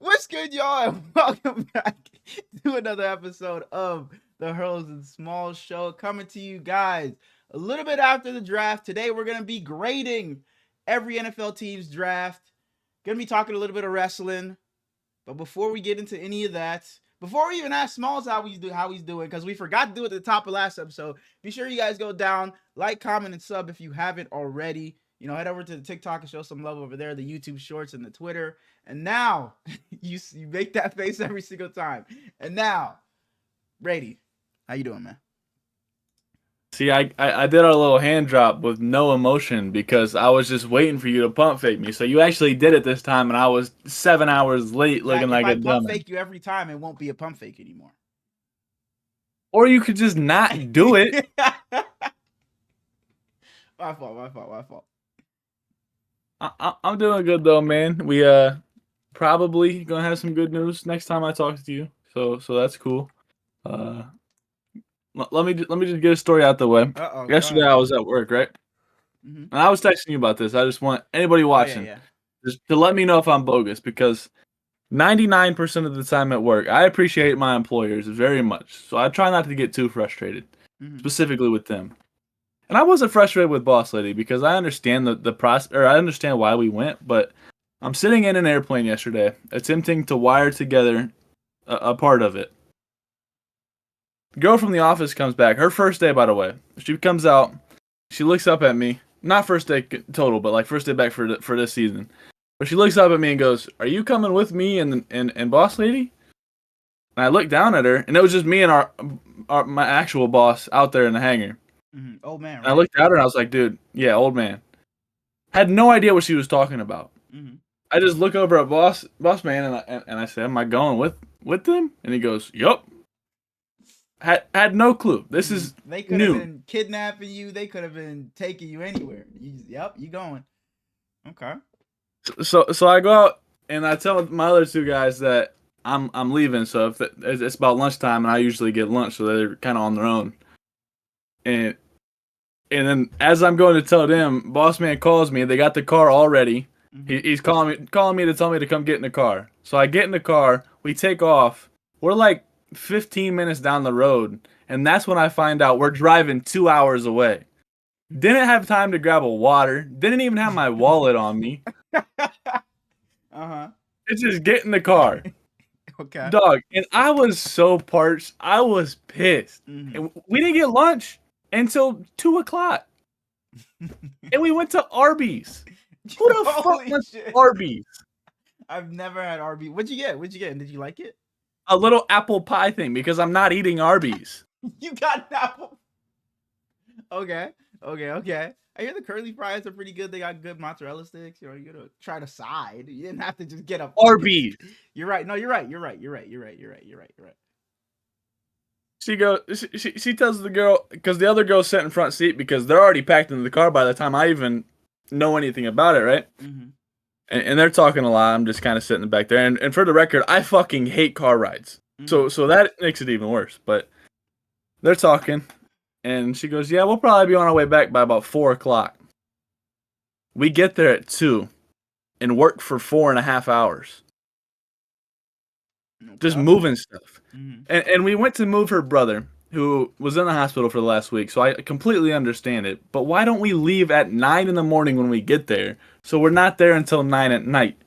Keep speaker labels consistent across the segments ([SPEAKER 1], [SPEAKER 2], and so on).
[SPEAKER 1] What's good, y'all? And welcome back to another episode of the Hurls and Smallz show, coming to you guys a little bit after the draft. Today, we're going to be grading every NFL team's draft. Going to be talking a little bit of wrestling. But before we get into any of that, before we even ask Smallz how he's doing, because we forgot to do it at the top of last episode, be sure you guys go down, like, comment, and sub if you haven't already. You know, head over to the TikTok and show some love over there, the YouTube Shorts and the Twitter. And now, you make that face every single time. And now, Brady, how you doing, man?
[SPEAKER 2] See, I did our little hand drop with no emotion because I was just waiting for you to pump fake me. So you actually did it this time, and I was 7 hours late looking like a dummy.
[SPEAKER 1] If I pump fake you every time, it won't be a pump fake anymore.
[SPEAKER 2] Or you could just not do it.
[SPEAKER 1] My fault.
[SPEAKER 2] I'm doing good though, man. We probably gonna have some good news next time I talk to you. So that's cool. Let me just get a story out the way. Yesterday I was at work, right? Mm-hmm. And I was texting you about this. I just want anybody watching just to let me know if I'm bogus, because 99% of the time at work, I appreciate my employers very much. So I try not to get too frustrated, specifically with them. And I wasn't frustrated with Boss Lady because I understand the process, or I understand why we went, but I'm sitting in an airplane yesterday attempting to wire together a part of it. The girl from the office comes back. Her first day, by the way. She comes out. She looks up at me. Not first day total, but like first day back for this season. But she looks up at me and goes, "Are you coming with me and Boss Lady?" And I looked down at her, and it was just me and my actual boss out there in the hangar.
[SPEAKER 1] Old man. Right?
[SPEAKER 2] And I looked at her and I was like, "Dude, yeah, old man." Had no idea what she was talking about. I just look over at boss man and I said, "Am I going with them?" And he goes, "Yup." Had no clue. This is
[SPEAKER 1] they could have been kidnapping you. They could have been taking you anywhere. You going. Okay.
[SPEAKER 2] So I go out and I tell my other two guys that I'm leaving. So if it's about lunchtime, and I usually get lunch, so they're kind of on their own. And then as I'm going to tell them, boss man calls me. They got the car all ready. He's calling me to tell me to come get in the car. So I get in the car. We take off. We're like 15 minutes down the road, and that's when I find out we're driving 2 hours away. Didn't have time to grab a water. Didn't even have my wallet on me. It's just get in the car.
[SPEAKER 1] Okay.
[SPEAKER 2] Dog, and I was so parched. I was pissed. And we didn't get lunch until 2:00. And we went to Arby's. Who the fuck wants Arby's?
[SPEAKER 1] I've never had Arby's. What'd you get? And did you like it?
[SPEAKER 2] A little apple pie thing, because I'm not eating Arby's.
[SPEAKER 1] You got an apple. Okay. I hear the curly fries are pretty good. They got good mozzarella sticks. You know, you gotta try the side. You didn't have to just get a
[SPEAKER 2] Arby's.
[SPEAKER 1] You're right. No, you're right.
[SPEAKER 2] She tells the girl, because the other girl sat in front seat because they're already packed into the car by the time I even know anything about it, right? And they're talking a lot. I'm just kind of sitting back there. And for the record, I fucking hate car rides. So that makes it even worse. But they're talking. And she goes, "Yeah, we'll probably be on our way back by about 4:00. We get there at 2 and work for 4.5 hours. Just moving stuff. And we went to move her brother, who was in the hospital for the last week. So I completely understand it. But why don't we leave at 9 in the morning when we get there, so we're not there until 9 at night?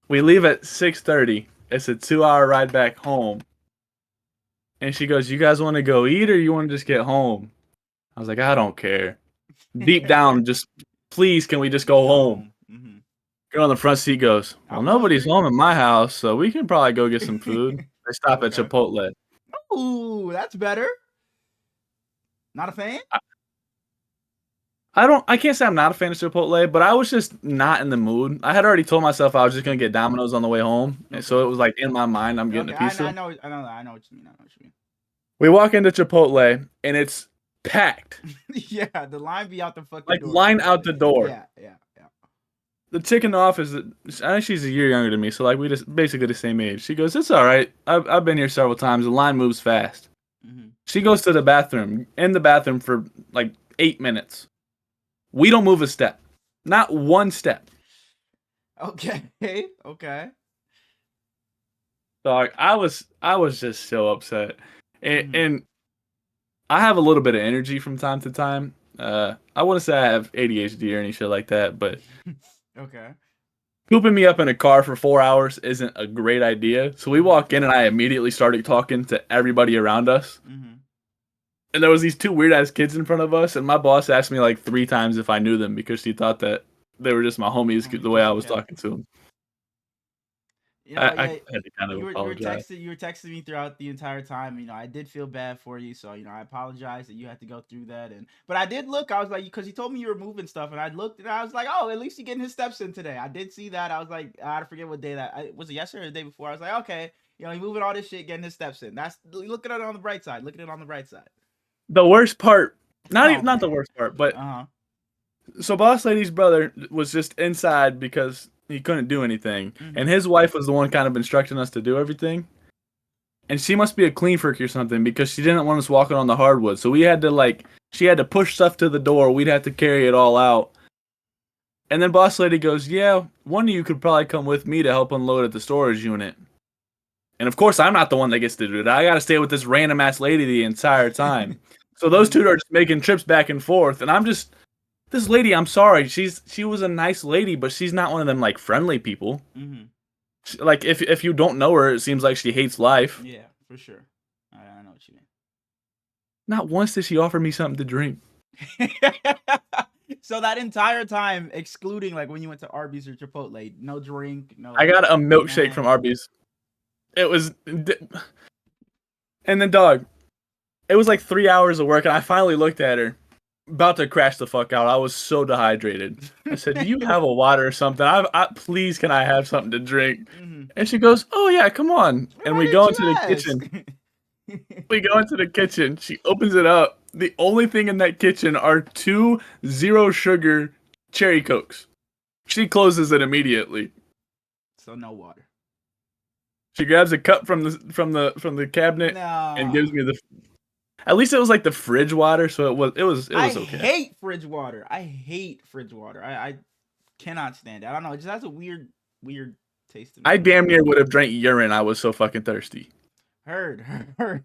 [SPEAKER 2] We leave at 6:30. It's a 2-hour ride back home. And she goes, "You guys want to go eat, or you want to just get home?" I was like, "I don't care." Deep down, just please, can we just go home? Girl in the front seat goes, "Well, nobody's home in my house, so we can probably go get some food." They stop at Chipotle.
[SPEAKER 1] Ooh, that's better. Not a fan?
[SPEAKER 2] I can't say I'm not a fan of Chipotle, but I was just not in the mood. I had already told myself I was just gonna get Domino's on the way home, and so it was like in my mind, I'm getting a pizza.
[SPEAKER 1] I know what you mean.
[SPEAKER 2] We walk into Chipotle and it's packed.
[SPEAKER 1] Yeah, the line be out the fucking
[SPEAKER 2] like
[SPEAKER 1] door.
[SPEAKER 2] Line out the door.
[SPEAKER 1] Yeah.
[SPEAKER 2] The chick in the office, I think she's a year younger than me, so like we just basically the same age. She goes, "It's all right. I've been here several times. The line moves fast." She goes to the bathroom, in the bathroom for like 8 minutes. We don't move a step. Not one step.
[SPEAKER 1] Okay. Okay.
[SPEAKER 2] Dog, I was just so upset, and I have a little bit of energy from time to time. I wouldn't say I have ADHD or any shit like that, but
[SPEAKER 1] okay.
[SPEAKER 2] Pooping me up in a car for 4 hours isn't a great idea. So we walk in and I immediately started talking to everybody around us. And there was these two weird ass kids in front of us, and my boss asked me like 3 times if I knew them because she thought that they were just my homies the way I was talking to them.
[SPEAKER 1] You know,
[SPEAKER 2] I had to kind of apologize.
[SPEAKER 1] You were texting me throughout the entire time. You know, I did feel bad for you, so you know, I apologize that you had to go through that. But I did look. I was like, because he told me you were moving stuff, and I looked and I was like, oh, at least you getting his steps in today. I did see that. I was like, I forget what day that was. It yesterday or the day before? I was like, okay, you know, he moving all this shit, getting his steps in. That's looking at it on the bright side. Looking at it on the bright side.
[SPEAKER 2] The worst part, not the worst part, but so boss lady's brother was just inside because he couldn't do anything, and his wife was the one kind of instructing us to do everything. And she must be a clean freak or something because she didn't want us walking on the hardwood. So we had to she had to push stuff to the door. We'd have to carry it all out. And then boss lady goes, yeah, one of you could probably come with me to help unload at the storage unit. And of course, I'm not the one that gets to do that. I got to stay with this random ass lady the entire time. So those two are just making trips back and forth. And I'm just, this lady, I'm sorry. She was a nice lady, but she's not one of them like friendly people. Like if you don't know her, it seems like she hates life.
[SPEAKER 1] Yeah, for sure. I know what you mean.
[SPEAKER 2] Not once did she offer me something to drink.
[SPEAKER 1] So that entire time, excluding like when you went to Arby's or Chipotle, no drink, no.
[SPEAKER 2] I got a milkshake from Arby's. It was, and then dog, it was like 3 hours of work, and I finally looked at her, about to crash the fuck out. I was so dehydrated. I said, "Do you have a water or something? Please, can I have something to drink?" And she goes, "Oh yeah, come on." And we go into the kitchen. We go into the kitchen. She opens it up. The only thing in that kitchen are 2 zero sugar cherry Cokes. She closes it immediately.
[SPEAKER 1] So no water.
[SPEAKER 2] She grabs a cup from the cabinet and gives me the. At least it was like the fridge water, so it was okay.
[SPEAKER 1] I hate fridge water. I cannot stand it. I don't know. It just has a weird taste.
[SPEAKER 2] I damn near would have drank urine. I was so fucking thirsty.
[SPEAKER 1] Heard. So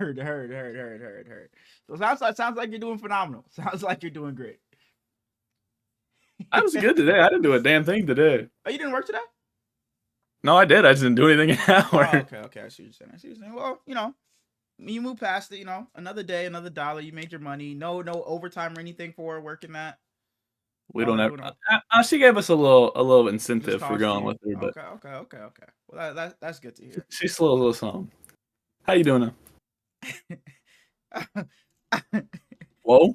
[SPEAKER 1] it sounds like you're doing phenomenal. Sounds like you're doing great.
[SPEAKER 2] I was good today. I didn't do a damn thing today.
[SPEAKER 1] Oh, you didn't work today?
[SPEAKER 2] No, I did. I just didn't do anything at work.
[SPEAKER 1] Oh, okay. I see what you're saying. Well, you know, you move past it. You know, another day, another dollar. You made your money. No overtime or anything for working that.
[SPEAKER 2] We don't have. She gave us a little incentive for going with her, but
[SPEAKER 1] okay. Well, that's good to hear.
[SPEAKER 2] She's slow a little something. How you doing now? Whoa.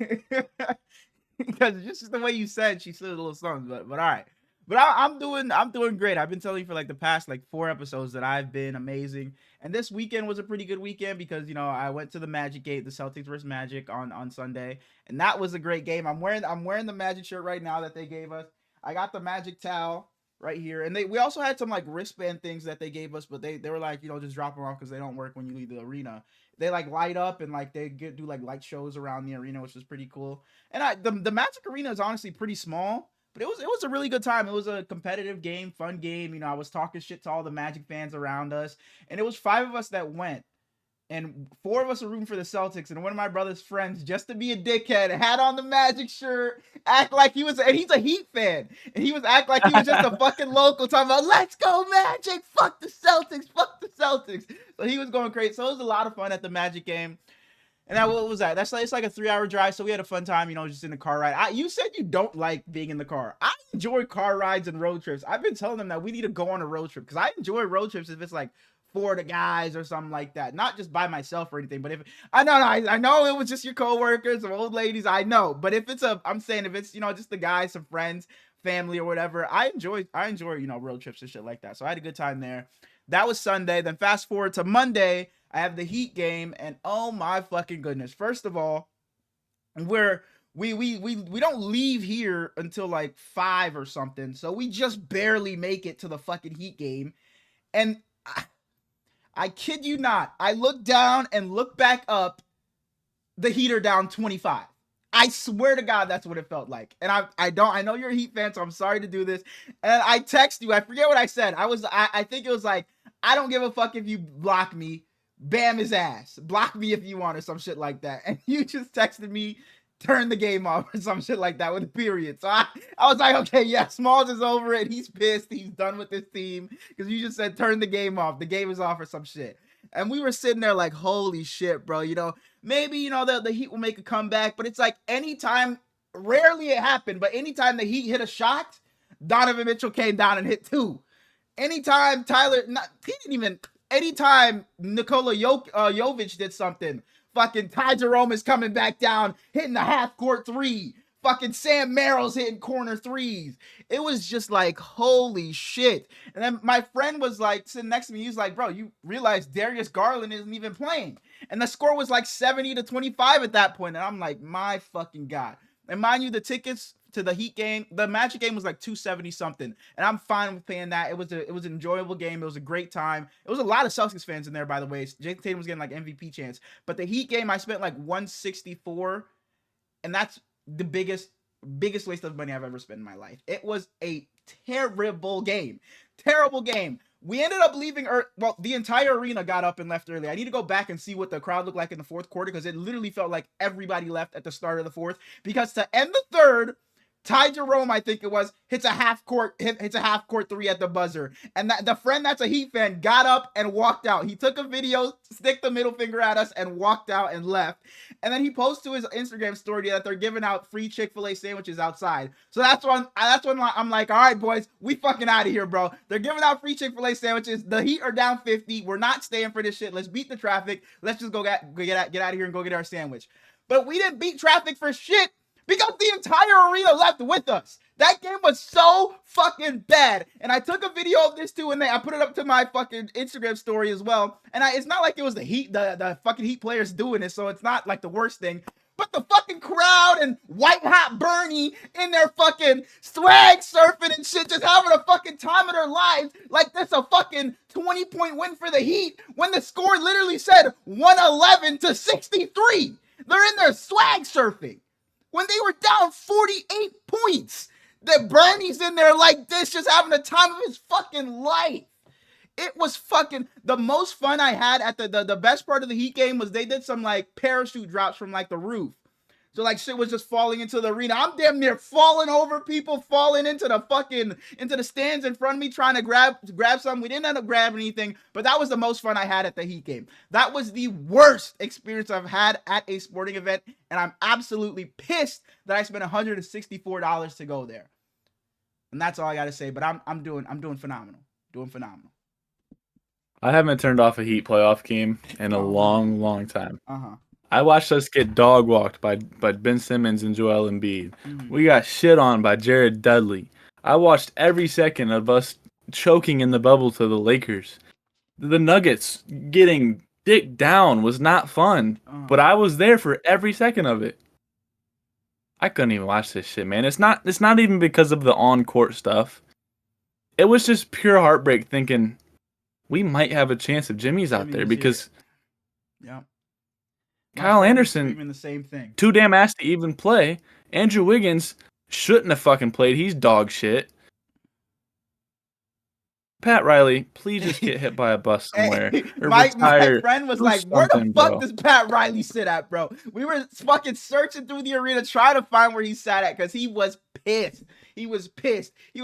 [SPEAKER 1] Because just the way you said, she slid a little something. But all right. But I'm doing great. I've been telling you for like the past 4 episodes that I've been amazing. And this weekend was a pretty good weekend because, you know, I went to the Magic Gate, the Celtics versus Magic on Sunday, and that was a great game. I'm wearing the Magic shirt right now that they gave us. I got the Magic towel right here, and we also had some like wristband things that they gave us, but they were like, you know, just drop them off because they don't work when you leave the arena. They like light up and like they do like light shows around the arena, which was pretty cool. And the Magic arena is honestly pretty small. But it was a really good time. It was a competitive game, fun game. You know, I was talking shit to all the Magic fans around us. And it was 5 of us that went. And 4 of us are rooting for the Celtics. And one of my brother's friends, just to be a dickhead, had on the Magic shirt, act like he was, and he's a Heat fan. And he was act like he was just a fucking local talking about, let's go Magic, fuck the Celtics. So he was going crazy. So it was a lot of fun at the Magic game. And what was that? It's like a 3-hour drive, so we had a fun time, you know, just in the car ride. You said you don't like being in the car. I enjoy car rides and road trips. I've been telling them that we need to go on a road trip because I enjoy road trips if it's like 4 the guys or something like that, not just by myself or anything. But if I know it was just your coworkers or old ladies, I know. But if it's I'm saying if it's, you know, just the guys, some friends, family or whatever, I enjoy you know, road trips and shit like that. So I had a good time there. That was Sunday. Then fast forward to Monday. I have the Heat game, and oh my fucking goodness! First of all, we don't leave here until like 5 or something, so we just barely make it to the fucking Heat game. And I kid you not, I look down and look back up. The Heat are down 25. I swear to God, that's what it felt like. And I know you're a Heat fan, so I'm sorry to do this. And I text you. I forget what I said. I think it was like, I don't give a fuck if you block me. Bam his ass. Block me if you want, or some shit like that. And you just texted me, turn the game off, or some shit like that with a period. So I was like, okay, yeah, Smallz is over it. He's pissed. He's done with this team. Because you just said turn the game off. The game is off or some shit. And we were sitting there like, holy shit, bro. You know, maybe, you know, the Heat will make a comeback, but it's like anytime, rarely it happened, but anytime the Heat hit a shot, Donovan Mitchell came down and hit 2. Anytime anytime Nikola Jovic did something, fucking Ty Jerome is coming back down, hitting the half-court 3. Fucking Sam Merrill's hitting corner 3s. It was just like, holy shit. And then my friend was like, sitting next to me, he was like, bro, you realize Darius Garland isn't even playing. And the score was like 70-25 at that point. And I'm like, my fucking God. And mind you, the tickets to the Heat game, the Magic game was like $270 something. And I'm fine with paying that. It was an enjoyable game. It was a great time. It was a lot of Celtics fans in there, by the way. Jason Tatum was getting like MVP chance. But the Heat game, I spent like $164. And that's the biggest waste of money I've ever spent in my life. It was a terrible game. We ended up leaving, well, the entire arena got up and left early. I need to go back and see what the crowd looked like in the fourth quarter, because it literally felt like everybody left at the start of the fourth. Because to end the third, Ty Jerome, I think it was, hits a half court 3 at the buzzer. And that the friend that's a Heat fan got up and walked out. He took a video, stick the middle finger at us, and walked out and left. And then he posts to his Instagram story that they're giving out free Chick-fil-A sandwiches outside. So that's when I'm like, all right, boys, we fucking out of here, bro. They're giving out free Chick-fil-A sandwiches. The Heat are down 50. We're not staying for this shit. Let's beat the traffic. Let's just get out of here and go get our sandwich. But we didn't beat traffic for shit, because the entire arena left with us. That game was so fucking bad. And I took a video of this too, and I put it up to my fucking Instagram story as well. And it's not like it was the Heat, the fucking Heat players doing it, so it's not like the worst thing. But the fucking crowd and White Hot Bernie in their fucking swag surfing and shit, just having a fucking time of their lives, like this a fucking 20-point win for the Heat, when the score literally said 111-63. They're in there swag surfing when they were down 48 points. That Bernie's in there like this, just having the time of his fucking life. It was fucking the most fun I had at the best part of the Heat game was they did some like parachute drops from like the roof. So like shit was just falling into the arena. I'm damn near falling over people, falling into the stands in front of me, trying to grab something. We didn't end up grabbing anything, but that was the most fun I had at the Heat game. That was the worst experience I've had at a sporting event, and I'm absolutely pissed that I spent $164 to go there. And that's all I gotta say. But I'm doing phenomenal. Doing phenomenal.
[SPEAKER 2] I haven't turned off a Heat playoff game in a long time. I watched us get dog walked by Ben Simmons and Joel Embiid. We got shit on by Jared Dudley. I watched every second of us choking in the bubble to the Lakers. The Nuggets getting dick down was not fun, but I was there for every second of it. I couldn't even watch this shit, man. It's not even because of the on-court stuff. It was just pure heartbreak thinking we might have a chance if Jimmy's out there, because Kyle Anderson,
[SPEAKER 1] the same thing.
[SPEAKER 2] Too damn ass to even play. Andrew Wiggins shouldn't have fucking played. He's dog shit. Pat Riley, please just get hit by a bus somewhere.
[SPEAKER 1] My friend was like, where the fuck does Pat Riley sit at, bro? We were fucking searching through the arena trying to find where he sat at, because he was pissed. He was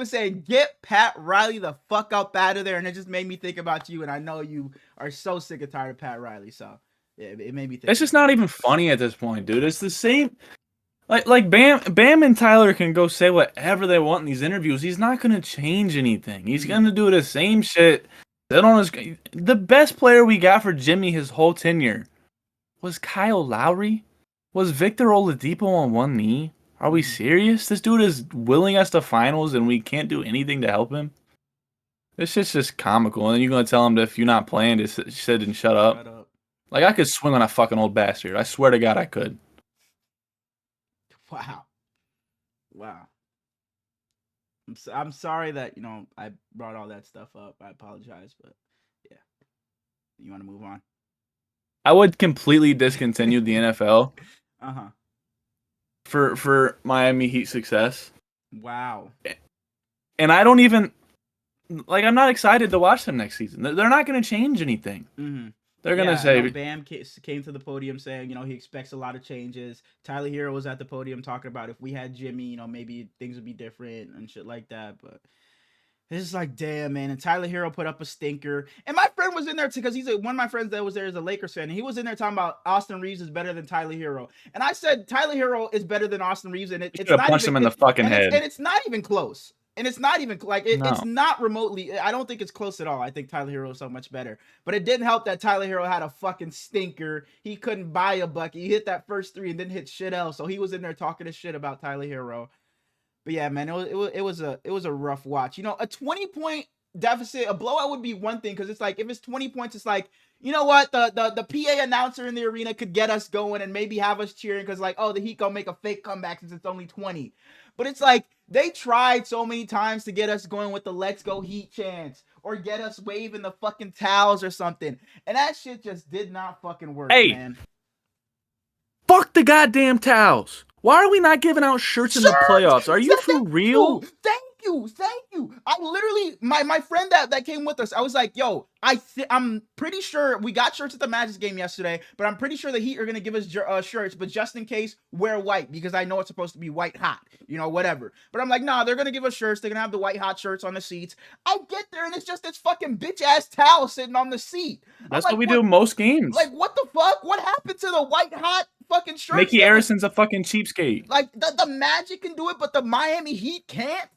[SPEAKER 1] saying, get Pat Riley the fuck up out of there. And it just made me think about you. And I know you are so sick and tired of Pat Riley. So yeah, it made me think.
[SPEAKER 2] It's just not even funny at this point, dude. It's the same. Like Bam and Tyler can go say whatever they want in these interviews. He's not gonna change anything. He's gonna do the same shit. The best player we got for Jimmy his whole tenure was Kyle Lowry. Was Victor Oladipo on one knee? Are we serious? This dude is willing us to finals and we can't do anything to help him. This shit's just comical. And then you're gonna tell him that if you're not playing, just sit and shut up. Like, I could swing on a fucking old bastard. I swear to God I could.
[SPEAKER 1] Wow. I'm sorry that, I brought all that stuff up. I apologize, but yeah. You want to move on?
[SPEAKER 2] I would completely discontinue the NFL for Miami Heat success.
[SPEAKER 1] Wow.
[SPEAKER 2] And I don't even like. I'm not excited to watch them next season. They're not going to change anything.
[SPEAKER 1] Mm-hmm.
[SPEAKER 2] They're gonna say
[SPEAKER 1] Bam came to the podium saying, he expects a lot of changes. Tyler Hero was at the podium talking about if we had Jimmy, maybe things would be different and shit like that. But it's just like, damn, man. And Tyler Hero put up a stinker. And my friend was in there too, because one of my friends that was there is a Lakers fan. And he was in there talking about Austin Reeves is better than Tyler Hero. And I said Tyler Hero is better than Austin Reeves, and it's not
[SPEAKER 2] punch him in the fucking head.
[SPEAKER 1] And it's not even close. And it's not even like it's not remotely. I don't think it's close at all. I think Tyler Hero is so much better. But it didn't help that Tyler Hero had a fucking stinker. He couldn't buy a bucket. He hit that first three and didn't hit shit else. So he was in there talking shit about Tyler Hero. But yeah, man, it was a rough watch. A 20-point deficit, a blowout would be one thing, because it's like if it's 20 points, it's like, you know what, the PA announcer in the arena could get us going and maybe have us cheering because like, oh, the Heat gonna make a fake comeback since it's only 20. But it's like they tried so many times to get us going with the "Let's Go Heat" chants or get us waving the fucking towels or something, and that shit just did not fucking work, man.
[SPEAKER 2] Fuck the goddamn towels. Why are we not giving out shirts in the playoffs? Are you for real?
[SPEAKER 1] Thank you. I literally, my friend that came with us, I was like, yo, I'm pretty sure we got shirts at the Magic game yesterday, but I'm pretty sure the Heat are going to give us shirts, but just in case, wear white, because I know it's supposed to be white hot, whatever. But I'm like, nah, they're going to give us shirts. They're going to have the white hot shirts on the seats. I get there, and it's just this fucking bitch-ass towel sitting on the seat.
[SPEAKER 2] That's like, what we do most games.
[SPEAKER 1] Like, what the fuck? What happened to the white hot fucking shirts?
[SPEAKER 2] Mickey Harrison's a fucking cheapskate.
[SPEAKER 1] Like, the Magic can do it, but the Miami Heat can't?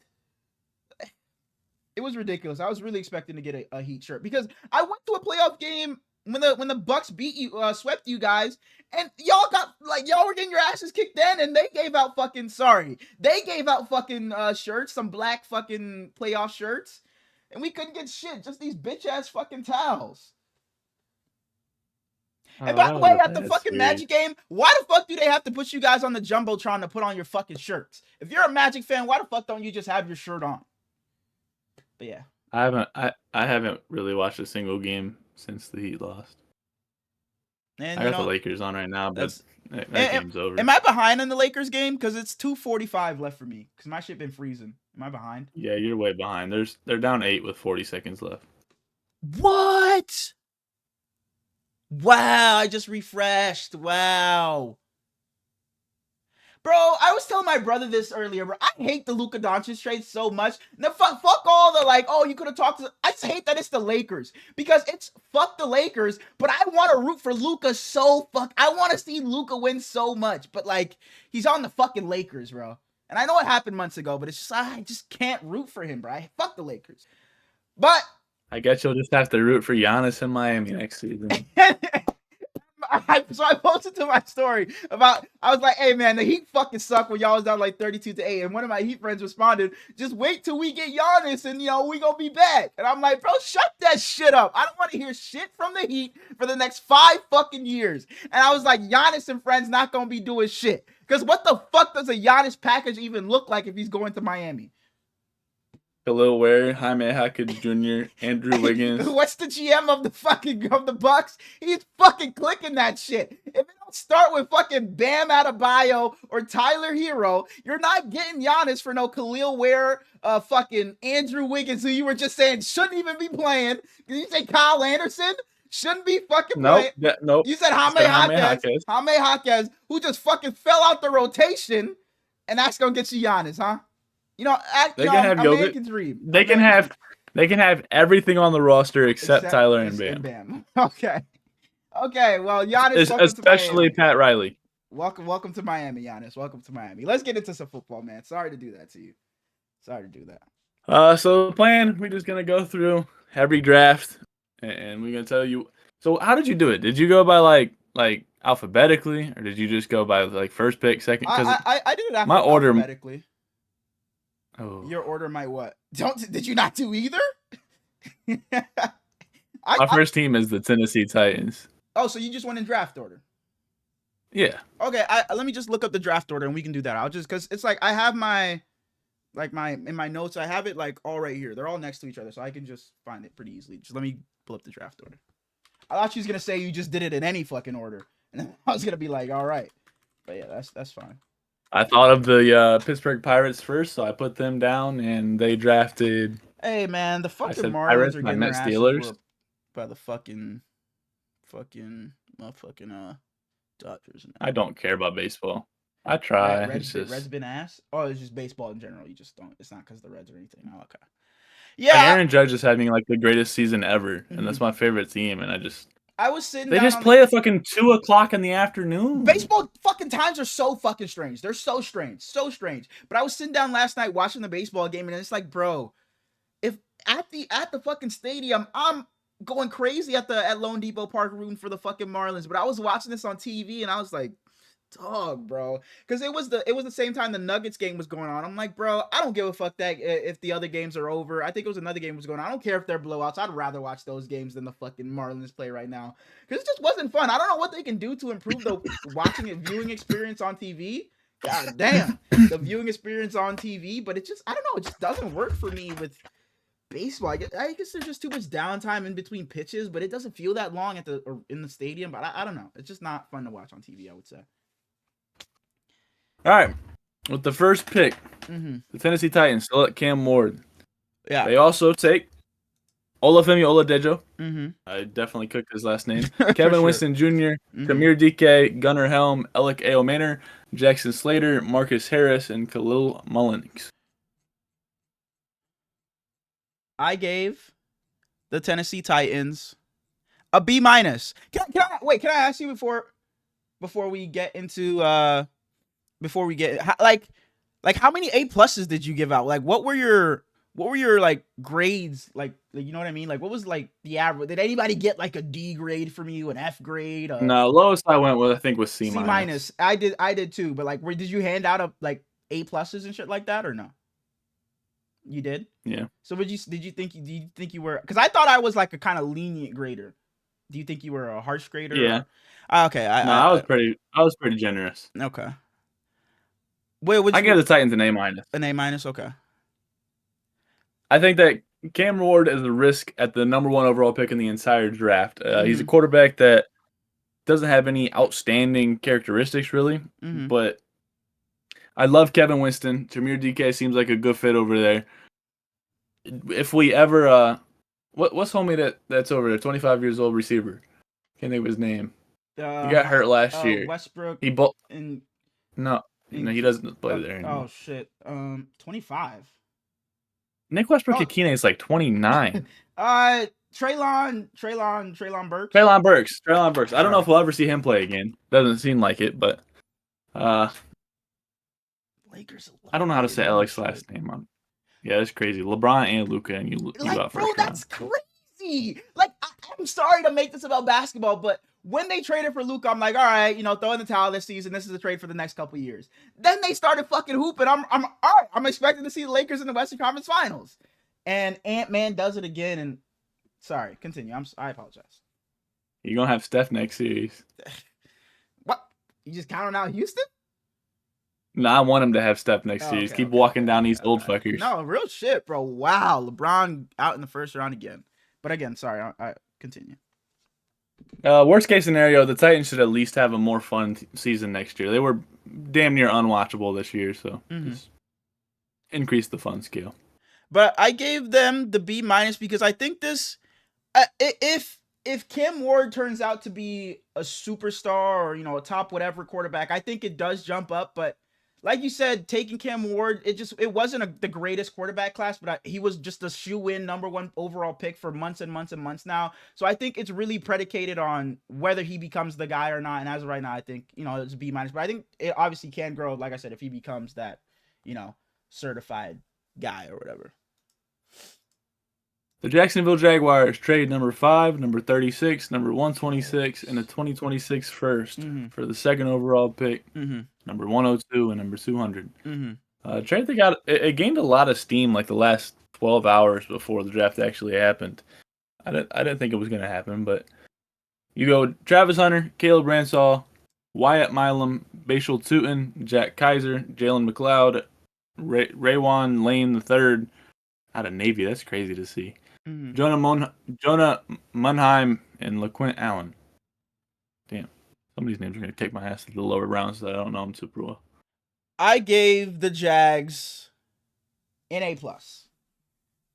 [SPEAKER 1] It was ridiculous. I was really expecting to get a Heat shirt, because I went to a playoff game when the Bucks beat you, swept you guys, and y'all were getting your asses kicked then, and they gave out fucking shirts, some black fucking playoff shirts, and we couldn't get shit, just these bitch ass fucking towels. And by the way, at the fucking Magic game, why the fuck do they have to put you guys on the Jumbotron to put on your fucking shirts? If you're a Magic fan, why the fuck don't you just have your shirt on? But yeah.
[SPEAKER 2] I haven't really watched a single game since the Heat lost. And I got the Lakers on right now, but that game's over.
[SPEAKER 1] Am I behind in the Lakers game? Because it's 2:45 left for me. Because my shit been freezing. Am I behind?
[SPEAKER 2] Yeah, you're way behind. They're down 8 with 40 seconds left.
[SPEAKER 1] What? Wow, I just refreshed. Wow. Bro, I was telling my brother this earlier, bro. I hate the Luka Doncic trade so much. Now, fuck all the like, oh, you could have talked to... I just hate that it's the Lakers. Because it's fuck the Lakers, but I want to root for Luka so fuck... I want to see Luka win so much. But, like, he's on the fucking Lakers, bro. And I know it happened months ago, but it's just... I just can't root for him, bro. Fuck the Lakers. But...
[SPEAKER 2] I guess you'll just have to root for Giannis in Miami next season.
[SPEAKER 1] So I posted to my story about, I was like, hey man, the Heat fucking suck when y'all was down like 32-8. And one of my Heat friends responded, just wait till we get Giannis and we gonna be back. And I'm like, bro, shut that shit up. I don't want to hear shit from the Heat for the next 5 fucking years. And I was like, Giannis and friends not gonna be doing shit. Because what the fuck does a Giannis package even look like if he's going to Miami?
[SPEAKER 2] Khalil Ware, Jaime Jaquez Jr., Andrew Wiggins.
[SPEAKER 1] What's the GM of the Bucks? He's fucking clicking that shit. If it don't start with fucking Bam Adebayo or Tyler Hero, you're not getting Giannis for no Khalil Ware, fucking Andrew Wiggins, who you were just saying shouldn't even be playing. Did you say Kyle Anderson? Shouldn't be fucking playing.
[SPEAKER 2] Nope.
[SPEAKER 1] You said Jaime Jaquez, who just fucking fell out the rotation, and that's gonna get you Giannis, huh?
[SPEAKER 2] They can have American dream. They can have everything on the roster except Tyler and Bam.
[SPEAKER 1] Okay. Well, Giannis,
[SPEAKER 2] especially Pat Riley.
[SPEAKER 1] Welcome to Miami, Giannis. Welcome to Miami. Let's get into some football, man. Sorry to do that to you. Sorry to do that.
[SPEAKER 2] So the plan, we're just gonna go through every draft, and we're gonna tell you. So how did you do it? Did you go by like alphabetically, or did you just go by like first pick, second?
[SPEAKER 1] Because I did it alphabetically.
[SPEAKER 2] Oh.
[SPEAKER 1] Your order might what? Did you not do either?
[SPEAKER 2] My first team is the Tennessee Titans.
[SPEAKER 1] Oh, so you just went in draft order?
[SPEAKER 2] Yeah.
[SPEAKER 1] Okay, let me just look up the draft order and we can do that. I'll just, because it's like I have in my notes, I have it like all right here. They're all next to each other, so I can just find it pretty easily. Just let me pull up the draft order. I thought she was gonna say you just did it in any fucking order, and I was gonna be like, all right, but yeah, that's fine.
[SPEAKER 2] I thought of the Pittsburgh Pirates first, so I put them down, and they drafted.
[SPEAKER 1] Hey man, the fucking Marlins
[SPEAKER 2] Pirates,
[SPEAKER 1] are
[SPEAKER 2] and I
[SPEAKER 1] getting their
[SPEAKER 2] meant
[SPEAKER 1] asses
[SPEAKER 2] Steelers.
[SPEAKER 1] whooped by the fucking motherfucking Dodgers. Now.
[SPEAKER 2] I don't care about baseball. I try.
[SPEAKER 1] Red's been ass. Oh, it's just baseball in general. You just don't. It's not because the Reds or anything. Oh, okay.
[SPEAKER 2] Yeah, like Aaron Judge is having like the greatest season ever, and that's my favorite team. And
[SPEAKER 1] I was sitting.
[SPEAKER 2] They just play at fucking 2 o'clock in the afternoon.
[SPEAKER 1] Baseball fucking times are so fucking strange. They're so strange, so strange. But I was sitting down last night watching the baseball game, and it's like, bro, if at the fucking stadium, I'm going crazy at Lone Depot Park rooting for the fucking Marlins. But I was watching this on TV, and I was like, dog, bro, because it was the same time the Nuggets game was going on. I'm like, bro, I don't give a fuck that if the other games are over. I think it was another game was going on. I don't care if they're blowouts. I'd rather watch those games than the fucking Marlins play right now, because it just wasn't fun. I don't know what they can do to improve the viewing experience on TV. God damn, the viewing experience on TV, but it just, I don't know, it just doesn't work for me with baseball. I guess there's just too much downtime in between pitches, but it doesn't feel that long in the stadium. But I don't know, it's just not fun to watch on TV, I would say.
[SPEAKER 2] All right, with the first pick, the Tennessee Titans select Cam Ward.
[SPEAKER 1] Yeah.
[SPEAKER 2] They also take Olafemi Oladejo. I definitely cooked his last name. Kevin Winston Jr., Kamir DK, Gunnar Helm, Alec Aomanor, Jackson Slater, Marcus Harris, and Khalil Mullins.
[SPEAKER 1] I gave the Tennessee Titans a B-. Can I ask you before we get into like how many A+ did you give out? Like what were your like grades? Like you know what I mean? Like what was like the average? Did anybody get like a D grade from you, an F grade?
[SPEAKER 2] No, lowest I went with I think was C-.
[SPEAKER 1] C-. I did too, but like did you hand out like A+ and shit like that or no? You did?
[SPEAKER 2] Yeah.
[SPEAKER 1] So did you think you were, because I thought I was like a kind of lenient grader. Do you think you were a harsh grader?
[SPEAKER 2] Yeah.
[SPEAKER 1] Okay.
[SPEAKER 2] I was pretty generous.
[SPEAKER 1] Okay. Wait,
[SPEAKER 2] I gave the Titans an A-.
[SPEAKER 1] An A-? Okay.
[SPEAKER 2] I think that Cam Ward is a risk at the number 1 overall pick in the entire draft. He's a quarterback that doesn't have any outstanding characteristics really, but I love Kevin Winston. Jameer DK seems like a good fit over there. If we ever, what's homie that's over there? 25 years old receiver. Can't think of his name. He got hurt last year.
[SPEAKER 1] Westbrook.
[SPEAKER 2] No, he doesn't play there anymore.
[SPEAKER 1] Oh shit. 25.
[SPEAKER 2] Nick Westbrook-Akine is like 29.
[SPEAKER 1] Treylon Burks.
[SPEAKER 2] Treylon Burks. I don't know if we'll ever see him play again. Doesn't seem like it, but
[SPEAKER 1] Lakers.
[SPEAKER 2] I don't know how to say Alex's last name on. Yeah, that's crazy. LeBron and Luka, and you out for
[SPEAKER 1] bro, that's crazy. Like, I'm sorry to make this about basketball, but when they traded for Luka, I'm like, all right, throw in the towel this season. This is a trade for the next couple years. Then they started fucking hooping. I'm all right. I'm expecting to see the Lakers in the Western Conference Finals, and Ant-Man does it again. And sorry, continue. I apologize.
[SPEAKER 2] You're gonna have Steph next series.
[SPEAKER 1] What? You just counting out Houston?
[SPEAKER 2] No, I want him to have Steph next series. Keep walking down these old fuckers.
[SPEAKER 1] No, real shit, bro. Wow, LeBron out in the first round again. But again, sorry, I continue.
[SPEAKER 2] Worst case scenario, the Titans should at least have a more fun season next year. They were damn near unwatchable this year, so just increase the fun scale.
[SPEAKER 1] But I gave them the B- because I think this, if Cam Ward turns out to be a superstar or a top whatever quarterback, I think it does jump up. But like you said, taking Cam Ward, it wasn't the greatest quarterback class, but he was just a shoe-in number 1 overall pick for months and months and months now. So I think it's really predicated on whether he becomes the guy or not. And as of right now, I think, it's a B-. But I think it obviously can grow, like I said, if he becomes that, certified guy or whatever.
[SPEAKER 2] The Jacksonville Jaguars trade number 5, number 36, number 126, and a 2026 first for the 2nd overall pick, number 102 and number 200. Trade it gained a lot of steam like the last 12 hours before the draft actually happened. I didn't think it was going to happen, but you go Travis Hunter, Caleb Ransall, Wyatt Milam, Bashal Tootin, Jack Kaiser, Jalen McLeod, Raywan Lane III out of Navy. That's crazy to see. Jonah Munheim and LaQuint Allen. Damn. Some of these names are going to kick my ass to the lower rounds that I don't know them super well.
[SPEAKER 1] I gave the Jags an A+.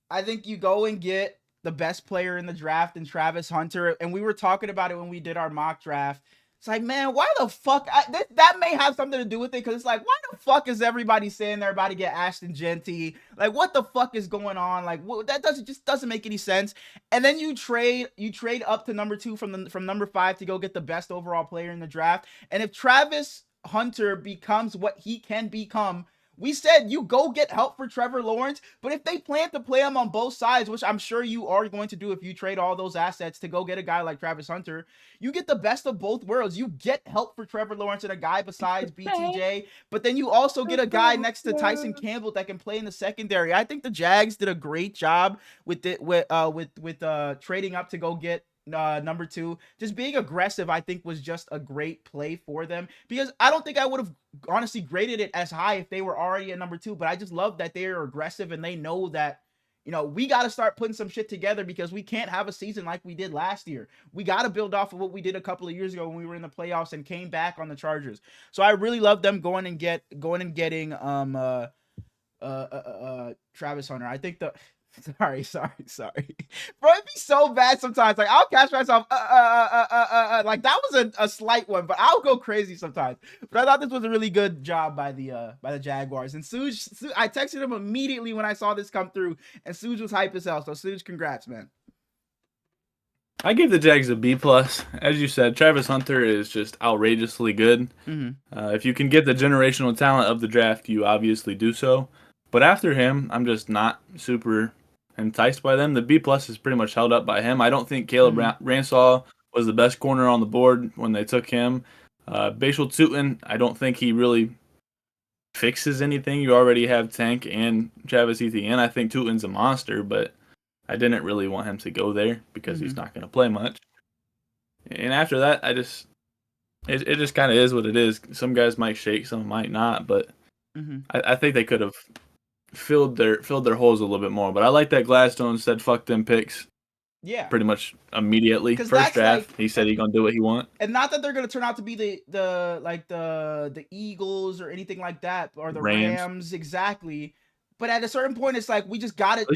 [SPEAKER 1] I think you go and get the best player in the draft in Travis Hunter, and we were talking about it when we did our mock draft. It's like, man, why the fuck? That may have something to do with it, because it's like, why the fuck is everybody saying they're about to get Ashton Genty? Like, what the fuck is going on? Like, that doesn't make any sense. And then you trade up to number 2 from number 5 to go get the best overall player in the draft. And if Travis Hunter becomes what he can become, we said you go get help for Trevor Lawrence, but if they plan to play him on both sides, which I'm sure you are going to do if you trade all those assets to go get a guy like Travis Hunter, you get the best of both worlds. You get help for Trevor Lawrence and a guy besides BTJ, but then you also get a guy next to Tyson Campbell that can play in the secondary. I think the Jags did a great job with trading up to go get number 2. Just being aggressive, I think, was just a great play for them, because I don't think I would have honestly graded it as high if they were already at number 2, but I just love that they're aggressive and they know that, you know, we got to start putting some shit together, because we can't have a season like we did last year. We got to build off of what we did a couple of years ago when we were in the playoffs and came back on the Chargers. So I really love them going and getting Travis Hunter. I think the Sorry. Bro, it'd be so bad sometimes. Like, I'll catch myself, like, that was a slight one, but I'll go crazy sometimes. But I thought this was a really good job by the Jaguars. And Suj, I texted him immediately when I saw this come through, and Suj was hype as hell. So, Suj, congrats, man.
[SPEAKER 2] I gave the Jags a B+. As you said, Travis Hunter is just outrageously good. If you can get the generational talent of the draft, you obviously do so. But after him, I'm just not super enticed by them. The B+ is pretty much held up by him. I don't think Caleb Ransall was the best corner on the board when they took him. Bashal Tutin, I don't think he really fixes anything. You already have Tank and Travis Etienne. I think Tutin's a monster, but I didn't really want him to go there because he's not going to play much. And after that, it just kind of is what it is. Some guys might shake, some might not, but I think they could have filled their holes a little bit more. But I like that Gladstone said fuck them picks. Yeah, pretty much immediately. First draft, like, he said he's gonna do what he want.
[SPEAKER 1] And not that they're gonna turn out to be the Eagles or anything like that, or the Rams exactly. But at a certain point, it's like, we just got it.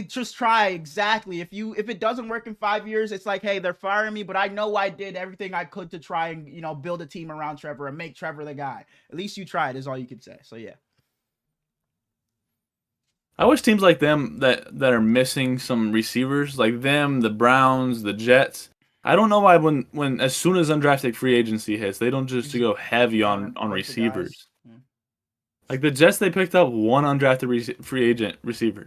[SPEAKER 1] Just try exactly. If it doesn't work in 5 years, it's like, hey, they're firing me, but I know I did everything I could to try and, you know, build a team around Trevor and make Trevor the guy. At least you tried, is all you can say. So yeah.
[SPEAKER 2] I wish teams like them that are missing some receivers, like them, the Browns, the Jets. I don't know why when as soon as undrafted free agency hits, they don't just go heavy on receivers. Like the Jets, they picked up one undrafted free agent receiver.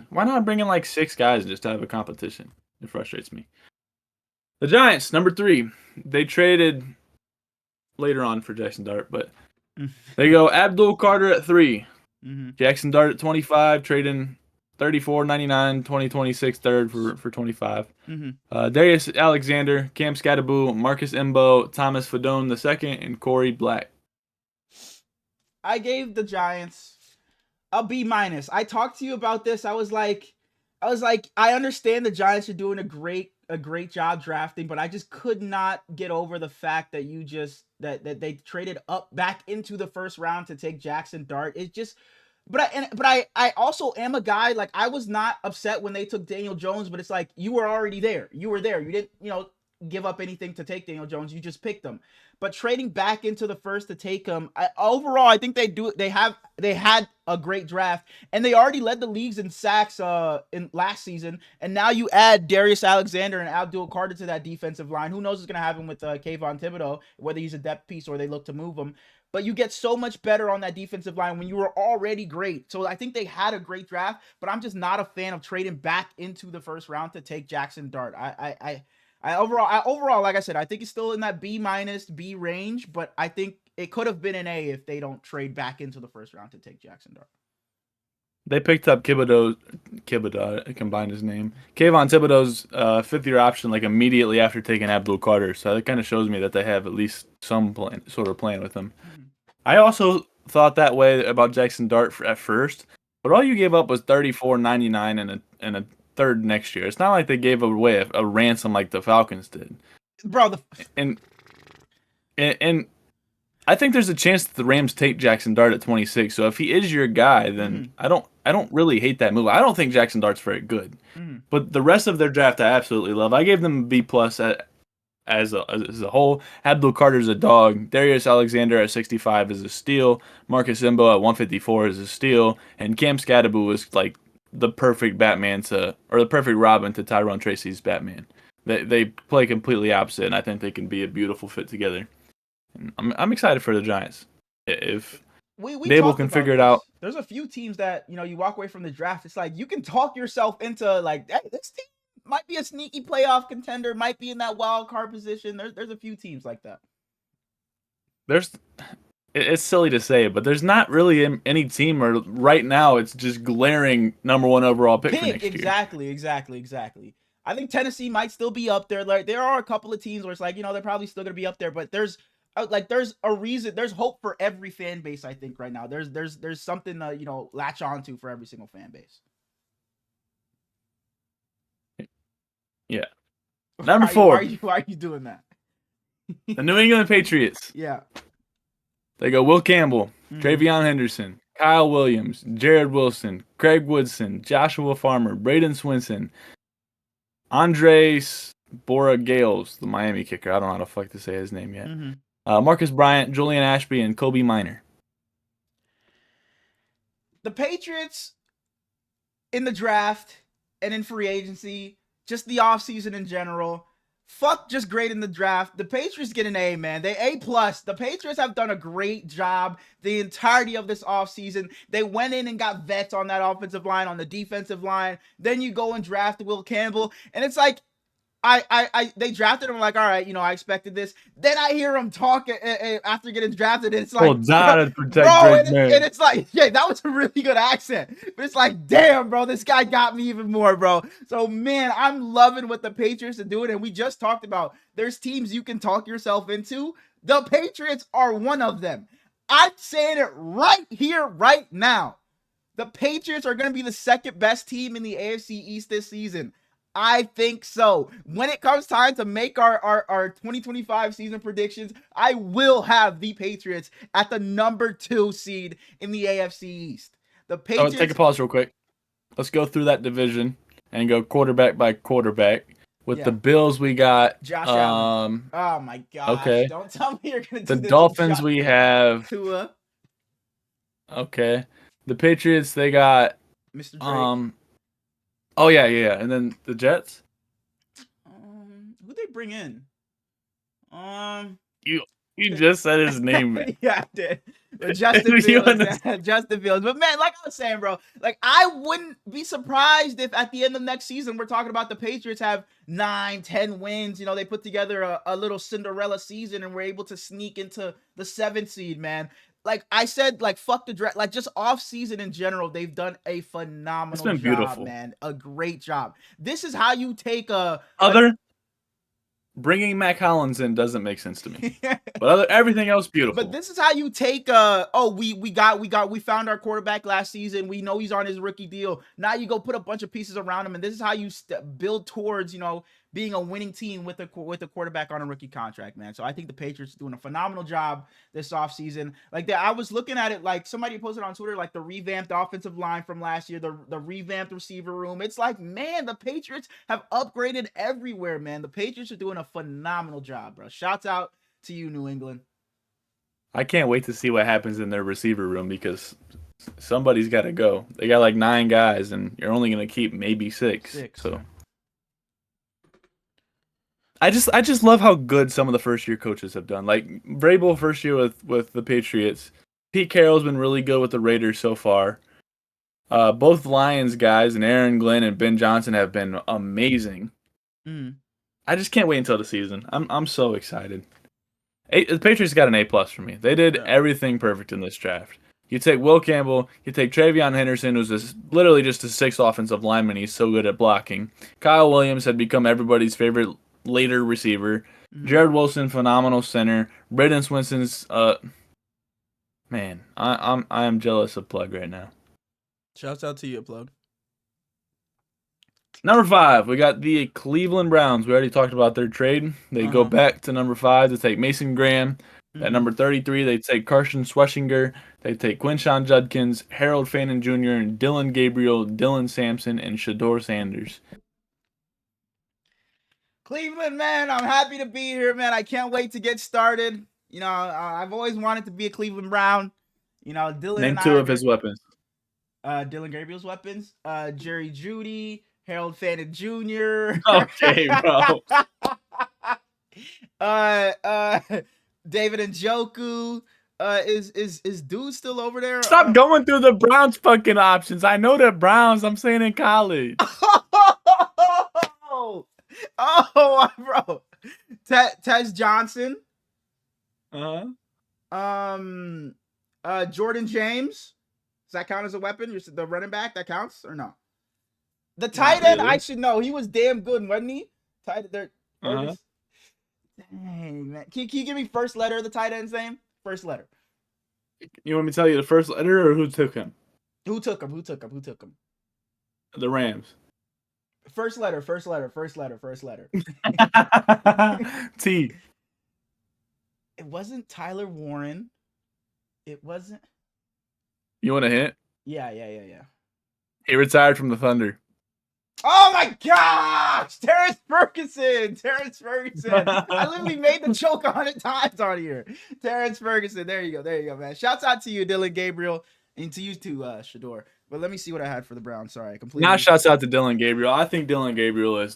[SPEAKER 2] Why not bring in like 6 guys just to have a competition? It frustrates me. The Giants, number 3, they traded later on for Jackson Dart, but they go Abdul Carter at 3. Jackson Dart at 25, trading 34.99, 2026 third for 25. Darius Alexander, Cam Scattaboo, Marcus Imbo, Thomas Fadone II, and Corey Black.
[SPEAKER 1] I gave the Giants a B-. I talked to you about this. I was like, I understand the Giants are doing a great job drafting, but I just could not get over the fact that that they traded up back into the first round to take Jackson Dart. It just, but I also am a guy, like, I was not upset when they took Daniel Jones, but it's like, you were already there. You were there. You didn't, you know, give up anything to take Daniel Jones. You just picked him. But trading back into the first to take him, overall, I think they had a great draft, and they already led the leagues in sacks in last season, and now you add Darius Alexander and Abdul Carter to that defensive line. Who knows what's going to happen with Kayvon Thibodeau, whether he's a depth piece or they look to move him. But you get so much better on that defensive line when you were already great. So I think they had a great draft, but I'm just not a fan of trading back into the first round to take Jackson Dart. Overall, like I said, I think it's still in that B- B range, but I think it could have been an A if they don't trade back into the first round to take Jackson Dart.
[SPEAKER 2] They picked up Thibodeau, I combined his name. Kayvon Thibodeau's 5th-year option like immediately after taking Abdul Carter, so that kind of shows me that they have at least some sort of plan with him. I also thought that way about Jackson Dart at first, but all you gave up was $34.99 and a third next year. It's not like they gave away a ransom like the Falcons did,
[SPEAKER 1] bro.
[SPEAKER 2] I think there's a chance that the Rams take Jackson Dart at 26. So if he is your guy, then I don't really hate that move. I don't think Jackson Dart's very good, but the rest of their draft I absolutely love. I gave them a B plus as a whole. Abdul Carter's a dog. Darius Alexander at 65 is a steal. Marcus Imbo at 154 is a steal, and Cam Scadaboo is like the perfect Batman or the perfect Robin to Tyrone Tracy's Batman. They play completely opposite, and I think they can be a beautiful fit together. I'm excited for the Giants. If Dable can figure it out.
[SPEAKER 1] There's a few teams that, you walk away from the draft, it's like you can talk yourself into like, hey, this team might be a sneaky playoff contender, might be in that wild card position. There's a few teams like that.
[SPEAKER 2] It's silly to say, but there's not really any team, or right now it's just glaring number 1 overall pick for next year.
[SPEAKER 1] Exactly. I think Tennessee might still be up there. Like, there are a couple of teams where it's like, they're probably still going to be up there, but there's a reason, there's hope for every fan base. I think right now there's something to, latch on to for every single fan base.
[SPEAKER 2] Yeah. Number 4.
[SPEAKER 1] Why are you doing that?
[SPEAKER 2] The New England Patriots.
[SPEAKER 1] Yeah.
[SPEAKER 2] They go Will Campbell, Travion Henderson, Kyle Williams, Jared Wilson, Craig Woodson, Joshua Farmer, Braden Swinson, Andres Borregales, the Miami kicker. I don't know how the fuck to say his name yet. Marcus Bryant, Julian Ashby, and Kobe Minor.
[SPEAKER 1] The Patriots in the draft and in free agency, just the offseason in general, fuck just great in the draft. The Patriots get an A, man. They A+. The Patriots have done a great job the entirety of this offseason. They went in and got vets on that offensive line, on the defensive line. Then you go and draft Will Campbell. And it's like, they drafted him like, all right, I expected this. Then I hear him talk after getting drafted, and it's like, and it's like, yeah, that was a really good accent. But it's like, damn, bro, this guy got me even more, bro. So, man, I'm loving what the Patriots are doing. And we just talked about there's teams you can talk yourself into. The Patriots are one of them. I'm saying it right here, right now. The Patriots are going to be the second best team in the AFC East this season. I think so. When it comes time to make our 2025 season predictions, I will have the Patriots at the number 2 seed in the AFC East. The Patriots.
[SPEAKER 2] Take a pause real quick. Let's go through that division and go quarterback by quarterback. With the Bills, we got
[SPEAKER 1] Josh Allen. Oh my gosh.
[SPEAKER 2] Okay.
[SPEAKER 1] Don't tell me you're gonna do
[SPEAKER 2] the Dolphins. We have
[SPEAKER 1] Tua.
[SPEAKER 2] Okay. The Patriots, they got
[SPEAKER 1] Mr. Drake.
[SPEAKER 2] Oh yeah. And then the Jets.
[SPEAKER 1] Who'd they bring in?
[SPEAKER 2] You just said his name.
[SPEAKER 1] Yeah, I did. Justin Fields. Justin Fields. But man, like I was saying, bro, like I wouldn't be surprised if at the end of next season we're talking about the Patriots have 9-10 wins. They put together a little Cinderella season and we're able to sneak into the 7th seed, man. Like I said, like fuck the draft, like just off season in general, they've done a phenomenal job, beautiful. Man. A great job. This is how you take
[SPEAKER 2] bringing Mac Hollins in doesn't make sense to me, but everything else beautiful.
[SPEAKER 1] But this is how you take we found our quarterback last season. We know he's on his rookie deal. Now you go put a bunch of pieces around him, and this is how you build towards being a winning team with a quarterback on a rookie contract, man. So I think the Patriots are doing a phenomenal job this offseason. Like I was looking at it, like somebody posted on Twitter, like the revamped offensive line from last year, the revamped receiver room. It's like, man, the Patriots have upgraded everywhere, man. The Patriots are doing a phenomenal job, bro. Shouts out to you, New England.
[SPEAKER 2] I can't wait to see what happens in their receiver room because somebody's got to go. They got like 9 guys, and you're only going to keep maybe 6. So. Man. I just love how good some of the first-year coaches have done. Like Vrabel first year with the Patriots. Pete Carroll's been really good with the Raiders so far. Both Lions guys and Aaron Glenn and Ben Johnson have been amazing. I just can't wait until the season. I'm so excited. The Patriots got an A+ for me. They did everything perfect in this draft. You take Will Campbell, you take Travion Henderson, who's literally just a 6th offensive lineman. He's so good at blocking. Kyle Williams had become everybody's favorite later receiver. Jared Wilson, phenomenal center. Braden Swinson's man, I am jealous of Plug right now.
[SPEAKER 1] Shouts out to you, Plug.
[SPEAKER 2] Number 5, we got the Cleveland Browns. We already talked about their trade. They go back to number 5 to take Mason Graham, At number 33, they take Carson Schweschinger. They take Quinshon Judkins, Harold Fannin Jr., Dylan Gabriel, Dylan Sampson, and Shaduer Sanders.
[SPEAKER 1] Cleveland, man, I'm happy to be here, man. I can't wait to get started. You know, I've always wanted to be a Cleveland Brown. You know, Dylan
[SPEAKER 2] Name
[SPEAKER 1] and
[SPEAKER 2] two of his weapons.
[SPEAKER 1] Dylan Gabriel's weapons. Jerry Jeudy, Harold Fannin Jr.
[SPEAKER 2] Okay, bro.
[SPEAKER 1] David Njoku. Is dude still over there?
[SPEAKER 2] Stop going through the Browns fucking options. I know the Browns. I'm saying in college.
[SPEAKER 1] Oh, bro. Tez Johnson. Jordan James. Does that count as a weapon? The running back, that counts or no? The tight end, I should know. He was damn good, wasn't he? Tight end. Dang, man. Can you give me first letter of the tight end's name? First letter.
[SPEAKER 2] You want me to tell you the first letter or who took him?
[SPEAKER 1] Who took him?
[SPEAKER 2] The Rams.
[SPEAKER 1] First letter.
[SPEAKER 2] T.
[SPEAKER 1] It wasn't Tyler Warren. It wasn't.
[SPEAKER 2] You want a hint?
[SPEAKER 1] Yeah.
[SPEAKER 2] He retired from the Thunder.
[SPEAKER 1] Oh my gosh! Terrence Ferguson! I literally made the joke 100 times on here. Terrence Ferguson. There you go, man. Shouts out to you, Dylan Gabriel, and to you too, Shaduer. But let me see what I had for the Browns. Sorry, I completely.
[SPEAKER 2] Not shouts out to Dylan Gabriel. I think Dylan Gabriel is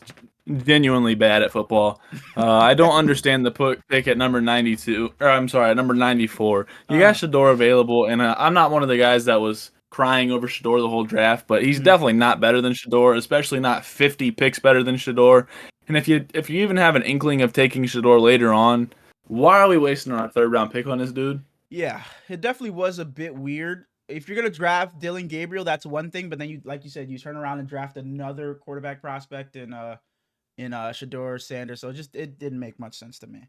[SPEAKER 2] genuinely bad at football. I don't understand the pick at number 92. Or I'm sorry, at number 94. You got Shaduer available, and I'm not one of the guys that was crying over Shaduer the whole draft, but he's definitely not better than Shaduer, especially not 50 picks better than Shaduer. And if you even have an inkling of taking Shaduer later on, why are we wasting our third round pick on this dude?
[SPEAKER 1] Yeah, it definitely was a bit weird. If you're gonna draft Dylan Gabriel, that's one thing, but then you, like you said, you turn around and draft another quarterback prospect in Shaduer Sanders. So it didn't make much sense to me.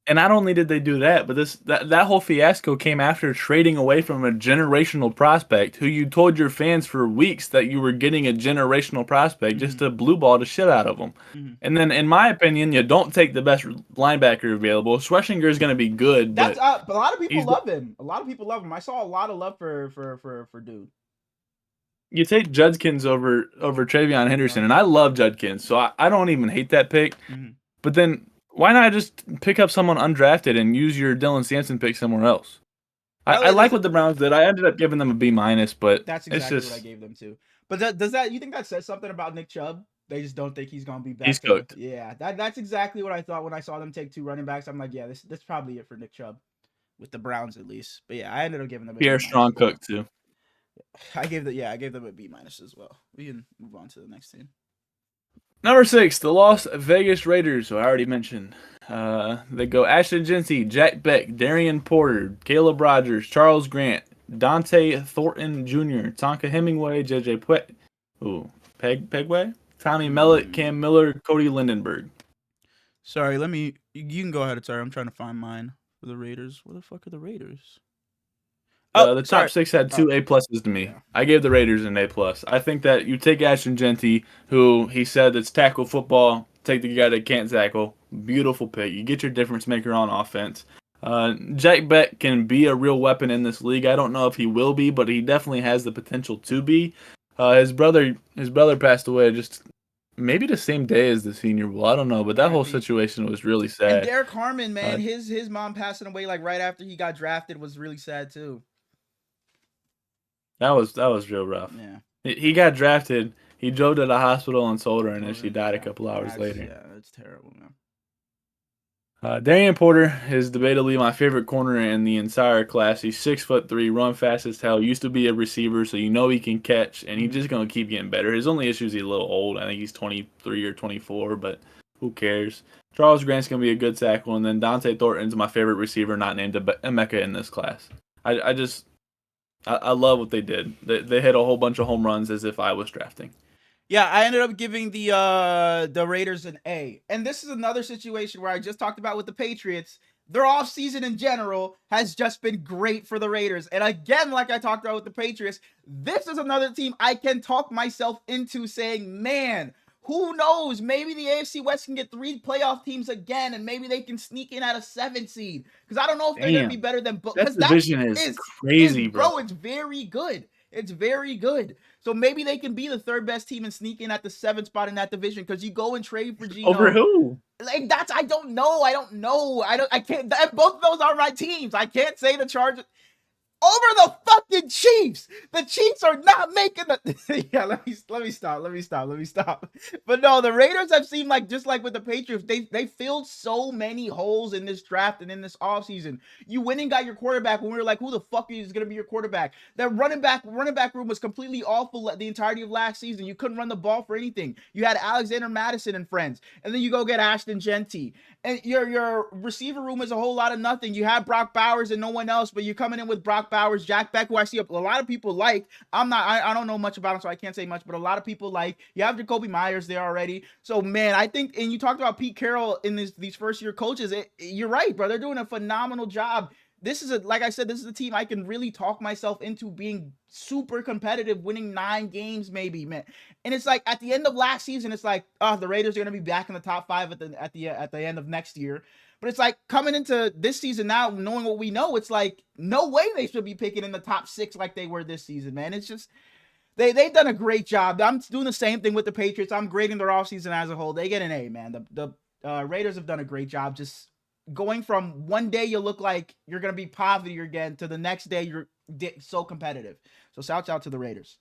[SPEAKER 2] And not only did they do that, but that whole fiasco came after trading away from a generational prospect who you told your fans for weeks that you were getting a generational prospect just to blue ball the shit out of them. And then, in my opinion, you don't take the best linebacker available. Schweschinger is going to be good, but
[SPEAKER 1] a lot of people love him. I saw a lot of love for dude.
[SPEAKER 2] You take Judkins over Travion Henderson, and I love Judkins, so I don't even hate that pick. But then, why not just pick up someone undrafted and use your Dylan Sampson pick somewhere else? I like what the Browns did. I ended up giving them a B-, but
[SPEAKER 1] that's exactly what I gave them too. But you think that says something about Nick Chubb? They just don't think he's gonna be back.
[SPEAKER 2] He's cooked.
[SPEAKER 1] Yeah, that's exactly what I thought when I saw them take 2 running backs. I'm like, yeah, that's probably it for Nick Chubb, with the Browns at least. But yeah, I ended up giving them
[SPEAKER 2] Pierre Strong cooked too.
[SPEAKER 1] I gave them a B- as well. We can move on to the next team.
[SPEAKER 2] Number 6, the Las Vegas Raiders, who I already mentioned. They go Ashton Jeanty, Jack Beck, Darian Porter, Caleb Rogers, Charles Grant, Dante Thornton Jr., Tonka Hemingway, JJ Pegway, Tommy Mellott, Cam Miller, Cody Lindenberg.
[SPEAKER 1] Sorry, you can go ahead. Sorry, I'm trying to find mine for the Raiders. Where the fuck are the Raiders?
[SPEAKER 2] The top 6 had 2 A+ to me. Yeah. I gave the Raiders an A+. I think that you take Ashton Jeanty, who he said that's tackle football, take the guy that can't tackle. Beautiful pick. You get your difference maker on offense. Jack Beck can be a real weapon in this league. I don't know if he will be, but he definitely has the potential to be. His brother passed away just maybe the same day as the Senior Bowl. I don't know, but that whole situation was really sad.
[SPEAKER 1] And Derek Harmon, man, his mom passing away like right after he got drafted was really sad too.
[SPEAKER 2] That was real rough.
[SPEAKER 1] Yeah.
[SPEAKER 2] He got drafted. He drove to the hospital and told her, and then she died a couple hours later.
[SPEAKER 1] Yeah, that's terrible, man.
[SPEAKER 2] Darian Porter is debatably my favorite corner in the entire class. He's 6'3", run fast as hell. Used to be a receiver, so you know he can catch, and he's just gonna keep getting better. His only issue is he's a little old. I think he's 23 or 24, but who cares? Charles Grant's gonna be a good tackle, and then Dante Thornton's my favorite receiver, not named Emeka in this class. I love what they did. They hit a whole bunch of home runs as if I was drafting.
[SPEAKER 1] Yeah, I ended up giving the Raiders an A. And this is another situation where I just talked about with the Patriots. Their offseason in general has just been great for the Raiders. And again, like I talked about with the Patriots, this is another team I can talk myself into saying, man, Who knows? Maybe the AFC West can get 3 playoff teams again, and maybe they can sneak in at a 7 seed. Because I don't know if they're going to be better than both.
[SPEAKER 2] That division is crazy, bro.
[SPEAKER 1] It's very good. It's very good. So maybe they can be the 3rd best team and sneak in at the 7th spot in that division. Because you go and trade for Geno.
[SPEAKER 2] Over who?
[SPEAKER 1] Like I don't know. I can't. Both of those are my teams. I can't say the Chargers over the fucking Chiefs. The Chiefs are not making the. Yeah, let me stop. But no, the Raiders have seemed like, just like with the Patriots, they filled so many holes in this draft and in this offseason. You went and got your quarterback when we were like, who the fuck is going to be your quarterback? That running back room was completely awful the entirety of last season. You couldn't run the ball for anything. You had Alexander Madison and friends, and then you go get Ashton Genty, and your receiver room is a whole lot of nothing. You have Brock Bowers and no one else, but you're coming in with Brock Bowers, Jack Beck, who I see a lot of people like. I don't know much about him, so I can't say much, but a lot of people like. You have Jacoby Myers there already. So, man, I think, and you talked about Pete Carroll in these first-year coaches. You're right, bro. They're doing a phenomenal job. This is like I said, this is a team I can really talk myself into being super competitive, winning 9 games maybe, man. And it's like at the end of last season, it's like, oh, the Raiders are going to be back in the top 5 at the end of next year. But it's like coming into this season now, knowing what we know, it's like no way they should be picking in the top 6 like they were this season, man. It's just they've done a great job. I'm doing the same thing with the Patriots. I'm grading their offseason as a whole. They get an A, man. The Raiders have done a great job just going from one day you look like you're going to be poverty again to the next day you're so competitive. So shout out to the Raiders.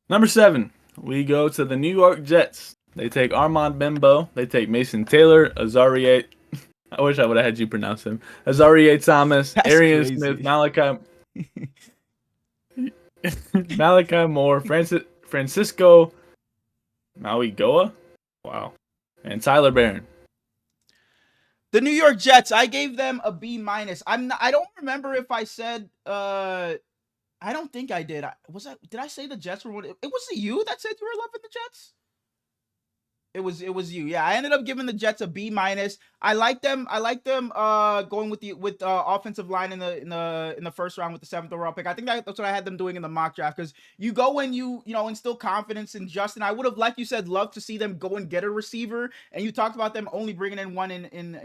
[SPEAKER 2] Number 7, we go to the New York Jets. They take Armand Bimbo. They take Mason Taylor, Azareye'h. I wish I would have had you pronounce him. Azareye'h Thomas, Arian Smith, Malachi Moore, Francisco Mauigoa. Wow. And Tyler Barron.
[SPEAKER 1] The New York Jets, I gave them a B-. I don't remember if I said I don't think I did. Did I say the Jets were one? It was you that said you were loving the Jets? It was you. Yeah, I ended up giving the Jets a B-. I like them going with offensive line in the first round with the 7th overall pick. I think that's what I had them doing in the mock draft, because you go and you instill confidence in Justin. I would have, like you said, loved to see them go and get a receiver, and you talked about them only bringing in one in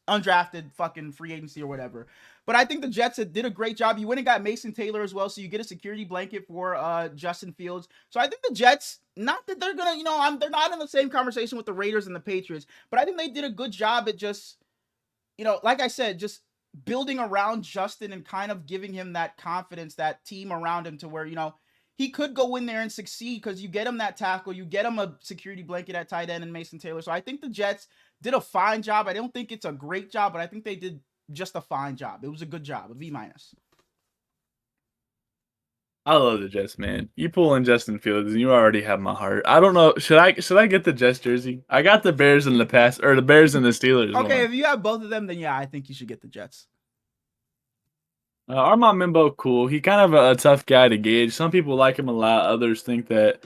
[SPEAKER 1] undrafted fucking free agency or whatever. But I think the Jets did a great job. You went and got Mason Taylor as well, so you get a security blanket for Justin Fields. So I think the Jets, not that they're gonna, they're not in the same conversation with the Raiders and the Patriots, but I think they did a good job at just, like I said, just building around Justin and kind of giving him that confidence, that team around him, to where he could go in there and succeed, because you get him that tackle, you get him a security blanket at tight end and Mason Taylor. So I think the Jets did a fine job. I don't think it's a great job, but I think they did just a fine job. It was a good job, a B-.
[SPEAKER 2] I love the Jets, man. You pull in Justin Fields, and you already have my heart. I don't know. Should I get the Jets jersey? I got the Bears in the past, or the Bears and the Steelers.
[SPEAKER 1] Okay, if you have both of them, then yeah, I think you should get the Jets.
[SPEAKER 2] Armand Bimbo, cool. He kind of a tough guy to gauge. Some people like him a lot. Others think that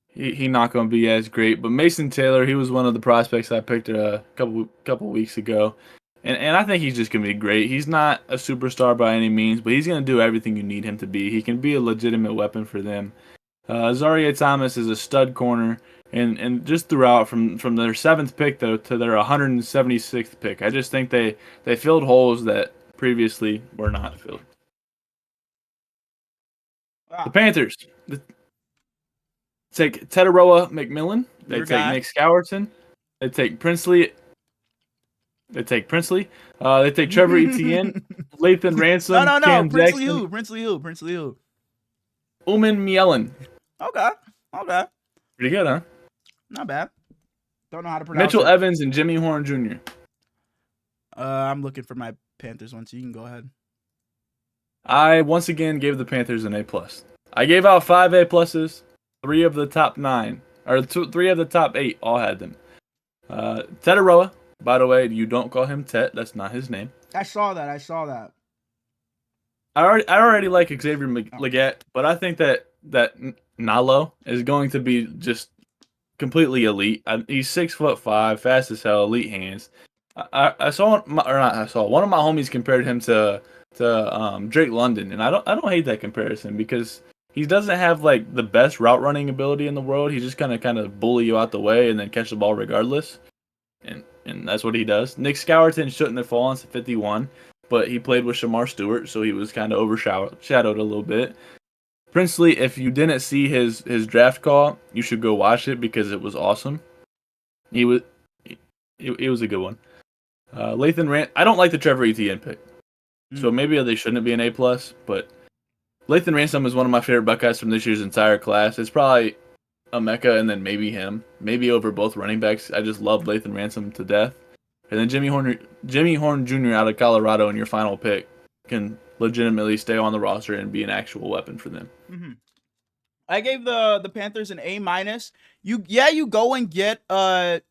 [SPEAKER 2] he not going to be as great. But Mason Taylor, he was one of the prospects I picked a couple weeks ago. And I think he's just going to be great. He's not a superstar by any means, but he's going to do everything you need him to be. He can be a legitimate weapon for them. Azareye'h Thomas is a stud corner, and just throughout from their 7th pick to their 176th pick, I just think they filled holes that previously were not filled. Wow. The Panthers take Tetaroa McMillan. They take Nick Scowerton. They take Princely. They take Trevor Etienne, Lathan Ransom.
[SPEAKER 1] No.
[SPEAKER 2] Cam
[SPEAKER 1] Princely
[SPEAKER 2] Jackson.
[SPEAKER 1] who?
[SPEAKER 2] Uman Mielen.
[SPEAKER 1] Okay.
[SPEAKER 2] Pretty good, huh?
[SPEAKER 1] Not bad. Don't know how to pronounce
[SPEAKER 2] Mitchell Evans and Jimmy Horn Jr.
[SPEAKER 1] I'm looking for my Panthers one, so you can go ahead.
[SPEAKER 2] I once again gave the Panthers an A+. I gave out 5 A+. 3 of the top 9, or 3 of the top 8 all had them. Tetaroa. By the way, you don't call him Tet. That's not his name.
[SPEAKER 1] I saw that.
[SPEAKER 2] I already like Xavier Legette, but I think that Nalo is going to be just completely elite. He's 6'5", fast as hell, elite hands. I saw one of my homies compared him to Drake London, and I don't hate that comparison, because he doesn't have like the best route running ability in the world. He's just kind of bully you out the way and then catch the ball regardless. And that's what he does. Nick Scourton shouldn't have fallen to 51, but he played with Shamar Stewart, so he was kind of overshadowed a little bit. Princely, if you didn't see his draft call, you should go watch it because it was awesome. It was a good one. Lathan Rand, I don't like the Trevor Etienne pick, so maybe they shouldn't be an A+, but Lathan Ransom is one of my favorite Buckeyes from this year's entire class. It's probably Emeka and then maybe him. Maybe over both running backs. I just love Lathan Ransom to death. And then Jimmy Horn Jr. out of Colorado in your final pick can legitimately stay on the roster and be an actual weapon for them.
[SPEAKER 1] Mm-hmm. I gave the Panthers an A-. You go and get Tetaroa.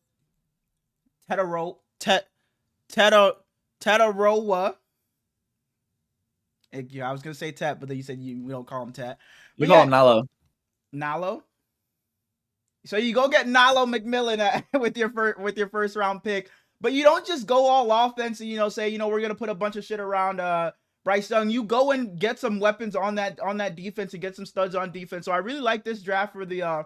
[SPEAKER 1] Yeah, I was gonna say Tet, but then you said we don't call him Tet.
[SPEAKER 2] We call him Nalo.
[SPEAKER 1] Nalo. So you go get Nalo McMillan with your first round pick, but you don't just go all offense and say we're gonna put a bunch of shit around Bryce Young. You go and get some weapons on that defense and get some studs on defense. So I really like this draft for the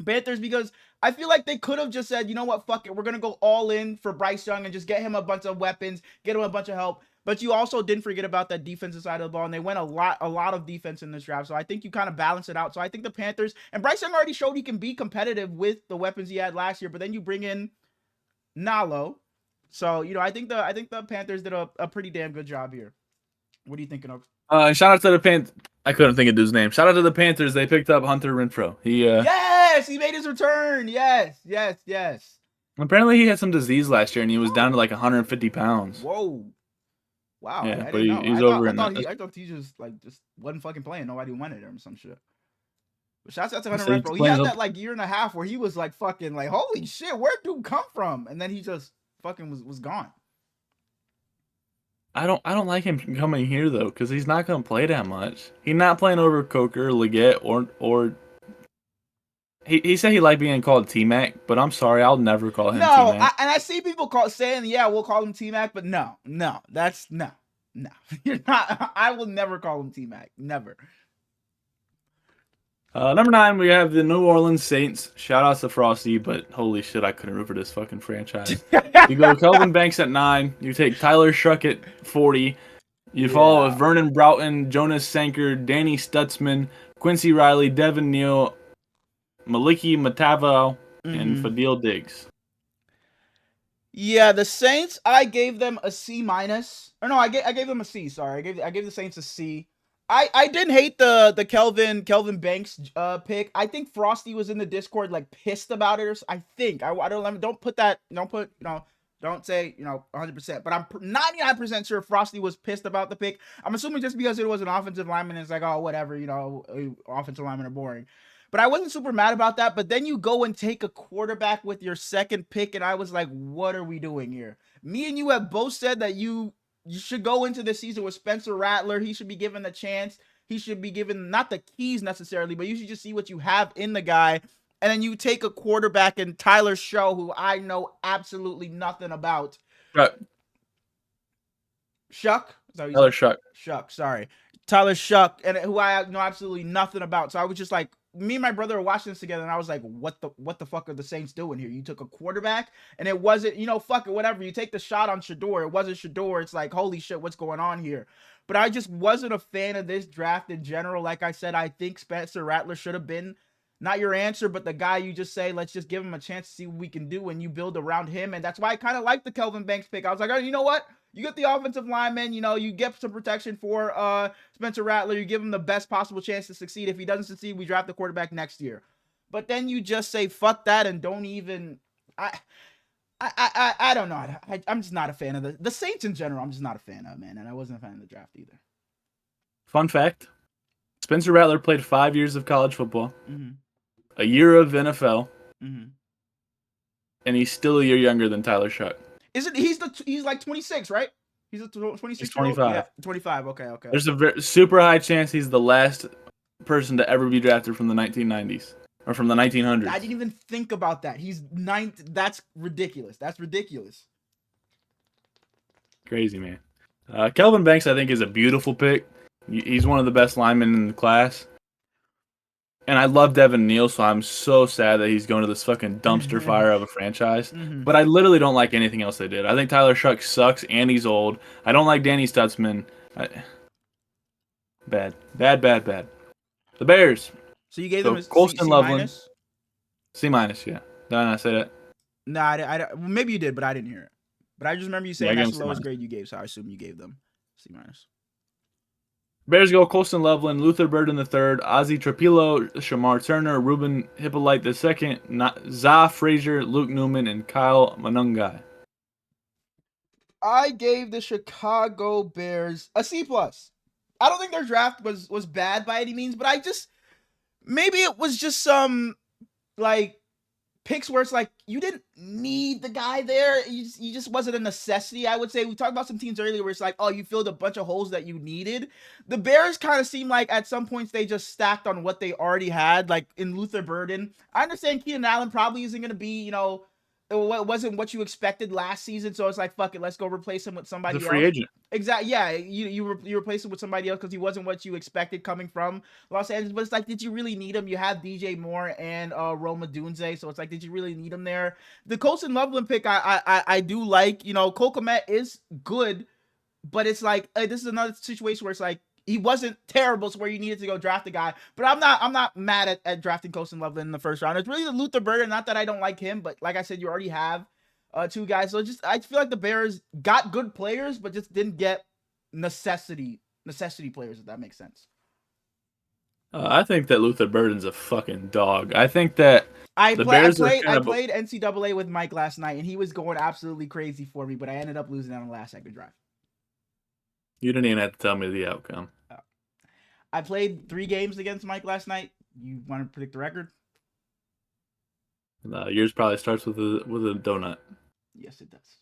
[SPEAKER 1] Panthers because I feel like they could have just said, you know what, fuck it, we're gonna go all in for Bryce Young and just get him a bunch of weapons, get him a bunch of help. But you also didn't forget about that defensive side of the ball, and they went a lot of defense in this draft. So I think you kind of balance it out. So I think the Panthers, and Bryce Young already showed he can be competitive with the weapons he had last year, but then you bring in Nalo. So, I think the Panthers did a pretty damn good job here. What are you thinking of?
[SPEAKER 2] Shout out to the Panthers. I couldn't think of his name. Shout out to the Panthers. They picked up Hunter Renfrow.
[SPEAKER 1] Yes, he made his return. Yes.
[SPEAKER 2] Apparently he had some disease last year, and he was down to like 150 pounds.
[SPEAKER 1] Whoa. Wow.
[SPEAKER 2] Yeah,
[SPEAKER 1] I
[SPEAKER 2] but
[SPEAKER 1] didn't know.
[SPEAKER 2] he's over in
[SPEAKER 1] I thought he just wasn't fucking playing. Nobody wanted him or some shit. But shouts out to Hunter Renfrow. He had that year and a half where he was fucking holy shit, where'd dude come from? And then he just fucking was gone.
[SPEAKER 2] I don't like him coming here though, because he's not gonna play that much. He's not playing over Coker, Leggett, or he said he liked being called T-Mac, but I'm sorry, I'll never call him T-Mac.
[SPEAKER 1] And I see people saying, yeah, we'll call him T-Mac, but no. You're not. I will never call him T-Mac. Never.
[SPEAKER 2] Number 9, we have the New Orleans Saints. Shout out to Frosty, but holy shit, I couldn't root for this fucking franchise. You go Kelvin Banks at 9. You take Tyler Shuck at 40. You follow with Vernon Broughton, Jonas Sanker, Danny Stutzman, Quincy Riley, Devin Neal, Maliki Matavao, and Fadil Diggs.
[SPEAKER 1] Yeah, the Saints, I gave them a C-. Or no, I gave them a C, sorry. I gave the Saints a C. I didn't hate the Kelvin Banks pick. I think Frosty was in the Discord pissed about it. I think. Don't say 100%, but I'm 99% sure Frosty was pissed about the pick. I'm assuming just because it was an offensive lineman, it's oh whatever, offensive linemen are boring. But I wasn't super mad about that. But then you go and take a quarterback with your second pick, and I was like, what are we doing here? Me and you have both said that you should go into the season with Spencer Rattler. He should be given a chance. He should be given not the keys necessarily, but you should just see what you have in the guy. And then you take a quarterback in Tyler Show, who I know absolutely nothing about. Shuck?
[SPEAKER 2] Tyler Shuck.
[SPEAKER 1] Shuck, sorry. Tyler Shuck, and who I know absolutely nothing about. So I was just like, me and my brother were watching this together, and I was like, what the fuck are the Saints doing here? You took a quarterback, and it wasn't, fuck it, whatever. You take the shot on Shaduer. It wasn't Shaduer. It's like, holy shit, what's going on here? But I just wasn't a fan of this draft in general. Like I said, I think Spencer Rattler should have been not your answer, but the guy you just say, let's just give him a chance to see what we can do, and you build around him. And that's why I kind of like the Kelvin Banks pick. I was like, oh, you know what? You get the offensive lineman, you get some protection for Spencer Rattler. You give him the best possible chance to succeed. If he doesn't succeed, we draft the quarterback next year. But then you just say, fuck that, and don't even... I don't know. I'm just not a fan of the Saints in general. I'm just not a fan of, man. And I wasn't a fan of the draft either.
[SPEAKER 2] Fun fact. Spencer Rattler played 5 years of college football. A year of NFL. And he's still a year younger than Tyler Shuck.
[SPEAKER 1] He's like 26, right? He's a 26.
[SPEAKER 2] He's 25.
[SPEAKER 1] Yeah, 25. Okay.
[SPEAKER 2] There's a super high chance he's the last person to ever be drafted from the 1990s or from the 1900s.
[SPEAKER 1] I didn't even think about that. He's 9th. That's ridiculous.
[SPEAKER 2] Crazy, man. Kelvin Banks, I think, is a beautiful pick. He's one of the best linemen in the class. And I love Devin Neal, so I'm so sad that he's going to this fucking dumpster fire of a franchise. But I literally don't like anything else they did. I think Tyler Shuck sucks, and he's old. I don't like Danny Stutzman. Bad. The Bears.
[SPEAKER 1] So you gave them a
[SPEAKER 2] Colston
[SPEAKER 1] C
[SPEAKER 2] Loveland.
[SPEAKER 1] minus?
[SPEAKER 2] C minus, yeah. Did I not say that?
[SPEAKER 1] Nah, maybe you did, but I didn't hear it. But I just remember you saying that's the lowest grade you gave, so I assume you gave them C minus.
[SPEAKER 2] Bears go Colston Loveland, Luther Burden III, Ozzie Trapilo, Shamar Turner, Ruben Hippolyte II, Za Frazier, Luke Newman, and Kyle Manungai.
[SPEAKER 1] I gave the Chicago Bears a C+. I don't think their draft was bad by any means, but maybe it was just some like picks where it's like you didn't need the guy there. You just wasn't a necessity, I would say. We talked about some teams earlier where it's like, oh, you filled a bunch of holes that you needed. The Bears kind of seem like at some points they just stacked on what they already had, like in Luther Burden. I understand Keenan Allen probably isn't going to be, it wasn't what you expected last season, so it's like, fuck it, let's go replace him with somebody else.
[SPEAKER 2] The free agent.
[SPEAKER 1] Exactly. Yeah, you replace him with somebody else because he wasn't what you expected coming from Los Angeles. But it's like, did you really need him? You have DJ Moore and Roma Dunze, so it's like, did you really need him there? The Colston Loveland pick, I do like. Cole Kmet is good, but it's like this is another situation where it's like he wasn't terrible, so where you needed to go draft a guy. But I'm not mad at drafting Colston Loveland in the first round. It's really the Luther Burden. Not that I don't like him, but like I said, you already have two guys. So I feel like the Bears got good players, but just didn't get necessity players, if that makes sense.
[SPEAKER 2] I think that Luther Burden's a fucking dog. I think that
[SPEAKER 1] I played NCAA with Mike last night, and he was going absolutely crazy for me, but I ended up losing on the last second drive.
[SPEAKER 2] You didn't even have to tell me the outcome.
[SPEAKER 1] I played 3 games against Mike last night. You want to predict the record?
[SPEAKER 2] Yours probably starts with a donut.
[SPEAKER 1] Yes, it does.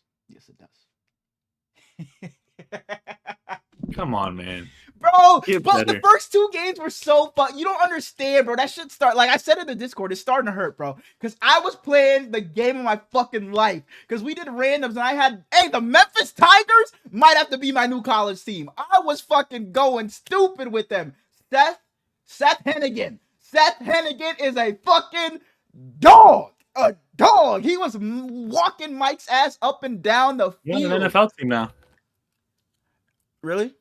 [SPEAKER 2] Come on, man.
[SPEAKER 1] Bro, but the first 2 games were so fun. You don't understand, bro. That shit start, like I said in the Discord, it's starting to hurt, bro. Because I was playing the game of my fucking life. Because we did randoms, and I had, the Memphis Tigers might have to be my new college team. I was fucking going stupid with them. Seth Hennigan. Seth Hennigan is a fucking dog. A dog. He was walking Mike's ass up and down the field.
[SPEAKER 2] You're on an NFL team now.
[SPEAKER 1] Really?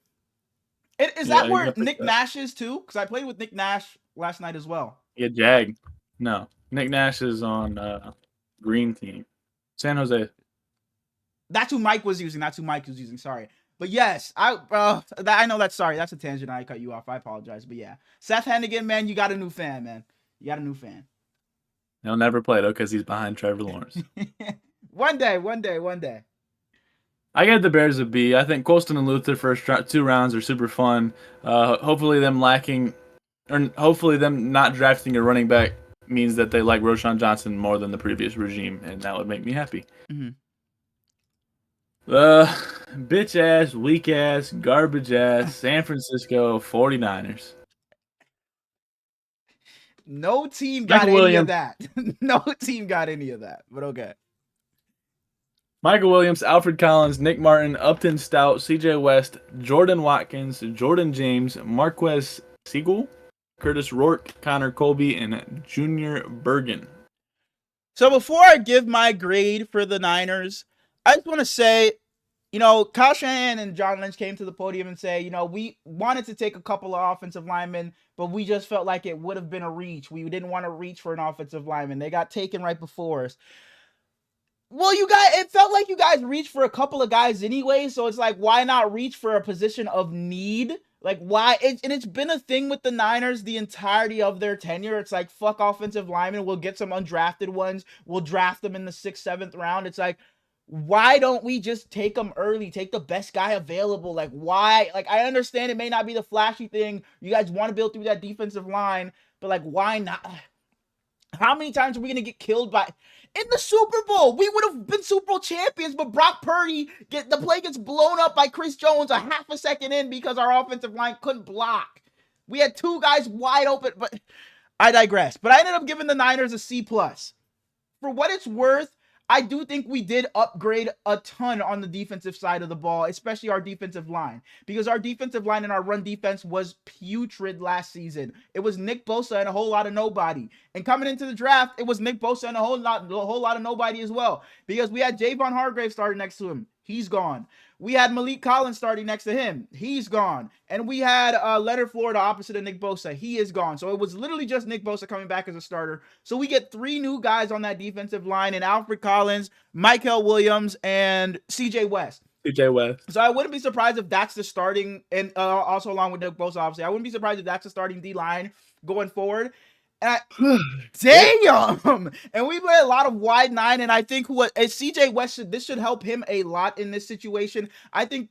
[SPEAKER 1] Is that where Nick Nash is too? Because I played with Nick Nash last night as well.
[SPEAKER 2] Yeah, Jag. No. Nick Nash is on green team. San Jose.
[SPEAKER 1] That's who Mike was using. Sorry. But yes, I know that's sorry. That's a tangent. I cut you off. I apologize. But yeah. Seth Hennigan, man, you got a new fan, man. You got a new fan.
[SPEAKER 2] He'll never play though because he's behind Trevor Lawrence.
[SPEAKER 1] One day.
[SPEAKER 2] I gave the Bears a B. I think Colston and Luther first 2 rounds are super fun. Hopefully them not drafting a running back means that they like Roschon Johnson more than the previous regime, and that would make me happy. Bitch ass, weak ass, garbage ass, San Francisco 49ers.
[SPEAKER 1] No team got any of that. No team got any of that, but okay.
[SPEAKER 2] Michael Williams, Alfred Collins, Nick Martin, Upton Stout, CJ West, Jordan Watkins, Jordan James, Marquez Siegel, Curtis Rourke, Connor Colby, and Junior Bergen.
[SPEAKER 1] So before I give my grade for the Niners, I just want to say, Kyle Shanahan and John Lynch came to the podium and say, we wanted to take a couple of offensive linemen, but we just felt like it would have been a reach. We didn't want to reach for an offensive lineman. They got taken right before us. Well, it felt like you guys reached for a couple of guys anyway, so it's like, why not reach for a position of need? Like, why? And it's been a thing with the Niners the entirety of their tenure. It's like, fuck offensive linemen. We'll get some undrafted ones. We'll draft them in the 6th, 7th round. It's like, why don't we just take them early? Take the best guy available. Like, why? Like, I understand it may not be the flashy thing. You guys want to build through that defensive line, but like, why not? How many times are we going to get killed by... In the Super Bowl, we would have been Super Bowl champions, but Brock Purdy, the play gets blown up by Chris Jones a half a second in because our offensive line couldn't block. We had 2 guys wide open, but I digress. But I ended up giving the Niners a C+. For what it's worth, I do think we did upgrade a ton on the defensive side of the ball, especially our defensive line, because our defensive line and our run defense was putrid last season. It was Nick Bosa and a whole lot of nobody. And coming into the draft, it was Nick Bosa and a whole lot of nobody as well, because we had Javon Hargrave starting next to him. He's gone. We had Malik Collins starting next to him. He's gone. And we had Leonard Floyd opposite of Nick Bosa. He is gone. So it was literally just Nick Bosa coming back as a starter. So we get 3 new guys on that defensive line, and Alfred Collins, Michael Williams, and CJ West. So I wouldn't be surprised if that's the starting, and also along with Nick Bosa, obviously. I wouldn't be surprised if that's the starting D-line going forward. And damn! And we play a lot of wide 9, and I think CJ West, this should help him a lot in this situation. I think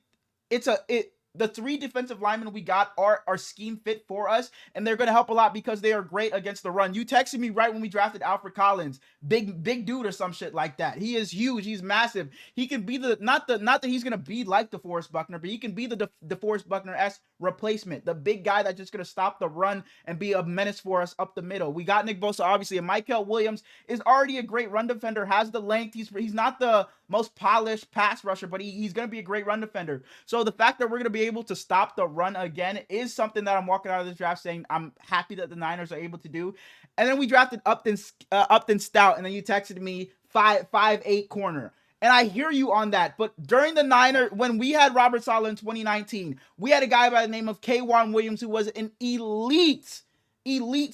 [SPEAKER 1] the 3 defensive linemen we got are scheme fit for us, and they're going to help a lot because they are great against the run. You texted me right when we drafted Alfred Collins, big dude or some shit like that. He is huge. He's massive. He can be not that he's going to be like DeForest Buckner, but he can be the DeForest Buckner-esque replacement, the big guy that's just going to stop the run and be a menace for us up the middle. We got Nick Bosa, obviously, and Michael Williams is already a great run defender, has the length. He's not the most polished pass rusher, but he's going to be a great run defender. So the fact that we're going to be able to stop the run again is something that I'm walking out of this draft saying I'm happy that the Niners are able to do. And then we drafted Upton Stout, and then you texted me 5'8" corner. And I hear you on that. But during the Niners, when we had Robert Saleh in 2019, we had a guy by the name of K'Wan Williams who was an elite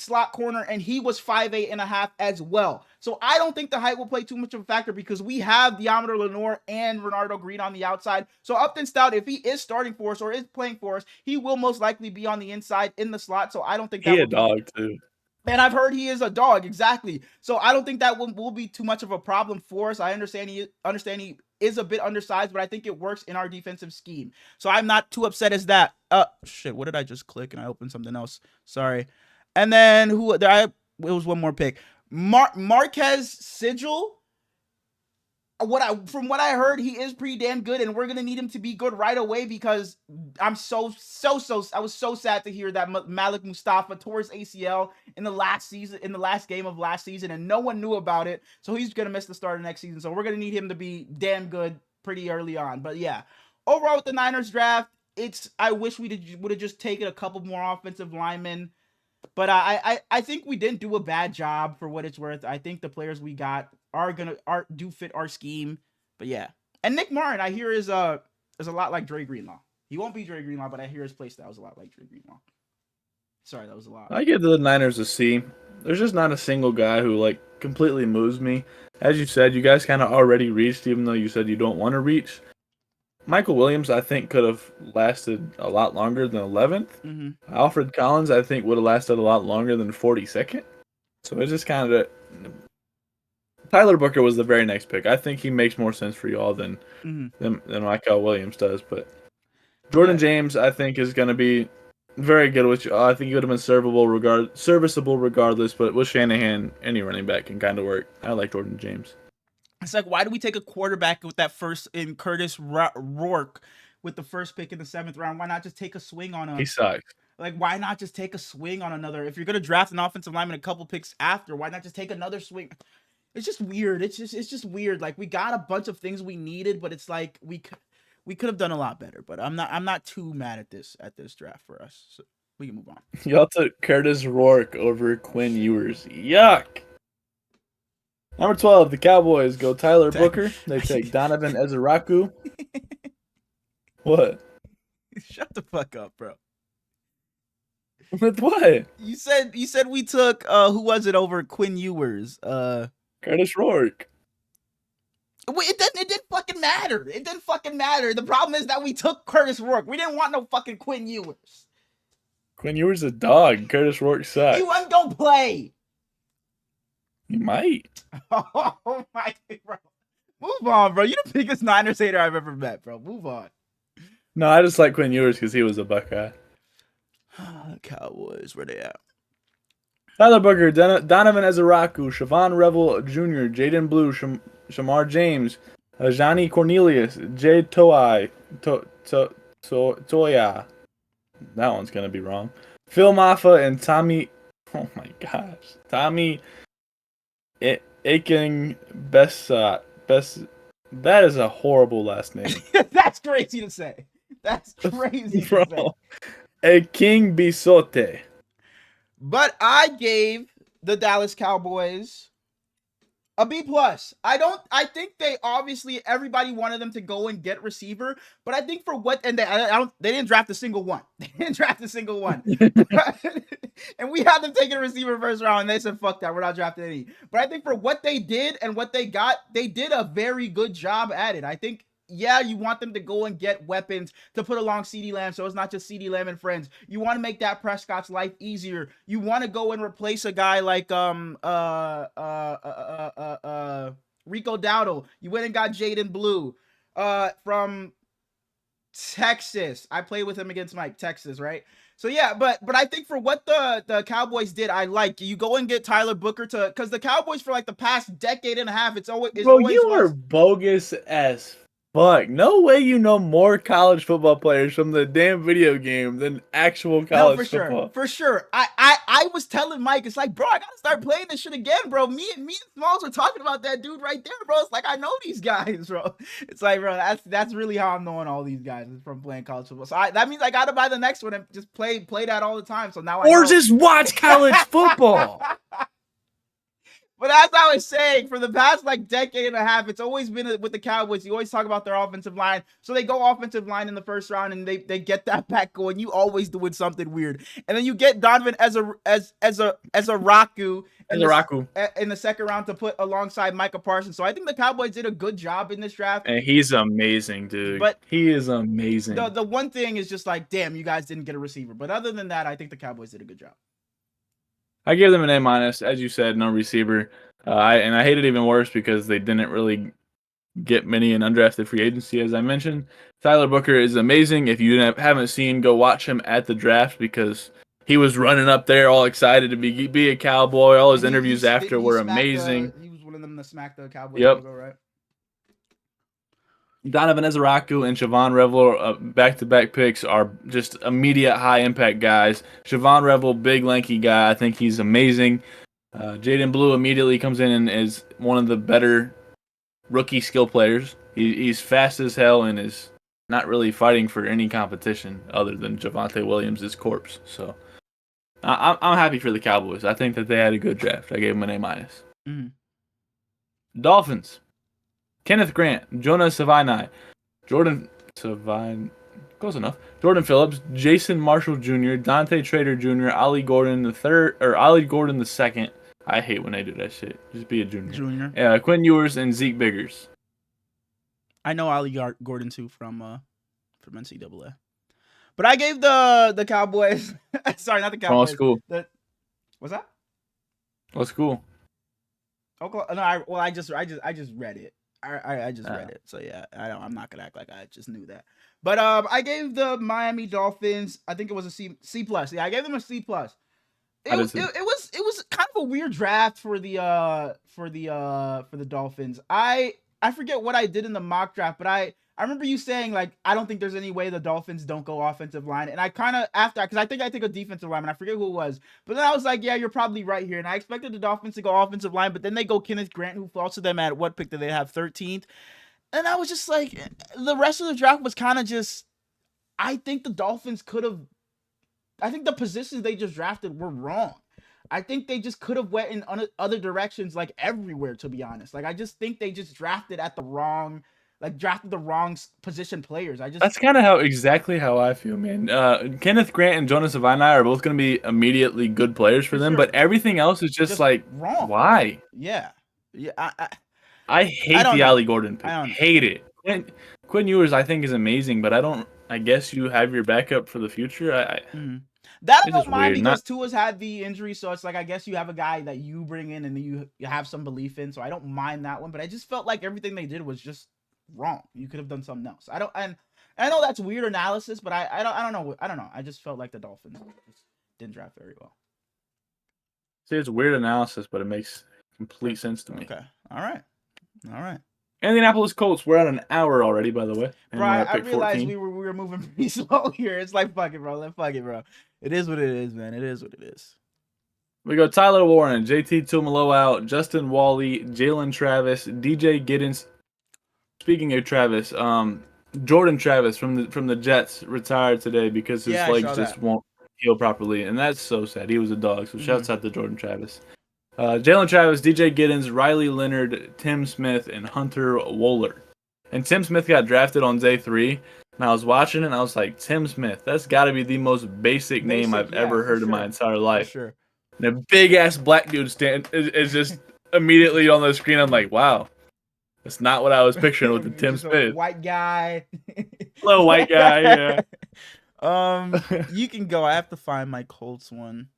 [SPEAKER 1] slot corner, and he was 5'8.5" as well. So I don't think the height will play too much of a factor because we have Deommodore Lenoir and Renardo Green on the outside. So Upton Stout, if he is starting for us or is playing for us, he will most likely be on the inside in the slot. So I don't think that
[SPEAKER 2] he a dog too.
[SPEAKER 1] And I've heard he is a dog, exactly. So I don't think that will be too much of a problem for us. I understand he is a bit undersized, but I think it works in our defensive scheme. So I'm not too upset as that. Shit, what did I just click? And I opened something else. Sorry. And then it was one more pick. Marquez Sigil. From what I heard, he is pretty damn good, and we're gonna need him to be good right away because I was so sad to hear that Malik Mustafa tore his ACL in the last game of last season, and no one knew about it. So he's gonna miss the start of next season. So we're gonna need him to be damn good pretty early on. But yeah, overall with the Niners draft, I wish we would have just taken a couple more offensive linemen. But I think we didn't do a bad job for what it's worth. I think the players we got do fit our scheme. But yeah. And Nick Martin, I hear is a lot like Dre Greenlaw. He won't be Dre Greenlaw, but I hear his play style is a lot like Dre Greenlaw. Sorry, that was a lot.
[SPEAKER 2] I give the Niners a C. There's just not a single guy who completely moves me. As you said, you guys kind of already reached, even though you said you don't want to reach. Michael Williams, I think, could have lasted a lot longer than 11th.
[SPEAKER 1] Mm-hmm.
[SPEAKER 2] Alfred Collins, I think, would have lasted a lot longer than 42nd. So it's just kind of... Tyler Booker was the very next pick. I think he makes more sense for y'all than Michael Williams does. But Jordan James, I think, is going to be very good with you. I think he would have been serviceable regardless. But with Shanahan, any running back can kind of work. I like Jordan James.
[SPEAKER 1] It's like, why do we take a quarterback with that first in Curtis Rourke with the first pick in the 7th round? Why not just take a swing on
[SPEAKER 2] He sucks.
[SPEAKER 1] Why not just take a swing on another? If you're going to draft an offensive lineman a couple picks after, why not just take another swing? It's just weird. It's just weird. We got a bunch of things we needed, but it's like we could have done a lot better. But I'm not too mad at this draft for us. So we can move on.
[SPEAKER 2] Y'all took Curtis Rourke over Quinn Ewers. Yuck. Number 12, the Cowboys go Tyler Booker. They take Donovan Ezeraku. What?
[SPEAKER 1] Shut the fuck up, bro.
[SPEAKER 2] With what?
[SPEAKER 1] You said we took who was it over Quinn Ewers?
[SPEAKER 2] Curtis Rourke.
[SPEAKER 1] It didn't fucking matter. It didn't fucking matter. The problem is that we took Curtis Rourke. We didn't want no fucking Quinn Ewers.
[SPEAKER 2] Quinn Ewers a dog. Curtis Rourke sucks.
[SPEAKER 1] He wasn't gonna play.
[SPEAKER 2] He might.
[SPEAKER 1] Oh my, bro. Move on, bro. You're the biggest Niners hater I've ever met, bro. Move on.
[SPEAKER 2] No, I just like Quinn Ewers because he was a Buckeye.
[SPEAKER 1] Cowboys, where they at?
[SPEAKER 2] Tyler Booker, Donovan Ezeraku, Siobhan Revel Jr., Jaden Blue, Shamar James, Johnny Cornelius, Jay Toya. That one's going to be wrong. Phil Maffa and Tommy. Oh my gosh. Tommy Aiken Bessat. best. That is a horrible last name.
[SPEAKER 1] That's crazy to say. That's crazy to say.
[SPEAKER 2] A King Bisote.
[SPEAKER 1] But I gave the Dallas Cowboys a B+. I think they obviously, everybody wanted them to go and get receiver, but I think for what, and they didn't draft a single one. They didn't draft a single one. And we had them taking a receiver first round, and they said, fuck that, we're not drafting any. But I think for what they did and what they got, they did a very good job at it. I think, yeah, you want them to go and get weapons to put along CeeDee Lamb, so it's not just CeeDee Lamb and friends. You want to make Dak Prescott's life easier. You want to go and replace a guy like Rico Dowdle. You went and got Jaden Blue from Texas. I played with him against Texas, right? So yeah, but I think for what the Cowboys did, I like. You go and get Tyler Booker because the Cowboys for like the past decade and a half, it's always
[SPEAKER 2] you are bogus as fuck. No way you know more college football players from the damn video game than actual college football.
[SPEAKER 1] For sure. I was telling Mike, it's like, bro, I gotta start playing this shit again, bro. Me and Smallz were talking about that dude right there, bro. It's like, I know these guys, bro. It's like, bro, that's really how I'm knowing all these guys is from playing college football. So that means I gotta buy the next one and just play that all the time. So now
[SPEAKER 2] or just watch college football.
[SPEAKER 1] But as I was saying, for the past like decade and a half, it's always been with the Cowboys. You always talk about their offensive line. So they go offensive line in the first round and they get that back going. You always doing something weird. And then you get Donovan as a Raku in the second round to put alongside Micah Parsons. So I think the Cowboys did a good job in this draft.
[SPEAKER 2] And he's amazing, dude. But he is amazing.
[SPEAKER 1] The one thing is just like, damn, you guys didn't get a receiver. But other than that, I think the Cowboys did a good job.
[SPEAKER 2] I give them an A-, as you said, no receiver. I hate it even worse because they didn't really get many in undrafted free agency, as I mentioned. Tyler Booker is amazing. If you haven't seen, go watch him at the draft because he was running up there all excited to be a Cowboy. All his interviews after were amazing.
[SPEAKER 1] He was one of them to smack the Cowboys logo, right?
[SPEAKER 2] Donovan Ezeraku and Siobhan Revel, back-to-back picks, are just immediate high-impact guys. Siobhan Revel, big, lanky guy. I think he's amazing. Jaden Blue immediately comes in and is one of the better rookie skill players. He's fast as hell and is not really fighting for any competition other than Javonte Williams' corpse. So I'm happy for the Cowboys. I think that they had a good draft. I gave them an A-.
[SPEAKER 1] Mm-hmm.
[SPEAKER 2] Dolphins. Kenneth Grant, Jonah Savini, Jordan Phillips, Jason Marshall Jr., Dante Trader Jr., Ollie Gordon II. I hate when they do that shit. Just be a junior. Quinn Ewers and Zeke Biggers.
[SPEAKER 1] I know Ollie Gordon too from NCAA. But I gave the Cowboys. Sorry, not the Cowboys.
[SPEAKER 2] What school?
[SPEAKER 1] What's that?
[SPEAKER 2] What school?
[SPEAKER 1] Oklahoma. No, I just read it. I just read it, so yeah, I'm not gonna act like I just knew that. But I gave the Miami Dolphins, I think it was a C+. Yeah, I gave them a C+. It was kind of a weird draft for the Dolphins. I forget what I did in the mock draft, but I remember you saying like, I don't think there's any way the Dolphins don't go offensive line. And I kind of, after, because I think I took a defensive lineman, I forget who it was. But then I was like, yeah, you're probably right here. And I expected the Dolphins to go offensive line, but then they go Kenneth Grant, who falls to them at what pick did they have, 13th? And I was just like, the rest of the draft was kind of just, I think the Dolphins could have, I think the positions they just drafted were wrong. I think they just could have went in other directions, like everywhere, to be honest. Like, I just think they just drafted the wrong position players. That's
[SPEAKER 2] kind of exactly how I feel, man. Kenneth Grant and Jonas Savini are both going to be immediately good players for them, but everything else is just like
[SPEAKER 1] wrong.
[SPEAKER 2] Why?
[SPEAKER 1] Yeah.
[SPEAKER 2] I hate the Ollie Gordon pick. I hate it. Quinn Ewers, I think, is amazing, but I guess you have your backup for the future.
[SPEAKER 1] That I don't mind because Tua's had the injury, so it's like, I guess you have a guy that you bring in and you have some belief in, so I don't mind that one, but I just felt like everything they did was just wrong. You could have done something else. I know that's weird analysis, but I don't know. I just felt like the Dolphins just didn't draft very well.
[SPEAKER 2] See, it's weird analysis, but it makes complete sense to me.
[SPEAKER 1] Okay. All right.
[SPEAKER 2] Indianapolis Colts. We're at an hour already, by the way.
[SPEAKER 1] Bro, I realized 14. we were moving pretty slow here. It's like, fuck it, bro. It is what it is, man. It is what it is.
[SPEAKER 2] We go Tyler Warren, JT Tuimoloau, Justin Wally, Jalen Travis, DJ Giddens, speaking of Travis, Jordan Travis from the Jets retired today because his legs just won't heal properly, and that's so sad. He was a dog, so shouts out to Jordan Travis. Jalen Travis, DJ Giddens, Riley Leonard, Tim Smith, and Hunter Wohler. And Tim Smith got drafted on day 3, and I was watching it, and I was like, Tim Smith, that's got to be the most basic name I've ever heard in my entire life. For sure. And a big-ass black dude is just immediately on the screen. I'm like, wow. That's not what I was picturing with the Tim Smith.
[SPEAKER 1] White guy.
[SPEAKER 2] Little white guy,
[SPEAKER 1] yeah. You can go. I have to find my Colts one.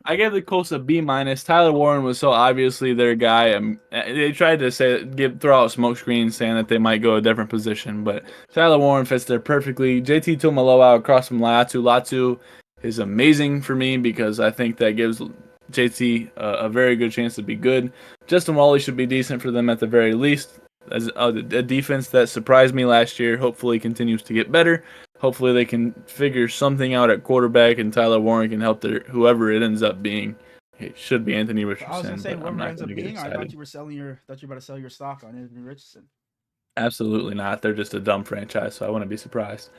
[SPEAKER 2] I gave the Colts a B-. Tyler Warren was so obviously their guy. They tried to throw out smoke screens saying that they might go a different position, but Tyler Warren fits there perfectly. JT Tuimoloau across from Latu. Latu is amazing for me because I think that gives JT a very good chance to be good. Justin Wally should be decent for them at the very least. As a defense that surprised me last year, hopefully continues to get better. Hopefully they can figure something out at quarterback, and Tyler Warren can help whoever it ends up being. It should be Anthony Richardson. I was gonna say whoever ends up being. I thought you were about to sell your stock on Anthony Richardson. Absolutely not. They're just a dumb franchise, so I wouldn't be surprised.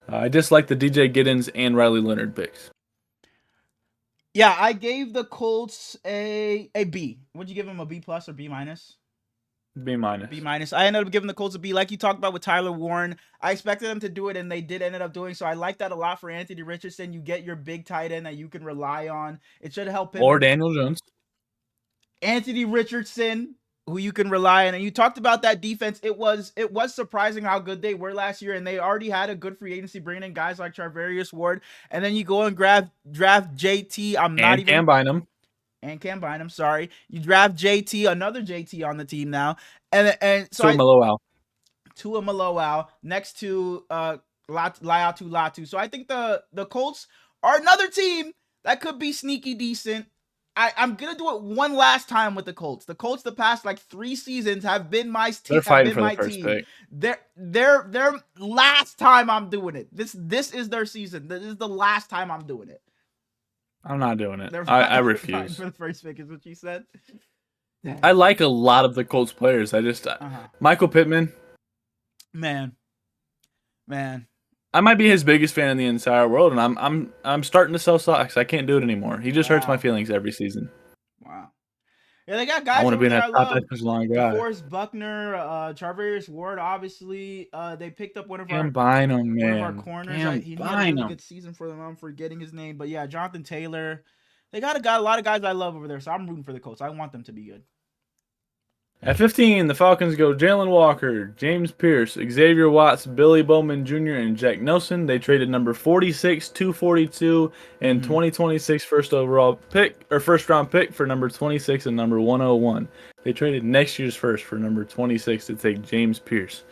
[SPEAKER 2] I just like the DJ Giddens and Riley Leonard picks.
[SPEAKER 1] Yeah, I gave the Colts a B. Would you give them a B+ or B-?
[SPEAKER 2] B-.
[SPEAKER 1] B-. I ended up giving the Colts a B. Like you talked about with Tyler Warren, I expected them to do it, and they did end up doing so. I like that a lot for Anthony Richardson. You get your big tight end that you can rely on. It should help him.
[SPEAKER 2] Or Daniel Jones.
[SPEAKER 1] Anthony Richardson, who you can rely on. And you talked about that defense. It was surprising how good they were last year, and they already had a good free agency bringing in guys like Charvarius Ward. And then you go and draft JT.
[SPEAKER 2] Cam Bynum.
[SPEAKER 1] And Cam Bynum, sorry. You draft JT, another JT on the team now. And so Tuimoloau next to Latu. So I think the Colts are another team that could be sneaky decent. I'm going to do it one last time with the Colts. The Colts the past 3 seasons have been my team.
[SPEAKER 2] They're fighting for the first pick.
[SPEAKER 1] They're last time I'm doing it. This is their season. This is the last time I'm doing it.
[SPEAKER 2] I'm not doing it. I refuse.
[SPEAKER 1] For the first pick is what you said.
[SPEAKER 2] I like a lot of the Colts players. I just Michael Pittman.
[SPEAKER 1] Man.
[SPEAKER 2] I might be his biggest fan in the entire world, and I'm starting to sell stocks. I can't do it anymore. He just hurts my feelings every season.
[SPEAKER 1] Wow. Yeah, they got guys.
[SPEAKER 2] I want to be in that top echelon guy.
[SPEAKER 1] Forrest Buckner, Charvarius Ward. Obviously, they picked up one of our
[SPEAKER 2] Bynum,
[SPEAKER 1] one of our corners. He had a really good season for them. I'm forgetting his name, but yeah, Jonathan Taylor. They got a lot of guys I love over there, so I'm rooting for the Colts. I want them to be good.
[SPEAKER 2] At 15, the Falcons go Jalen Walker, James Pierce, Xavier Watts, Billy Bowman Jr., and Jack Nelson. They traded number 46, 242, and 2026 first round pick for number 26 and number 101. They traded next year's first for number 26 to take James Pierce.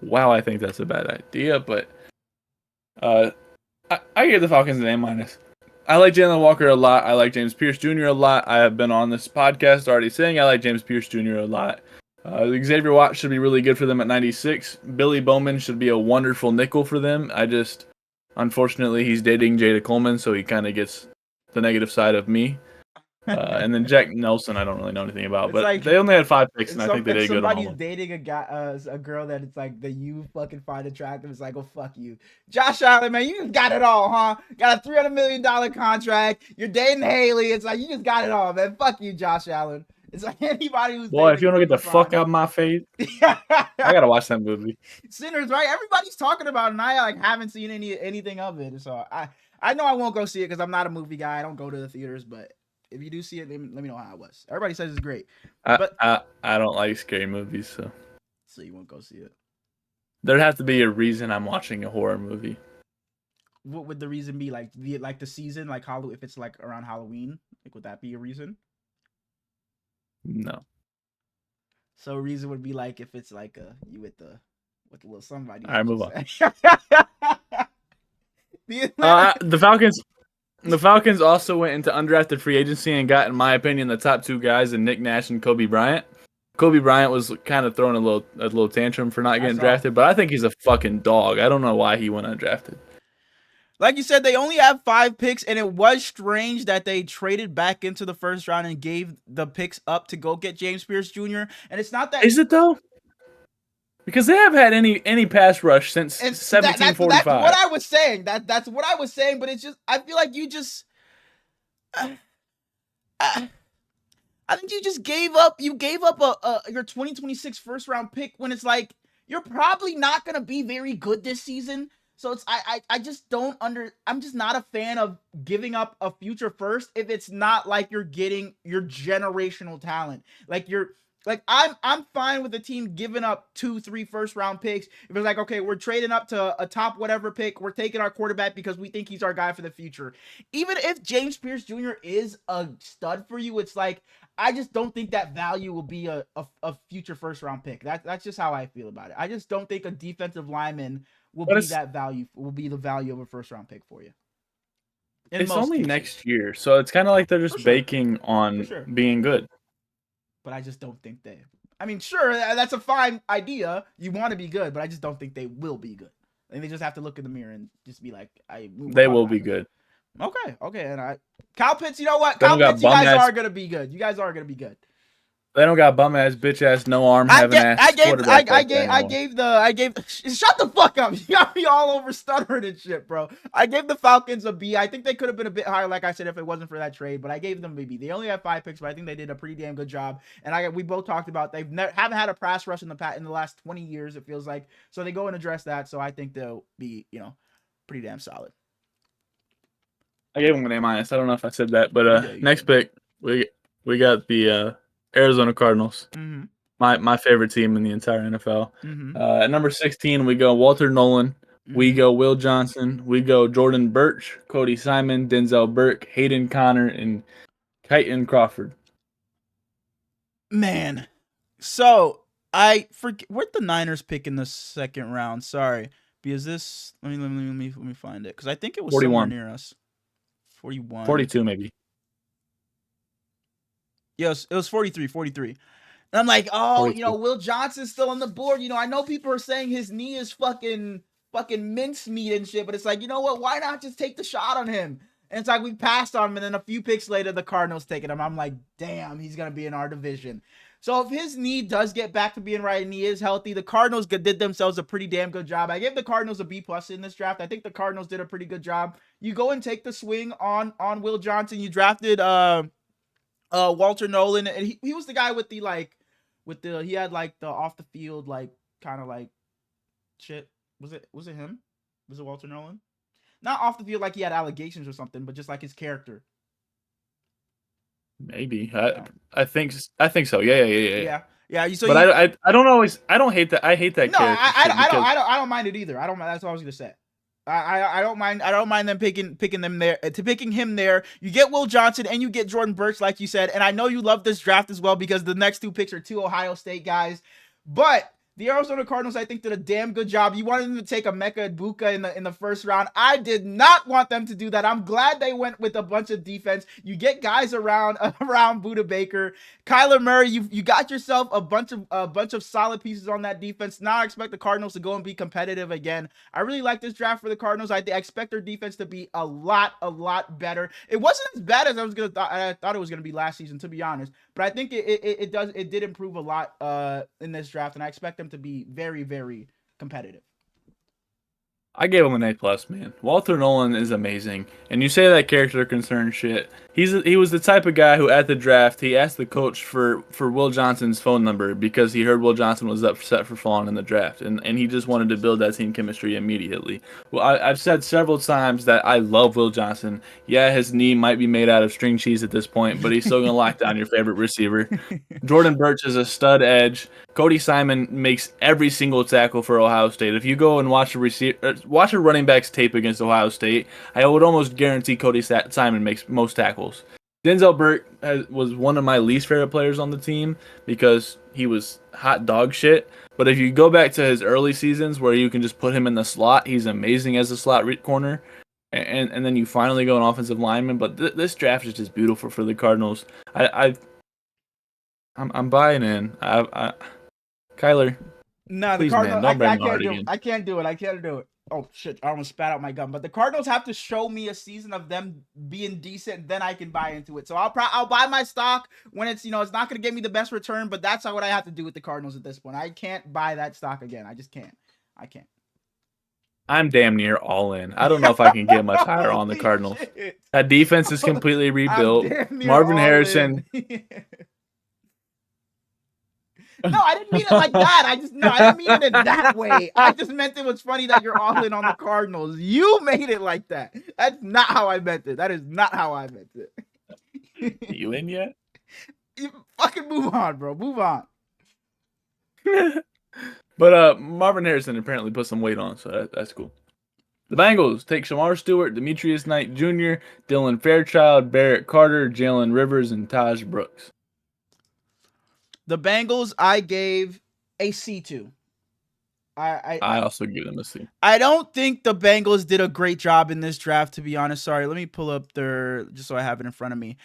[SPEAKER 2] Wow, I think that's a bad idea, but I give the Falcons an A-. I like Jalen Walker a lot. I like James Pierce Jr. a lot. I have been on this podcast already saying I like James Pierce Jr. a lot. Xavier Watts should be really good for them at 96. Billy Bowman should be a wonderful nickel for them. Unfortunately, he's dating Jada Coleman, so he kind of gets the negative side of me. And then Jack Nelson, I don't really know anything about, but they only had 5 picks, and I think they did good on them.
[SPEAKER 1] Somebody's dating a girl that it's like that you fucking find attractive. It's like, oh, fuck you. Josh Allen, man, you just got it all, huh? Got a $300 million contract. You're dating Haley. It's like, you just got it all, man. Fuck you, Josh Allen. It's like anybody who's
[SPEAKER 2] if you want to get the fuck out of my face, I gotta watch that movie.
[SPEAKER 1] Sinners, right? Everybody's talking about it, and I haven't seen anything of it. So I know I won't go see it because I'm not a movie guy. I don't go to the theaters, but if you do see it, let me know how it was. Everybody says it's great. But
[SPEAKER 2] I don't like scary movies,
[SPEAKER 1] so you won't go see it.
[SPEAKER 2] There'd have to be a reason I'm watching a horror movie.
[SPEAKER 1] What would the reason be? Like the season, like if it's like around Halloween, like would that be a reason?
[SPEAKER 2] No.
[SPEAKER 1] So a reason would be like if it's like you with the little somebody.
[SPEAKER 2] All right, move on. The Falcons also went into undrafted free agency and got, in my opinion, the top 2 guys in Nick Nash and Kobe Bryant. Kobe Bryant was kind of throwing a little tantrum for not getting drafted, but I think he's a fucking dog. I don't know why he went undrafted.
[SPEAKER 1] Like you said, they only have 5 picks, and it was strange that they traded back into the first round and gave the picks up to go get James Pierce Jr. And it's not that...
[SPEAKER 2] Is it, though? Because they have had any pass rush since 1745.
[SPEAKER 1] That's what I was saying. That's what I was saying. But it's just I feel like you just. I think you just gave up. You gave up your 2026 first round pick when it's like you're probably not gonna be very good this season. So it's I just don't I'm just not a fan of giving up a future first if it's not like you're getting your generational talent. I'm fine with the team giving up 2-3 first round picks. If it's like, okay, we're trading up to a top whatever pick, we're taking our quarterback because we think he's our guy for the future. Even if James Pierce Jr. is a stud for you, it's like I just don't think that value will be a future first round pick. That's just how I feel about it. I just don't think a defensive lineman will be that value. Will be the value of a first round pick for you.
[SPEAKER 2] It's only cases. Next year, so it's kind of like they're just baking on being good.
[SPEAKER 1] But I just don't think they. I mean, sure, that's a fine idea. You want to be good, but I just don't think they will be good. I think they just have to look in the mirror and just be like,
[SPEAKER 2] they will be good.
[SPEAKER 1] Okay, and Kyle Pitts, you know what? Kyle Pitts, you guys are gonna be good. You guys are gonna be good.
[SPEAKER 2] They don't got bum ass, bitch ass, no arm having ass quarterback.
[SPEAKER 1] I gave. Shut the fuck up! You got me all over stuttering and shit, bro. I gave the Falcons a B. I think they could have been a bit higher, like I said, if it wasn't for that trade. But I gave them a B. They only have 5 picks, but I think they did a pretty damn good job. And we both talked about haven't had a pass rush in the last 20 years. It feels like so they go and address that. So I think they'll be pretty damn solid.
[SPEAKER 2] I gave them an A-. I don't know if I said that, but next pick we got the Arizona Cardinals.
[SPEAKER 1] Mm-hmm.
[SPEAKER 2] My favorite team in the entire NFL. Mm-hmm. At number 16, we go Walter Nolan. Mm-hmm. We go Will Johnson. We go Jordan Birch, Cody Simon, Denzel Burke, Hayden Connor, and Kyton Crawford.
[SPEAKER 1] Man, so I forget where'd the Niners pick in the second round. Sorry, because this let me find it because I think it was 41. Somewhere near us. 41,
[SPEAKER 2] 42 maybe.
[SPEAKER 1] Yes, it was 43. And I'm like, 42. Will Johnson's still on the board. I know people are saying his knee is fucking mincemeat and shit, but it's like, you know what? Why not just take the shot on him? And it's like we passed on him, and then a few picks later, the Cardinals taking him. I'm like, damn, he's gonna be in our division. So if his knee does get back to being right and he is healthy, the Cardinals did themselves a pretty damn good job. I gave the Cardinals a B+ in this draft. I think the Cardinals did a pretty good job. You go and take the swing on Will Johnson. You drafted Walter Nolan, and he was the guy with he had like the off the field kind of like shit. Was it him? Was it Walter Nolan? Not off the field like he had allegations or something, but just like his character.
[SPEAKER 2] Maybe I think so. Yeah.
[SPEAKER 1] So
[SPEAKER 2] but I don't hate that. I hate that character.
[SPEAKER 1] I don't mind it either. I don't mind. That's what I was gonna say. I don't mind them picking him there. You get Will Johnson and you get Jordan Birch, like you said. And I know you love this draft as well because the next 2 picks are 2 Ohio State guys. But the Arizona Cardinals, I think, did a damn good job. You wanted them to take Emeka Egbuka in the first round. I did not want them to do that. I'm glad they went with a bunch of defense. You get guys around Budda Baker, Kyler Murray. You got yourself a bunch of solid pieces on that defense. Now I expect the Cardinals to go and be competitive again. I really like this draft for the Cardinals. I expect their defense to be a lot better. It wasn't as bad as I thought it was gonna be last season, to be honest. But I think it did improve a lot in this draft, and I expect them to be very, very competitive.
[SPEAKER 2] I gave him an A+, man. Walter Nolan is amazing. And you say that character concern shit. He was the type of guy who at the draft, he asked the coach for Will Johnson's phone number because he heard Will Johnson was upset for falling in the draft. And he just wanted to build that team chemistry immediately. Well, I've said several times that I love Will Johnson. Yeah, his knee might be made out of string cheese at this point, but he's still going to lock down your favorite receiver. Jordan Birch is a stud edge. Cody Simon makes every single tackle for Ohio State. If you go and watch a running back's tape against Ohio State, I would almost guarantee Cody Simon makes most tackles. Denzel Burke was one of my least favorite players on the team because he was hot dog shit. But if you go back to his early seasons where you can just put him in the slot, he's amazing as a slot corner. And then you finally go an offensive lineman. But this draft is just beautiful for the Cardinals. I'm buying in. Kyler.
[SPEAKER 1] No, the Cardinals. I can't do it. Oh shit! I almost spat out my gum. But the Cardinals have to show me a season of them being decent, then I can buy into it. So I'll buy my stock when it's it's not going to give me the best return, but that's what I have to do with the Cardinals at this point. I can't buy that stock again. I just can't. I can't.
[SPEAKER 2] I'm damn near all in. I don't know if I can get much higher on the Cardinals. Shit. That defense is completely rebuilt. Marvin Harrison.
[SPEAKER 1] No, I didn't mean it like that. I didn't mean it in that way. I just meant it was funny that you're all in on the Cardinals. You made it like that. That's not how I meant it. That is not how I meant
[SPEAKER 2] it. You in yet?
[SPEAKER 1] You fucking move on, bro. Move on.
[SPEAKER 2] But Marvin Harrison apparently put some weight on, so that's cool. The Bengals take Shamar Stewart, Demetrius Knight Jr., Dylan Fairchild, Barrett Carter, Jalen Rivers, and Taj Brooks.
[SPEAKER 1] The Bengals, I gave a C to.
[SPEAKER 2] I also give them a C.
[SPEAKER 1] I don't think the Bengals did a great job in this draft, to be honest. Sorry, let me pull up their, just so I have it in front of me.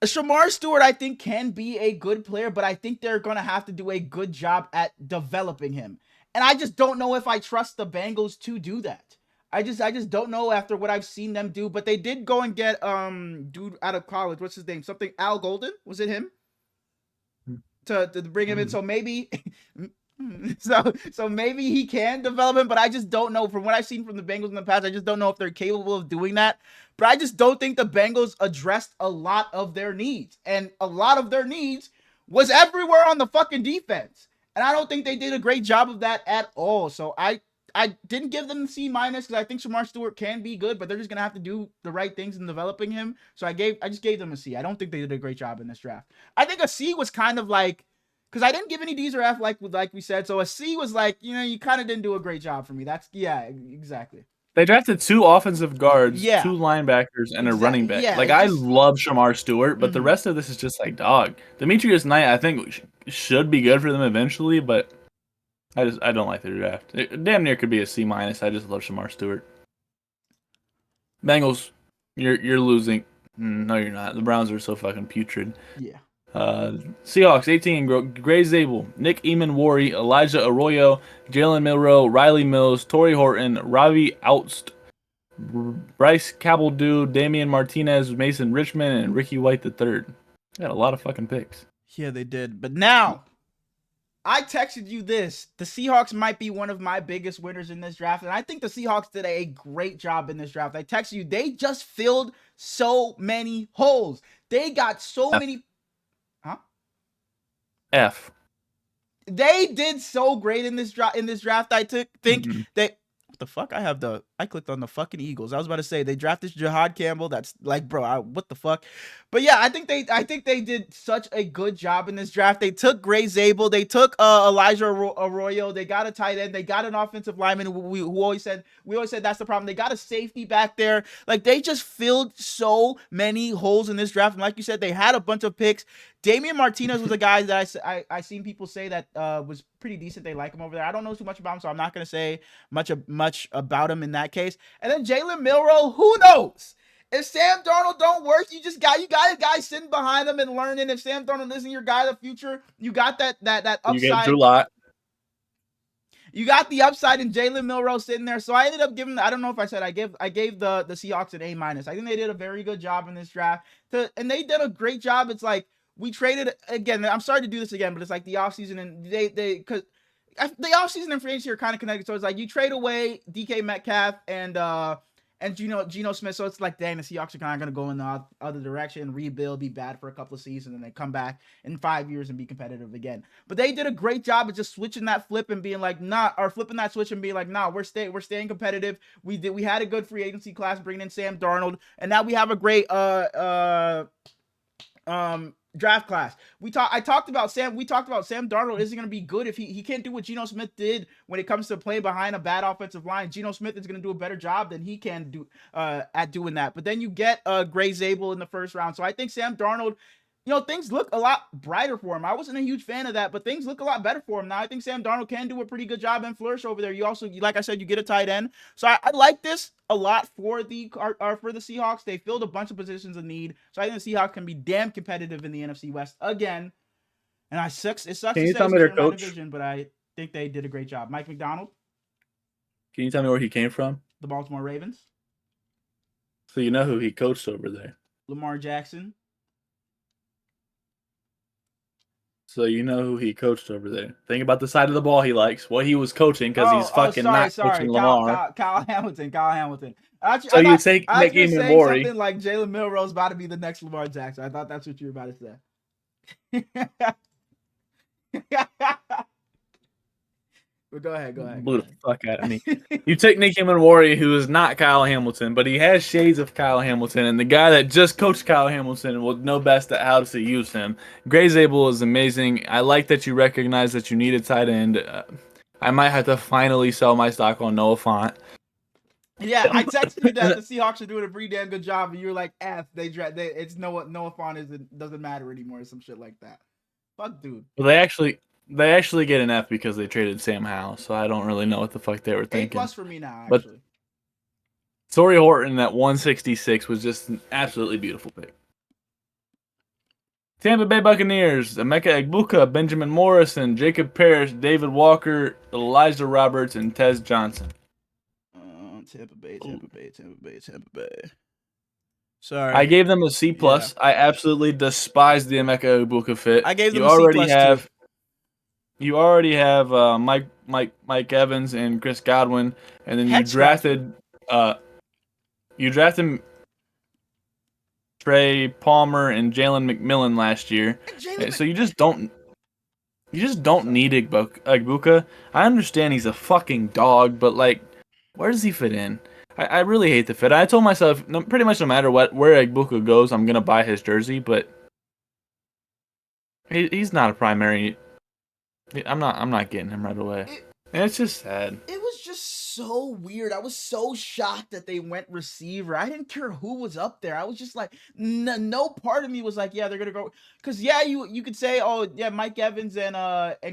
[SPEAKER 1] Shamar Stewart, I think, can be a good player, but I think they're going to have to do a good job at developing him. And I just don't know if I trust the Bengals to do that. I just don't know after what I've seen them do, but they did go and get dude out of college. What's his name? Something Al Golden? Was it him? To bring him in. So maybe so maybe he can develop him, but I just don't know. From what I've seen from the Bengals in the past, I just don't know if they're capable of doing that. But I just don't think the Bengals addressed a lot of their needs. And a lot of their needs was everywhere on the fucking defense. And I don't think they did a great job of that at all. So I didn't give them the C- because I think Shamar Stewart can be good, but they're just gonna have to do the right things in developing him. So I just gave them a C. I don't think they did a great job in this draft. I think a C was kind of like, because I didn't give any D's or F like we said. So a C was like, you kind of didn't do a great job for me. That's exactly.
[SPEAKER 2] They drafted 2 offensive guards, 2 linebackers, and a running back.
[SPEAKER 1] Yeah,
[SPEAKER 2] I love Shamar Stewart, but the rest of this is just like dog. Demetrius Knight, I think, should be good for them eventually, but I don't like their draft. It damn near could be a C-. I just love Shamar Stewart. Bengals, you're losing. No, you're not. The Browns are so fucking putrid.
[SPEAKER 1] Yeah.
[SPEAKER 2] Seahawks, 18, Gray Zabel, Nick Eamon-Worry, Elijah Arroyo, Jalen Milroe, Riley Mills, Torrey Horton, Ravi Oust, Bryce Cabaldo, Damian Martinez, Mason Richmond, and Ricky White III. They got a lot of fucking picks.
[SPEAKER 1] Yeah, they did. But now, I texted you this. The Seahawks might be one of my biggest winners in this draft, and I think the Seahawks did a great job in this draft. I texted you. They just filled so many holes. They got so many... Huh?
[SPEAKER 2] F.
[SPEAKER 1] They did so great in this draft. I think that... What the fuck? I clicked on the fucking Eagles. I was about to say they drafted Jahad Campbell. That's like, bro, what the fuck? But yeah, I think they did such a good job in this draft. They took Gray Zabel. They took Elijah Arroyo. They got a tight end. They got an offensive lineman. We always said that's the problem. They got a safety back there. Like, they just filled so many holes in this draft. And like you said, they had a bunch of picks. Damian Martinez was a guy that I seen people say that was pretty decent. They like him over there. I don't know too much about him, so I'm not gonna say much about him in that case. And then Jalen Milroe, who knows? If Sam Darnold don't work, you got a guy sitting behind him and learning. If Sam Darnold isn't your guy of the future, you got that upside.
[SPEAKER 2] You get Drew Lock.
[SPEAKER 1] You got the upside in Jalen Milroe sitting there. So I ended up giving, I don't know if I said I gave the Seahawks an A-. I think they did a very good job in this draft. And they did a great job. It's like, we traded, again, I'm sorry to do this again, but it's like the offseason, and because the offseason and free agency are kind of connected. So it's like you trade away DK Metcalf and Geno Smith. So it's like, dang, the Seahawks are kind of going to go in the other direction, rebuild, be bad for a couple of seasons, and then come back in 5 years and be competitive again. But they did a great job of just switching that flip and being like, nah, or flipping that switch and being like, nah, we're staying competitive. We had a good free agency class, bringing in Sam Darnold, and now we have a great draft class. We talked about Sam Darnold isn't going to be good if he can't do what Geno Smith did when it comes to play behind a bad offensive line. Geno Smith is going to do a better job than he can do at doing that. But then you get Gray Zabel in the first round. So I think Sam Darnold, things look a lot brighter for him. I wasn't a huge fan of that, but things look a lot better for him now. I think Sam Darnold can do a pretty good job and flourish over there. You also, like I said, you get a tight end. So I like this a lot for the Seahawks. They filled a bunch of positions of need. So I think the Seahawks can be damn competitive in the NFC West again. And it sucks to say it's in my division, but I think they did a great job. Mike McDonald?
[SPEAKER 2] Can you tell me where he came from?
[SPEAKER 1] The Baltimore Ravens.
[SPEAKER 2] So you know who he coached over there?
[SPEAKER 1] Lamar Jackson.
[SPEAKER 2] So you know who he coached over there. Think about the side of the ball he likes, what he was coaching, because he's fucking not coaching Lamar.
[SPEAKER 1] Kyle Hamilton. Kyle Hamilton.
[SPEAKER 2] So you take
[SPEAKER 1] I thought you were
[SPEAKER 2] Nicky
[SPEAKER 1] saying
[SPEAKER 2] Mamori.
[SPEAKER 1] something like Jalen Milroe's about to be the next Lamar Jackson. I thought that's what you were about to say. But go ahead.
[SPEAKER 2] Blew the fuck out of me. You take Nicky Mamori, who is not Kyle Hamilton, but he has shades of Kyle Hamilton, and the guy that just coached Kyle Hamilton will know best at how to use him. Gray Zabel is amazing. I like that you recognize that you need a tight end. I might have to finally sell my stock on Noah Fant.
[SPEAKER 1] Yeah, I texted you that the Seahawks are doing a pretty damn good job, and you were like, "F, it's Noah Fant doesn't matter anymore," or some shit like that. Fuck, dude.
[SPEAKER 2] Well, they actually get an F because they traded Sam Howell, so I don't really know what the fuck they were thinking.
[SPEAKER 1] A+ for me now, actually.
[SPEAKER 2] But Torrey Horton at 166 was just an absolutely beautiful pick. Tampa Bay Buccaneers, Emeka Egbuka, Benjamin Morrison, Jacob Parrish, David Walker, Elijah Roberts, and Tez Johnson.
[SPEAKER 1] Tampa Bay. Sorry.
[SPEAKER 2] I gave them a C+. Yeah. I absolutely despise the Emeka Egbuka fit.
[SPEAKER 1] I gave them a C+, too.
[SPEAKER 2] You already have Mike Evans and Chris Godwin, and then you drafted Trey Palmer and Jalen McMillan last year. So you just don't need Egbuka. I understand he's a fucking dog, but like, where does he fit in? I really hate the fit. I told myself pretty much no matter where Egbuka goes, I'm gonna buy his jersey, but he's not a primary. I'm not getting him right away. And it's just sad.
[SPEAKER 1] It was just so weird. I was so shocked that they went receiver. I didn't care who was up there. I was just like, no part of me was like, yeah, they're gonna go. Because yeah, you could say, oh yeah, Mike Evans and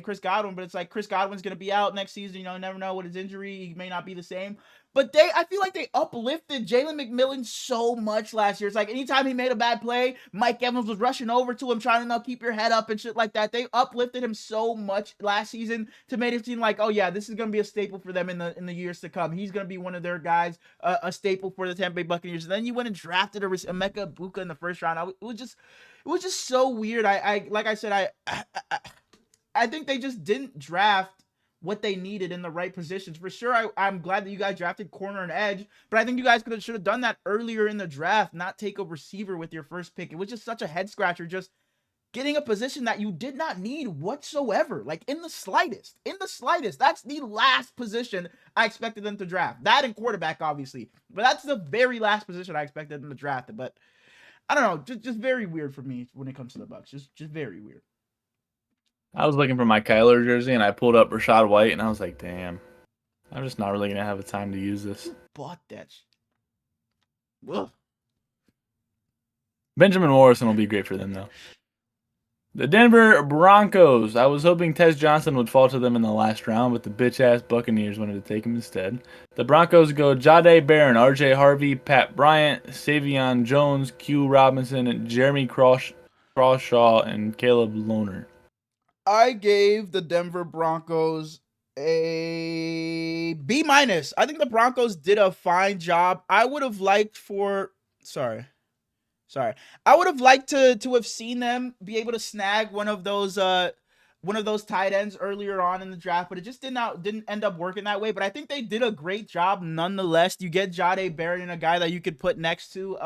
[SPEAKER 1] Chris Godwin, but it's like Chris Godwin's gonna be out next season. You know, never know what his injury. He may not be the same. But I feel like they uplifted Jalen McMillan so much last year. It's like anytime he made a bad play, Mike Evans was rushing over to him, trying to keep your head up and shit like that. They uplifted him so much last season to make it seem like, oh yeah, this is gonna be a staple for them in the years to come. He's gonna be one of their guys, a staple for the Tampa Bay Buccaneers. And then you went and drafted Emeka Egbuka in the first round. It was just so weird. Like I said, I think they just didn't draft what they needed in the right positions. For sure, I'm glad that you guys drafted corner and edge, but I think you guys should have done that earlier in the draft, not take a receiver with your first pick. It was just such a head scratcher, just getting a position that you did not need whatsoever, like in the slightest. That's the last position I expected them to draft. That and quarterback, obviously, but that's the very last position I expected them to draft. But I don't know, just very weird for me when it comes to the Bucs. Just very weird.
[SPEAKER 2] I was looking for my Kyler jersey, and I pulled up Rachaad White, and I was like, damn, I'm just not really going to have the time to use this.
[SPEAKER 1] Who bought that? Ugh.
[SPEAKER 2] Benjamin Morrison will be great for them, though. The Denver Broncos. I was hoping Tez Johnson would fall to them in the last round, but the bitch-ass Buccaneers wanted to take him instead. The Broncos go Jahdae Barron, R.J. Harvey, Pat Bryant, Savion Jones, Q Robinson, Jeremy Crawshaw, and Caleb Lohner. I
[SPEAKER 1] gave the Denver Broncos a B-. I think the Broncos did a fine job. I would have liked Sorry. I would have liked to have seen them be able to snag one of those tight ends earlier on in the draft, but it just didn't end up working that way. But I think they did a great job nonetheless. You get Jahdae Barron, a guy that you could put next to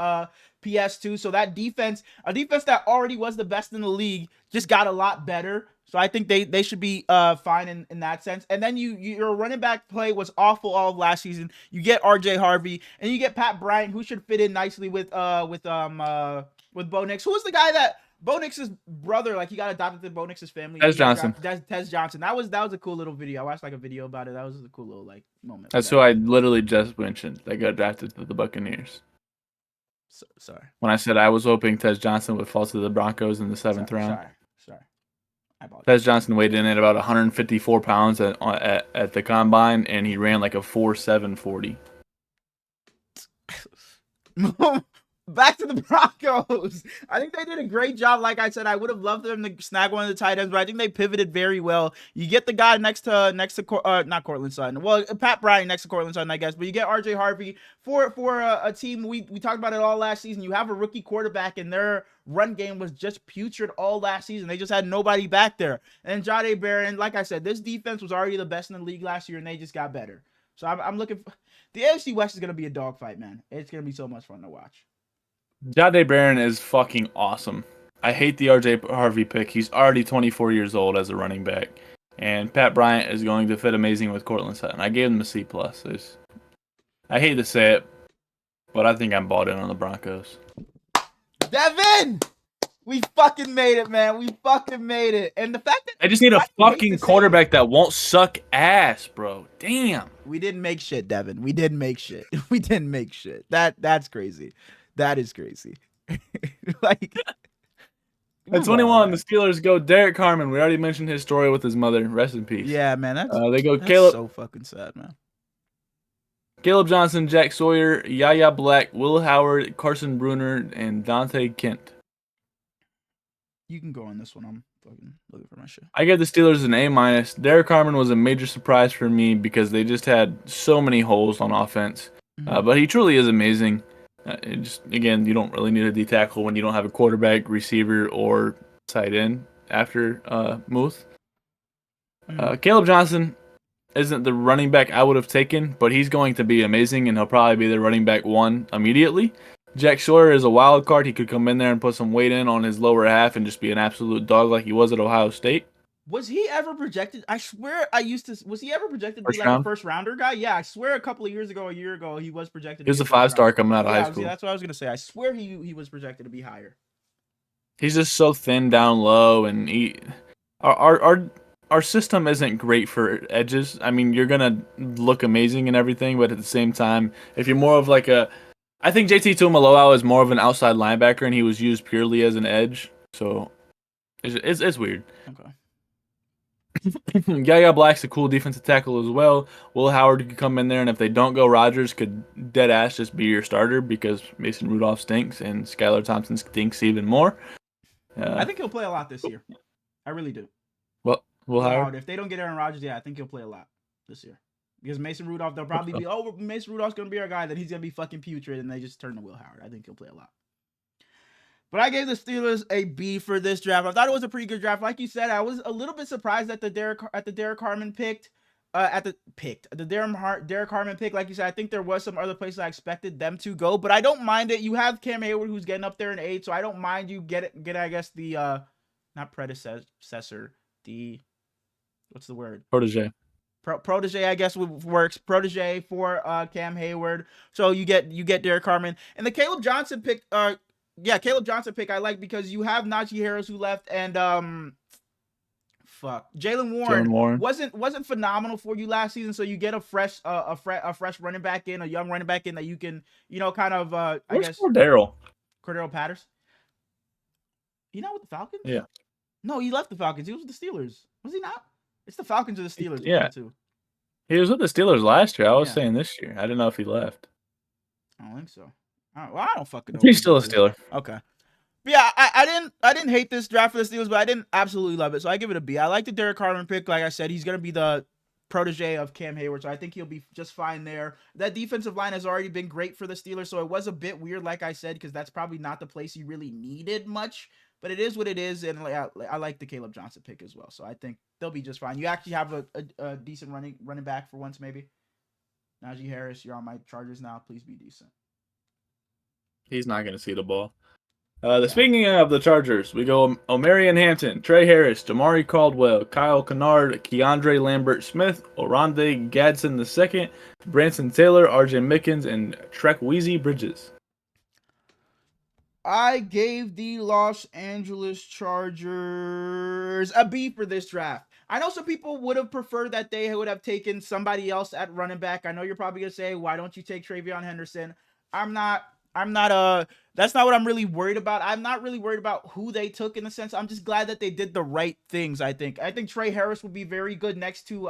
[SPEAKER 1] PS2. So that defense, a defense that already was the best in the league, just got a lot better. So I think they should be fine in that sense. And then your running back play was awful all of last season. You get RJ Harvey and you get Pat Bryant, who should fit in nicely with Bo Nix. Who was the guy that Bo Nix's brother, like he got adopted to Bo Nix's family?
[SPEAKER 2] Tez Johnson.
[SPEAKER 1] Tez Johnson. That was a cool little video. I watched like a video about it. That was a cool little like moment.
[SPEAKER 2] That's who I literally just mentioned. They got drafted to the Buccaneers.
[SPEAKER 1] Sorry.
[SPEAKER 2] When I said I was hoping Tez Johnson would fall to the Broncos in the 7th round.
[SPEAKER 1] Sorry.
[SPEAKER 2] Tez Johnson weighed in at about 154 pounds at the combine, and he ran like a 4.7 40.
[SPEAKER 1] back to the Broncos. I think they did a great job. Like I said, I would have loved them to snag one of the tight ends, but I think they pivoted very well. You get the guy next to not Cortland Sutton. Well, Pat Bryant next to Cortland Sutton, I guess. But you get RJ Harvey for a team. We talked about it all last season. You have a rookie quarterback, and their run game was just putrid all last season. They just had nobody back there. And Jahdae Barron, like I said, this defense was already the best in the league last year, and they just got better. So I'm looking for the AFC West is gonna be a dogfight, man. It's gonna be so much fun to watch.
[SPEAKER 2] Jahdae Barron is fucking awesome. I hate the RJ Harvey pick. He's already 24 years old as a running back. And Pat Bryant is going to fit amazing with Cortland Sutton. I gave him a C+. I hate to say it, but I think I'm bought in on the Broncos.
[SPEAKER 1] Devin! We fucking made it, man. We fucking made it. And the fact that
[SPEAKER 2] I just need a fucking quarterback that won't suck ass, bro. Damn.
[SPEAKER 1] We didn't make shit, Devin. We didn't make shit. We didn't make shit. That's crazy. That is crazy. Like
[SPEAKER 2] at 21, the Steelers go Derek Carmen. We already mentioned his story with his mother. Rest in peace.
[SPEAKER 1] Yeah, man.
[SPEAKER 2] They go Caleb.
[SPEAKER 1] So fucking sad, man.
[SPEAKER 2] Caleb Johnson, Jack Sawyer, YAAAA Black, Will Howard, Carson Bruner, and Dante Kent.
[SPEAKER 1] You can go on this one. I'm fucking looking for my shit.
[SPEAKER 2] I give the Steelers an A-. Derek Carmen was a major surprise for me because they just had so many holes on offense. But he truly is amazing. Again, you don't really need a D tackle when you don't have a quarterback, receiver, or tight end after Muth. Caleb Johnson isn't the running back I would have taken, but he's going to be amazing, and he'll probably be the running back 1 immediately. Jack Sawyer is a wild card. He could come in there and put some weight in on his lower half and just be an absolute dog like he was at Ohio State.
[SPEAKER 1] Was he ever projected? I swear was he ever projected to be like a first rounder guy? Yeah, I swear a year ago, he was projected.
[SPEAKER 2] He was a 5-star coming out of high school.
[SPEAKER 1] That's what I was going to say. I swear he was projected to be higher.
[SPEAKER 2] He's just so thin down low, and our system isn't great for edges. I mean, you're going to look amazing and everything, but at the same time, if you're more of like I think JT Tuimoloau is more of an outside linebacker, and he was used purely as an edge. So it's weird.
[SPEAKER 1] Okay.
[SPEAKER 2] YAAAA Black's a cool defensive tackle as well. Will Howard could come in there, and if they don't go Rodgers, could dead ass just be your starter because Mason Rudolph stinks and Skylar Thompson stinks even more.
[SPEAKER 1] I think he'll play a lot this year. I really do.
[SPEAKER 2] Well, Will Howard?
[SPEAKER 1] If they don't get Aaron Rodgers, yeah, I think he'll play a lot this year. Because Mason Rudolph, they'll probably be, Mason Rudolph's going to be our guy, then he's going to be fucking putrid, and they just turn to Will Howard. I think he'll play a lot. But I gave the Steelers a B for this draft. I thought it was a pretty good draft. Like you said, I was a little bit surprised at the Derek Carmen pick. The Derek Carmen pick. Like you said, I think there was some other places I expected them to go, but I don't mind it. You have Cam Hayward who's getting up there in age, so I don't mind you get I guess the not predecessor, the what's the word?
[SPEAKER 2] Protege.
[SPEAKER 1] Protege, I guess works. Protege for Cam Hayward. So you get Derek Carmen and the Caleb Johnson pick. Caleb Johnson pick I like because you have Najee Harris who left and Jaylen Warren wasn't phenomenal for you last season. So you get a fresh running back in, a young running back in that you can kind of I guess
[SPEAKER 2] Cordero
[SPEAKER 1] Patterson. You know with the Falcons?
[SPEAKER 2] Yeah.
[SPEAKER 1] No, he left the Falcons. He was with the Steelers. Was he not? It's the Falcons or the Steelers.
[SPEAKER 2] Yeah. He was with the Steelers last year. I was saying this year. I didn't know if he left.
[SPEAKER 1] I don't think so. Well, I don't fucking know.
[SPEAKER 2] He's still a Steeler.
[SPEAKER 1] Okay. But yeah, I didn't hate this draft for the Steelers, but I didn't absolutely love it. So I give it a B. I like the Derek Carmen pick. Like I said, he's going to be the protege of Cam Hayward, so I think he'll be just fine there. That defensive line has already been great for the Steelers, so it was a bit weird, like I said, because that's probably not the place you really needed much. But it is what it is, and I like the Caleb Johnson pick as well. So I think they'll be just fine. You actually have a decent running back for once, maybe. Najee Harris, you're on my Chargers now. Please be decent.
[SPEAKER 2] He's not going to see the ball. Speaking of the Chargers, we go Omarion Hampton, Trey Harris, Jamari Caldwell, Kyle Kennard, Keandre Lambert-Smith, Oronde Gadsden II, Branson Taylor, RJ Mickens, and Trequezy Bridges.
[SPEAKER 1] I gave the Los Angeles Chargers a B for this draft. I know some people would have preferred that they would have taken somebody else at running back. I know you're probably going to say, why don't you take Travion Henderson? That's not what I'm really worried about. I'm not really worried about who they took in the sense. I'm just glad that they did the right things, I think. I think Trey Harris would be very good next to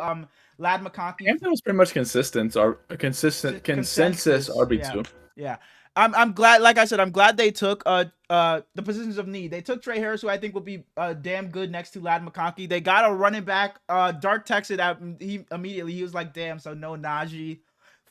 [SPEAKER 1] Ladd McConkey.
[SPEAKER 2] Hampton was pretty much consensus RB2.
[SPEAKER 1] Yeah. I'm glad, like I said, I'm glad they took the positions of need. They took Trey Harris, who I think will be damn good next to Ladd McConkey. They got a running back. Dark texted out immediately. He was like, damn, so no Najee.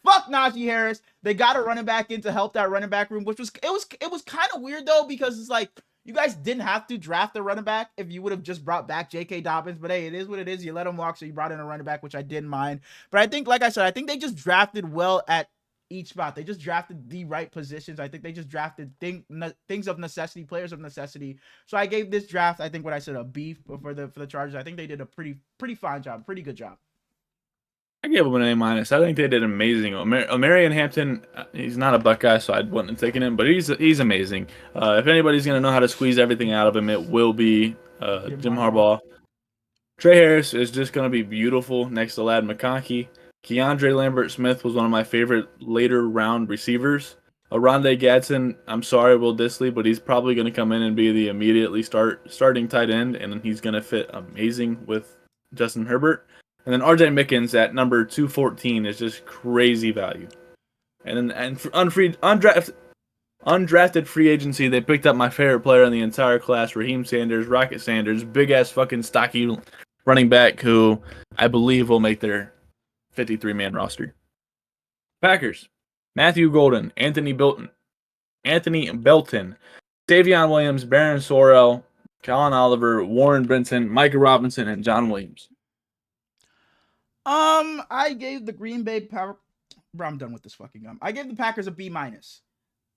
[SPEAKER 1] Fuck Najee Harris. They got a running back in to help that running back room, which was kind of weird though, because it's like you guys didn't have to draft a running back if you would have just brought back J.K. Dobbins. But hey, it is what it is. You let him walk, so you brought in a running back, which I didn't mind. But I think, like I said, I think they just drafted well at each spot. They just drafted the right positions. I think they just drafted things of necessity, players of necessity. So I gave this draft, I think what I said, a B for the Chargers. I think they did a pretty fine job, pretty good job.
[SPEAKER 2] I gave him an A-. I think they did amazing. Omarion Hampton, he's not a Buckeye, so I wouldn't have taken him, but he's amazing. If anybody's going to know how to squeeze everything out of him, it will be Jim Harbaugh. Trey Harris is just going to be beautiful next to Ladd McConkey. Keandre Lambert-Smith was one of my favorite later round receivers. Rondé Gadsden, I'm sorry, Will Dissly, but he's probably going to come in and be the immediately starting tight end, and he's going to fit amazing with Justin Herbert. And then R.J. Mickens at number 214 is just crazy value. And then undrafted free agency, they picked up my favorite player in the entire class, Raheem Sanders, Rocket Sanders, big-ass fucking stocky running back who I believe will make their 53-man roster. Packers, Matthew Golden, Anthony Belton, Davion Williams, Baron Sorrell, Colin Oliver, Warren Brinson, Micah Robinson, and John Williams.
[SPEAKER 1] I gave the Green Bay Bro, I'm done with this fucking gum. I gave the Packers a B-.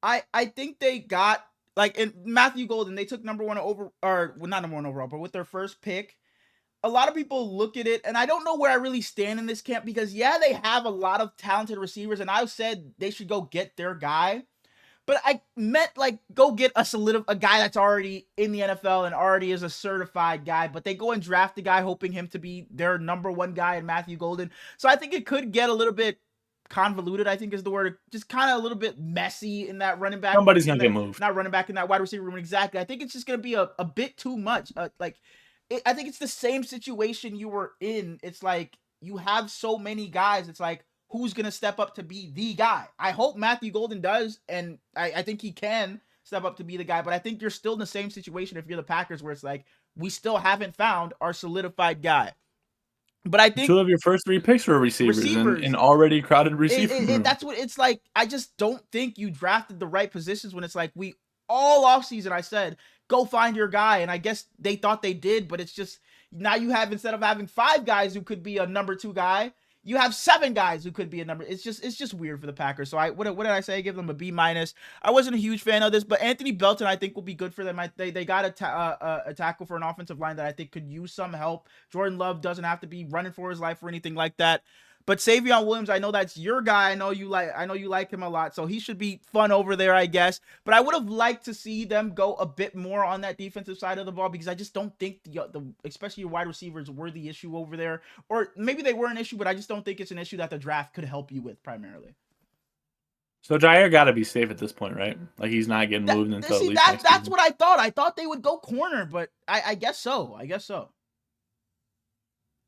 [SPEAKER 1] I think they got, like, in Matthew Golden, they took not number one overall, but with their first pick. A lot of people look at it, and I don't know where I really stand in this camp, because yeah, they have a lot of talented receivers, and I've said they should go get their guy. But I meant, like, go get a guy that's already in the NFL and already is a certified guy. But they go and draft a guy hoping him to be their number one guy in Matthew Golden. So I think it could get a little bit convoluted, I think is the word. Just kind of a little bit messy in that running back.
[SPEAKER 2] Somebody's going to get moved.
[SPEAKER 1] Not running back in that wide receiver room. Exactly. I think it's just going to be a bit too much. I think it's the same situation you were in. It's like you have so many guys. It's like, who's going to step up to be the guy? I hope Matthew Golden does, and I think he can step up to be the guy, but I think you're still in the same situation if you're the Packers, where it's like, we still haven't found our solidified guy. But I think
[SPEAKER 2] 2 of your first 3 picks were receivers. In already crowded receiver.
[SPEAKER 1] That's what it's like. I just don't think you drafted the right positions when it's like, we all offseason I said, go find your guy, and I guess they thought they did, but it's just, now you have, instead of having 5 guys who could be a number 2 guy, you have 7 guys who could be a number. It's just weird for the Packers. So what did I say? I give them a B-. I wasn't a huge fan of this, but Anthony Belton I think will be good for them. They got a tackle for an offensive line that I think could use some help. Jordan Love doesn't have to be running for his life or anything like that. But Savion Williams, I know that's your guy. I know you like him a lot, so he should be fun over there, I guess. But I would have liked to see them go a bit more on that defensive side of the ball, because I just don't think especially your wide receivers were the issue over there. Or maybe they were an issue, but I just don't think it's an issue that the draft could help you with primarily.
[SPEAKER 2] So Jair got to be safe at this point, right? Like, he's not getting moved until at least next
[SPEAKER 1] that's
[SPEAKER 2] season.
[SPEAKER 1] what I thought. I thought they would go corner, but I guess so.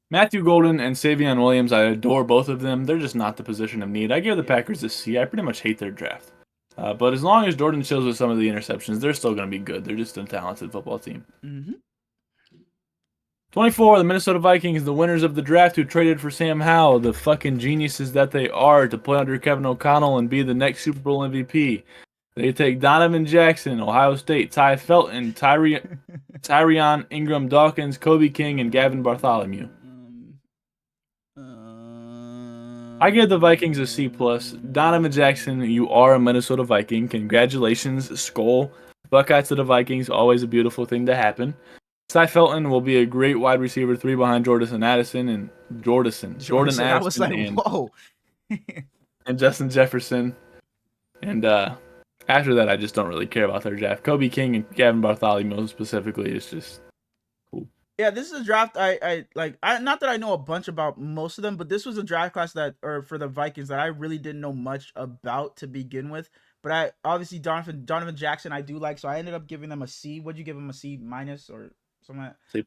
[SPEAKER 2] Matthew Golden and Savion Williams, I adore both of them. They're just not the position of need. I give the Packers a C. I pretty much hate their draft. But as long as Jordan chills with some of the interceptions, they're still going to be good. They're just a talented football team. 24, the Minnesota Vikings, the winners of the draft, who traded for Sam Howell, the fucking geniuses that they are, to play under Kevin O'Connell and be the next Super Bowl MVP. They take Donovan Jackson, Ohio State, Ty Felton, Tyrion Ingram Dawkins, Kobe King, and Gavin Bartholomew. I give the Vikings a C+. Donovan Jackson, you are a Minnesota Viking. Congratulations, Skull. Buckeyes to the Vikings, always a beautiful thing to happen. Ty Felton will be a great wide receiver 3 behind Jordan Addison.
[SPEAKER 1] I was like, whoa.
[SPEAKER 2] And Justin Jefferson. And after that, I just don't really care about their draft. Kobe King and Gavin Bartholomew specifically is just cool.
[SPEAKER 1] Yeah, this is a draft I not that I know a bunch about most of them, but this was a draft class for the Vikings that I really didn't know much about to begin with. But I obviously Donovan Jackson I do like, so I ended up giving them a C. Would you give them a C- or So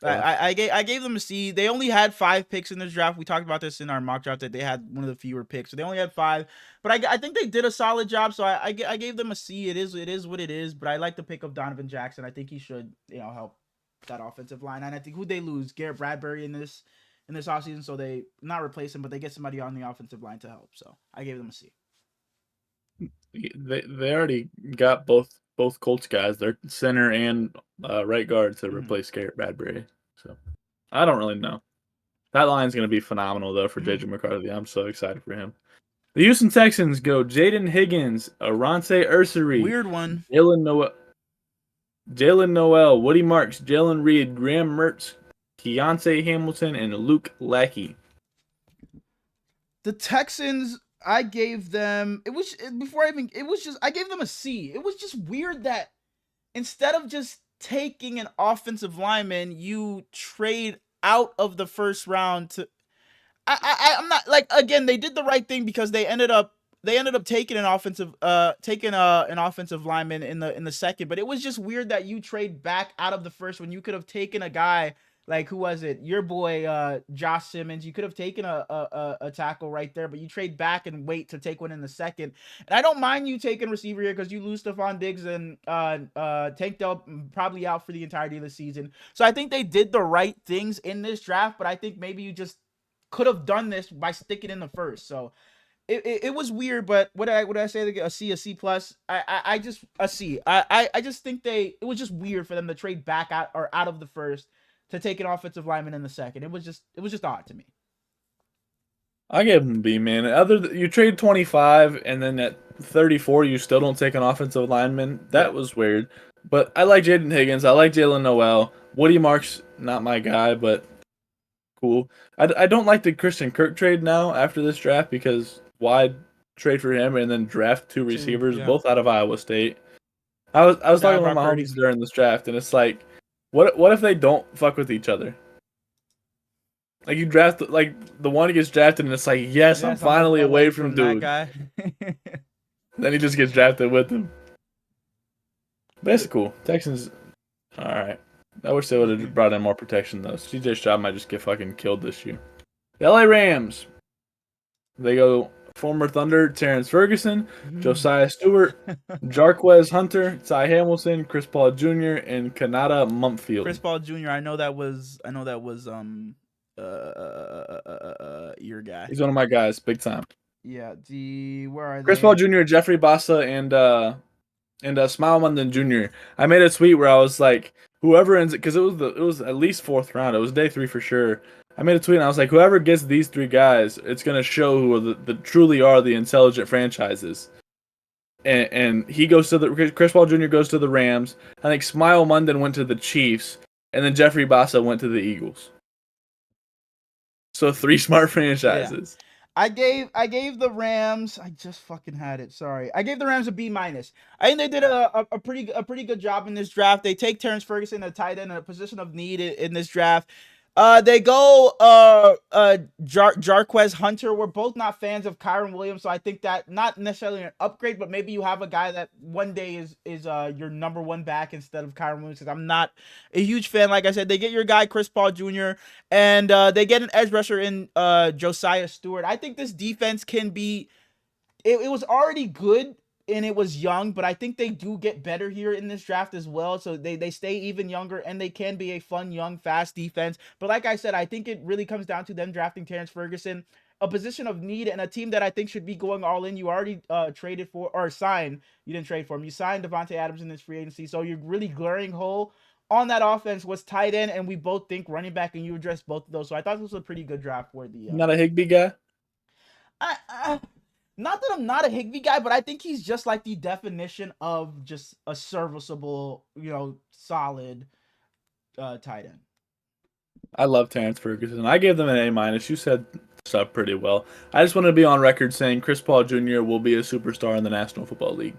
[SPEAKER 1] I gave them a C. They only had 5 picks in this draft. We talked about this in our mock draft that they had one of the fewer picks. So they only had 5. But I think they did a solid job. So I gave them a C. It is what it is. But I like the pick of Donovan Jackson. I think he should help that offensive line. And I think who they lose, Garrett Bradbury in this offseason. So they not replace him, but they get somebody on the offensive line to help. So I gave them a C.
[SPEAKER 2] They already got both Colts guys. They're center and right guard to replace Garrett Bradbury. So I don't really know. That line's going to be phenomenal, though, for J.J. McCarthy. I'm so excited for him. The Houston Texans go Jaden Higgins, Aronce Ursery.
[SPEAKER 1] Weird one.
[SPEAKER 2] Jalen Noel, Woody Marks, Jalen Reed, Graham Mertz, Keontae Hamilton, and Luke Lackey.
[SPEAKER 1] The Texans, I gave them, I gave them a C. It was just weird that instead of just taking an offensive lineman, you trade out of the first round to, I'm not, like, again, they did the right thing because they ended up taking an offensive lineman in the second, but it was just weird that you trade back out of the first when you could have taken a guy like, who was it? Your boy, Josh Simmons. You could have taken a tackle right there, but you trade back and wait to take one in the second. And I don't mind you taking receiver here because you lose Stephon Diggs and Tank Dell probably out for the entirety of the season. So I think they did the right things in this draft, but I think maybe you just could have done this by sticking in the first. So it was weird, but what did I say? A C, a C plus. I just a C. I just think it was just weird for them to trade back out of the first to take an offensive lineman in the second. It was just odd to me.
[SPEAKER 2] I gave him a B, man. You trade 25 and then at 34 you still don't take an offensive lineman. That was weird. But I like Jaden Higgins. I like Jalen Noel. Woody Marks, not my guy, but cool. I don't like the Christian Kirk trade now after this draft because why trade for him and then draft 2 receivers, both out of Iowa State? I was talking about my homies during this draft, and it's like, what if they don't fuck with each other? Like, you draft, like, the one gets drafted, and it's like, yes, I'm finally away from dude.
[SPEAKER 1] That
[SPEAKER 2] guy. Then he just gets drafted with him. But it's cool. Texans, all right. I wish they would have brought in more protection, though. CJ Stroud might just get fucking killed this year. The LA Rams. They go former Thunder, Terrence Ferguson, Josiah Stewart, Jarquez Hunter, Ty Hamilton, Chris Paul Jr., and Kanata Mumpfield.
[SPEAKER 1] Chris Paul Jr., I know that was your guy.
[SPEAKER 2] He's one of my guys, big time.
[SPEAKER 1] Yeah, where are
[SPEAKER 2] Chris Paul Jr., Jeffrey Bassa, and Smile London Jr. I made a tweet where I was like, whoever ends it, because it was at least 4th round. It was day 3 for sure. I made a tweet and I was like, whoever gets these 3 guys, it's gonna show who the truly are the intelligent franchises. And he goes to Chris Paul Jr. goes to the Rams. I think Smile London went to the Chiefs, and then Jeffrey Bassa went to the Eagles. So 3 smart franchises.
[SPEAKER 1] Yeah. I gave the Rams. I just fucking had it. Sorry. I gave the Rams a B-. I think they did a pretty good job in this draft. They take Terrence Ferguson, a tight end, in a position of need in this draft. They go Jarquez Hunter. We're both not fans of Kyron Williams, so I think that not necessarily an upgrade, but maybe you have a guy that one day is your number 1 back instead of Kyron Williams, because I'm not a huge fan. Like I said, they get your guy Chris Paul Jr. and they get an edge rusher in Josiah Stewart. I think this defense can be. It was already good and it was young, but I think they do get better here in this draft as well. So they stay even younger, and they can be a fun, young, fast defense. But like I said, I think it really comes down to them drafting Terrence Ferguson, a position of need, and a team that I think should be going all in. You already traded for, or signed. You didn't trade for him. You signed Devontae Adams in this free agency. So your really glaring hole on that offense was tight end, and we both think running back, and you addressed both of those. So I thought this was a pretty good draft for the.
[SPEAKER 2] Not a Higbee guy?
[SPEAKER 1] Not that I'm not a Higbee guy, but I think he's just like the definition of just a serviceable, solid tight end.
[SPEAKER 2] I love Terrence Ferguson. I gave them an A-. You said stuff pretty well. I just want to be on record saying Chris Paul Jr. will be a superstar in the National Football League.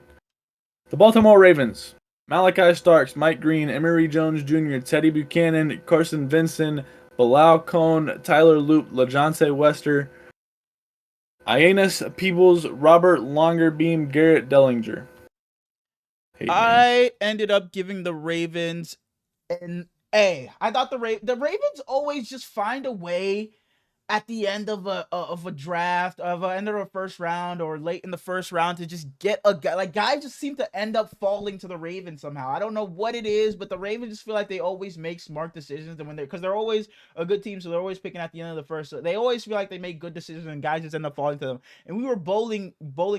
[SPEAKER 2] The Baltimore Ravens. Malachi Starks, Mike Green, Emory Jones Jr., Teddy Buchanan, Carson Vinson, Bilal Cohn, Tyler Loop, LaJohnsay Wester, Ioannis Peebles, Robert Longerbeam, Garrett Dellinger.
[SPEAKER 1] I ended up giving the Ravens an Hey, I thought the Ravens always just find a way at the end of a draft, of end of a first round or late in the first round, to just get a guy. Like, guys just seem to end up falling to the Ravens somehow. I don't know what it is, but the Ravens just feel like they always make smart decisions, and when because they're always a good team, so they're always picking at the end of the first. So they always feel like they make good decisions, and guys just end up falling to them. And we were bowling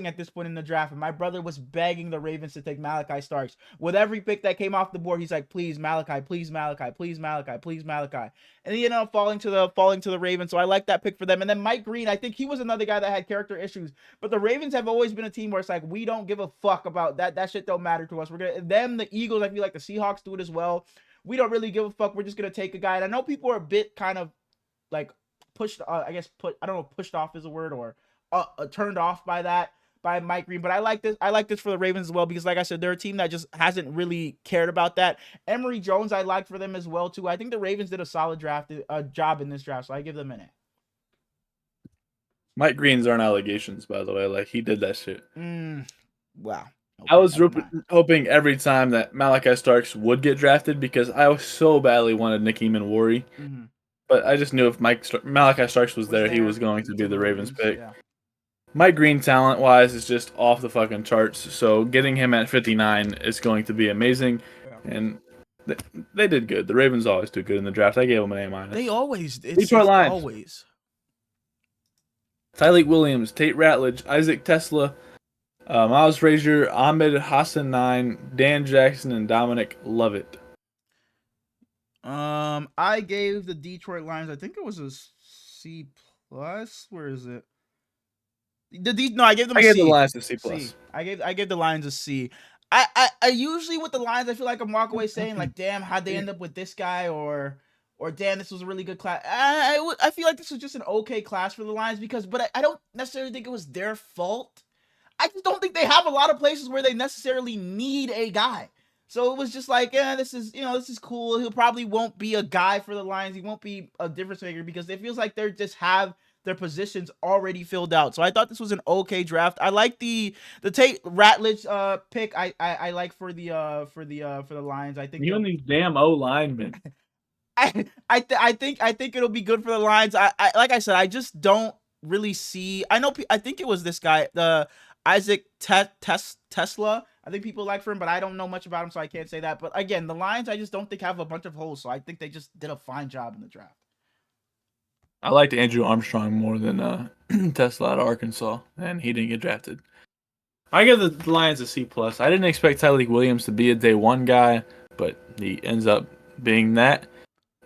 [SPEAKER 1] at this point in the draft, and my brother was begging the Ravens to take Malachi Starks. With every pick that came off the board, he's like, please Malachi, please Malachi, please Malachi, please Malachi. And he ended up falling to the Ravens. So I like that pick for them. And then Mike Green, I think he was another guy that had character issues. But the Ravens have always been a team where it's like, we don't give a fuck about that. That shit don't matter to us. We're gonna the Eagles, I feel like the Seahawks do it as well. We don't really give a fuck. We're just gonna take a guy. And I know people are a bit kind of like pushed, I don't know, pushed off is a word, or turned off by that, by Mike Green. But I like this. I like this for the Ravens as well, because like I said, they're a team that just hasn't really cared about that. Emory Jones, I liked for them as well too. I think the Ravens did a solid job in this draft, so I give them an A.
[SPEAKER 2] Mike Green's aren't allegations, by the way. Like, he did that shit.
[SPEAKER 1] Wow. Okay,
[SPEAKER 2] I was hoping every time that Malachi Starks would get drafted, because I so badly wanted Nicky Manwari. But I just knew if Malachi Starks was there, he was going to be the Ravens pick. Yeah. Mike Green, talent-wise, is just off the fucking charts. So getting him at 59 is going to be amazing. Yeah. And they did good. The Ravens always do good in the draft. I gave them an A-.
[SPEAKER 1] They always.
[SPEAKER 2] Detroit Lions.
[SPEAKER 1] Always.
[SPEAKER 2] Tyleik Williams, Tate Ratledge, Isaac Tesla, Miles Frazier, Ahmed Hassan 9, Dan Jackson, and Dominic Lovett.
[SPEAKER 1] I gave the Detroit Lions, I think it was a C+. Where is it? I gave them a C.
[SPEAKER 2] I gave the Lions a C+.
[SPEAKER 1] I gave the Lions a C. I usually with the Lions, I feel like I'm walking away saying like, damn, how'd they end up with this guy, or damn, this was a really good class. I feel like this was just an okay class for the Lions, but I don't necessarily think it was their fault. I just don't think they have a lot of places where they necessarily need a guy. So it was just like, this is cool. He'll probably won't be a guy for the Lions. He won't be a difference maker, because it feels like they just have their positions already filled out. So I thought this was an okay draft. I like the Tate Ratledge pick. I like for the Lions. I think
[SPEAKER 2] you and these damn O linemen.
[SPEAKER 1] I think it'll be good for the Lions. I like I said, I just don't really see. I think it was this guy, the Isaac Tesla. I think people like for him, but I don't know much about him, so I can't say that. But again, the Lions, I just don't think have a bunch of holes, so I think they just did a fine job in the draft.
[SPEAKER 2] I liked Andrew Armstrong more than Tesla at Arkansas, and he didn't get drafted. I give the Lions a C+. I didn't expect Tyleik Williams to be a day one guy, but he ends up being that.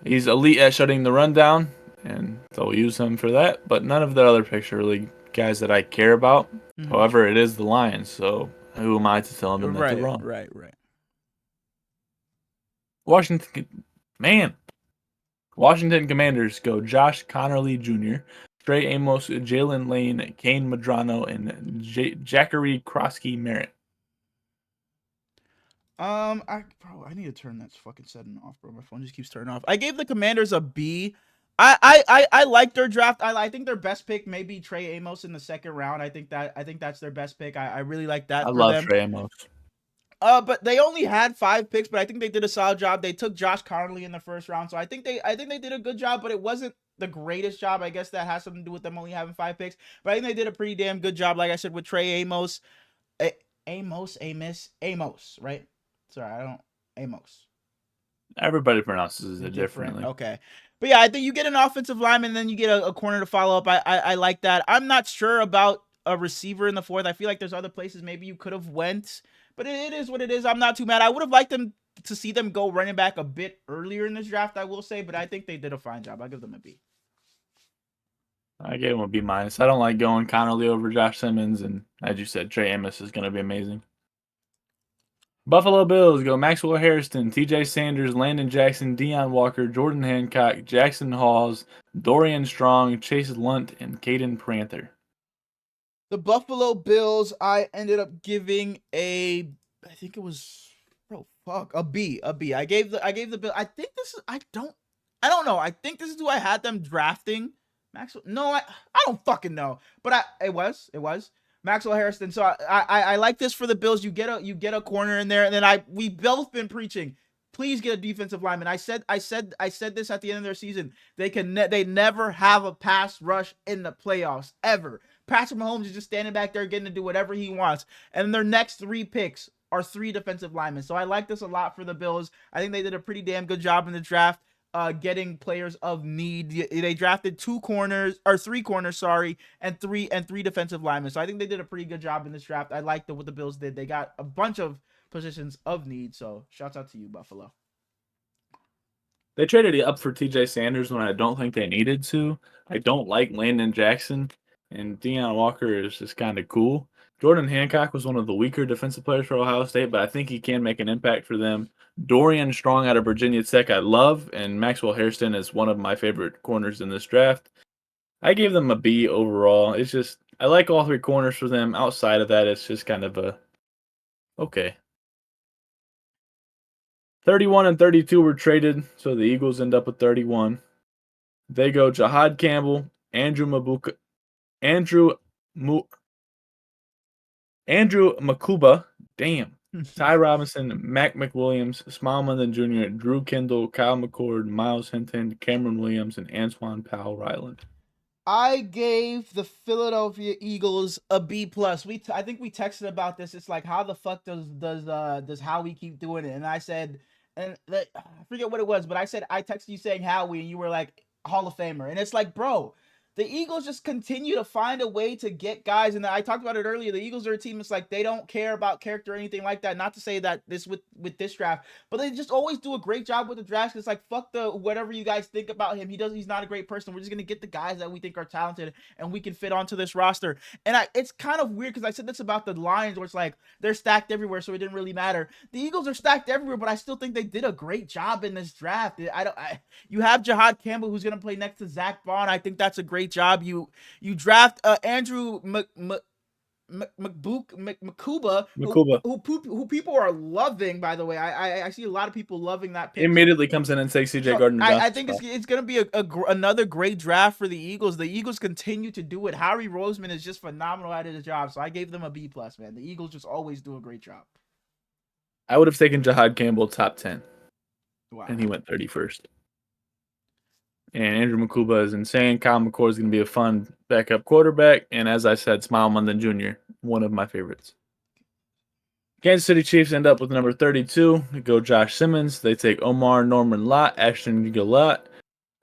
[SPEAKER 2] He's elite at shutting the run down, and they'll use him for that. But none of the other picks are really guys that I care about. However, it is the Lions, so who am I to tell them that they're wrong?
[SPEAKER 1] Right.
[SPEAKER 2] Washington Commanders go Josh Connerly Jr., Trey Amos, Jalen Lane, Kane Madrano, and Jackery Krosky Merritt.
[SPEAKER 1] I need to turn that fucking setting off, bro. My phone just keeps turning off. I gave the Commanders a B. I like their draft. I think their best pick may be Trey Amos in the second round. I think that's their best pick. I really like that.
[SPEAKER 2] I love Trey Amos.
[SPEAKER 1] But they only had 5 picks, but I think they did a solid job. They took Josh Connerly in the first round, so I think they did a good job, but it wasn't the greatest job. I guess that has something to do with them only having 5 picks. But I think they did a pretty damn good job, like I said, with Trey Amos. Amos, right? Sorry, Amos.
[SPEAKER 2] Everybody pronounces it differently.
[SPEAKER 1] Okay. But yeah, I think you get an offensive lineman, and then you get a corner to follow up. I like that. I'm not sure about a receiver in the 4th. I feel like there's other places maybe you could have went, but it is what it is. I'm not too mad. I would have liked them to see them go running back a bit earlier in this draft, I will say, but I think they did a fine job. I'll give them a B.
[SPEAKER 2] I gave them a B-. I don't like going Connerly over Josh Simmons, and as you said, Trey Amos is going to be amazing. Buffalo Bills go Maxwell Harrison, TJ Sanders, Landon Jackson, Deion Walker, Jordan Hancock, Jackson Hawes, Dorian Strong, Chase Lunt, and Caden Prather.
[SPEAKER 1] The Buffalo Bills, I ended up giving a B. I gave the Bill. I think this is, I don't know. I think this is who I had them drafting. Maxwell. No, I don't fucking know. But it was Maxwell Harrison. So I like this for the Bills. You get a corner in there, and then we've both been preaching, please get a defensive lineman. I said this at the end of their season. They never have a pass rush in the playoffs ever. Patrick Mahomes is just standing back there getting to do whatever he wants. And their next 3 picks are 3 defensive linemen. So I like this a lot for the Bills. I think they did a pretty damn good job in the draft. Getting players of need. They drafted 3 corners, and three defensive linemen. So I think they did a pretty good job in this draft. I like what the Bills did. They got a bunch of positions of need. So shouts out to you, Buffalo.
[SPEAKER 2] They traded up for TJ Sanders when I don't think they needed to. I don't like Landon Jackson, and Deion Walker is just kind of cool. Jordan Hancock was one of the weaker defensive players for Ohio State, but I think he can make an impact for them. Dorian Strong out of Virginia Tech I love, and Maxwell Hairston is one of my favorite corners in this draft. I gave them a B overall. It's just, I like all 3 corners for them. Outside of that, it's just kind of a, okay. 31 and 32 were traded, so the Eagles end up with 31. They go Jahad Campbell, Andrew Makuba, damn, Ty Robinson, Mac McWilliams, Smallman Jr., Drew Kendall, Kyle McCord, Miles Hinton, Cameron Williams, and Antoine Powell-Ryland.
[SPEAKER 1] I gave the Philadelphia Eagles a B+. I think we texted about this. It's like, how the fuck does Howie keep doing it? And I said, I forget what it was, but I texted you saying Howie, and you were like, Hall of Famer. And it's like, bro, the Eagles just continue to find a way to get guys. And I talked about it earlier. The Eagles are a team. It's like they don't care about character or anything like that. Not to say that this with this draft, but they just always do a great job with the draft. It's like, fuck whatever you guys think about him. He's not a great person. We're just gonna get the guys that we think are talented and we can fit onto this roster. And it's kind of weird because I said this about the Lions, where it's like they're stacked everywhere, so it didn't really matter. The Eagles are stacked everywhere, but I still think they did a great job in this draft. You have Jahad Campbell, who's gonna play next to Zach Bron. I think that's a great job. You draft Andrew Makuba, who people are loving, by the way. I see a lot of people loving that pick.
[SPEAKER 2] Immediately comes in and takes CJ Gardner.
[SPEAKER 1] I think it's going to be another great draft for the Eagles. The Eagles continue to do it. Harry Roseman is just phenomenal at his job, so I gave them a B+, man. The Eagles just always do a great job.
[SPEAKER 2] I would have taken Jahad Campbell top 10. Wow. And he went 31st. And Andrew Makuba is insane. Kyle McCord is going to be a fun backup quarterback. And as I said, Smile London Jr., one of my favorites. Kansas City Chiefs end up with number 32. They go Josh Simmons. They take Omar Norman Lott, Ashton Gillette,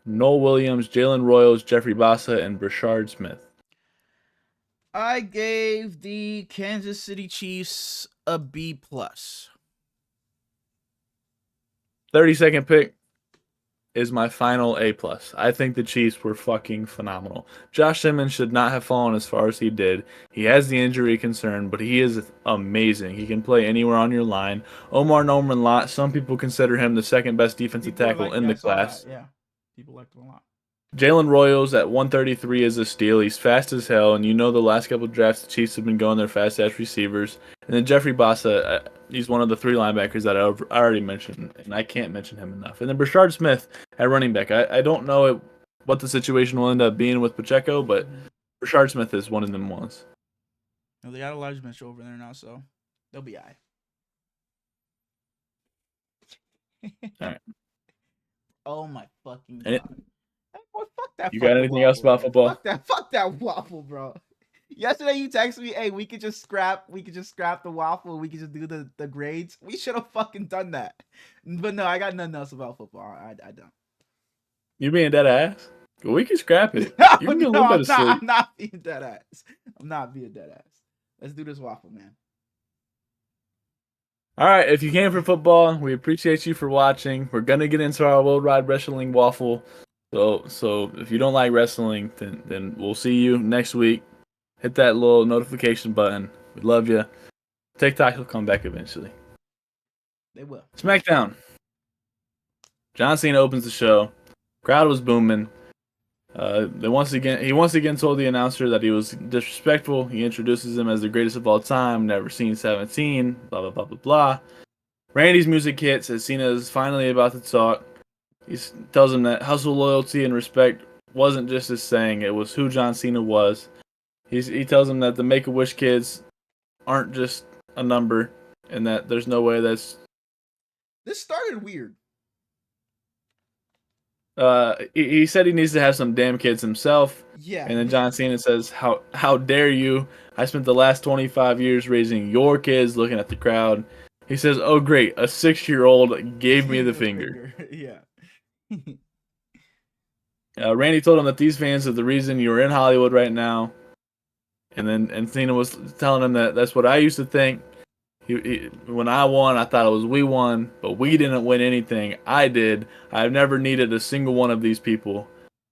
[SPEAKER 2] Noel Williams, Jalen Royals, Jeffrey Bassa, and Brashard Smith.
[SPEAKER 1] I gave the Kansas City Chiefs a B+.
[SPEAKER 2] 32nd pick is my final A+. I think the Chiefs were fucking phenomenal. Josh Simmons should not have fallen as far as he did. He has the injury concern, but he is amazing. He can play anywhere on your line. Omar Norman Lott, some people consider him the second best defensive tackle in the class.
[SPEAKER 1] Yeah, people liked him a lot.
[SPEAKER 2] Jalen Royals at 133 is a steal. He's fast as hell, and you know the last couple of drafts the Chiefs have been going their fast-ass receivers. And then Jeffrey Bassa, he's one of the 3 linebackers that I already mentioned, and I can't mention him enough. And then Brashard Smith at running back. I don't know what the situation will end up being with Pacheco, but Brashard Smith is one of them ones.
[SPEAKER 1] No, they got Elijah Mitchell over there now, so they'll be all right. Oh my fucking God. Boy, fuck that.
[SPEAKER 2] You got anything
[SPEAKER 1] waffle,
[SPEAKER 2] else about football?
[SPEAKER 1] Fuck that waffle, bro. Yesterday you texted me, hey, we could just scrap the waffle. We could just do the grades. We should have fucking done that. But no, I got nothing else about football. I don't.
[SPEAKER 2] You being dead ass? We can scrap it. You can get a little bit of sleep.
[SPEAKER 1] I'm not being dead ass. I'm not being dead ass. Let's do this waffle, man.
[SPEAKER 2] All right, if you came for football, we appreciate you for watching. We're gonna get into our Worldwide Wrestling Waffle. So if you don't like wrestling, then we'll see you next week. Hit that little notification button. We love you. TikTok will come back eventually.
[SPEAKER 1] They will.
[SPEAKER 2] SmackDown. John Cena opens the show. Crowd was booming. He once again told the announcer that he was disrespectful. He introduces him as the greatest of all time, never seen 17, blah, blah, blah, blah, blah. Randy's music hits as Cena is finally about to talk. He tells him that hustle, loyalty, and respect wasn't just his saying. It was who John Cena was. He tells him that the Make-A-Wish kids aren't just a number and that there's no way that's
[SPEAKER 1] This started weird.
[SPEAKER 2] He said he needs to have some damn kids himself.
[SPEAKER 1] Yeah.
[SPEAKER 2] And then John Cena says, "How dare you? I spent the last 25 years raising your kids." Looking at the crowd, he says, "Oh great, a 6-year-old gave me the finger."
[SPEAKER 1] Yeah.
[SPEAKER 2] Randy told him that these fans are the reason you're in Hollywood right now. And Cena was telling him that that's what I used to think. When I won, I thought it was we won, but we didn't win anything. I did. I've never needed a single one of these people.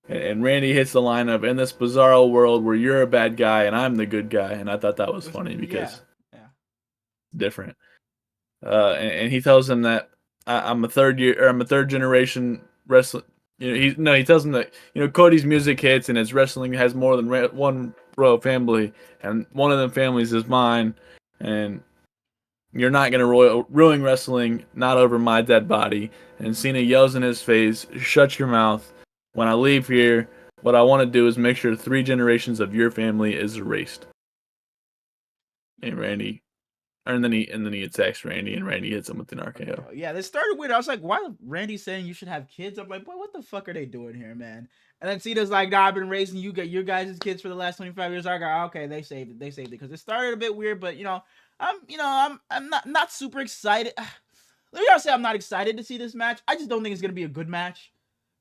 [SPEAKER 2] And Randy hits the line of, in this bizarro world where you're a bad guy and I'm the good guy. And I thought that was funny because different. And he tells him that I'm a third generation wrestling. He tells him that Cody's music hits and his wrestling has more than one royal family, and one of them families is mine. And you're not gonna ruin wrestling, not over my dead body. And Cena yells in his face, "Shut your mouth! When I leave here, what I want to do is make sure 3 generations of your family is erased." And Randy. And then he attacks Randy, and Randy hits him with an RKO.
[SPEAKER 1] Yeah, this started weird. I was like, why Randy's saying you should have kids? I'm like, boy, what the fuck are they doing here, man? And then Cena's like, nah, I've been raising you guys' kids for the last 25 years. I got, okay, they saved it. Because it started a bit weird, but I'm not super excited. Let me just say I'm not excited to see this match. I just don't think it's gonna be a good match.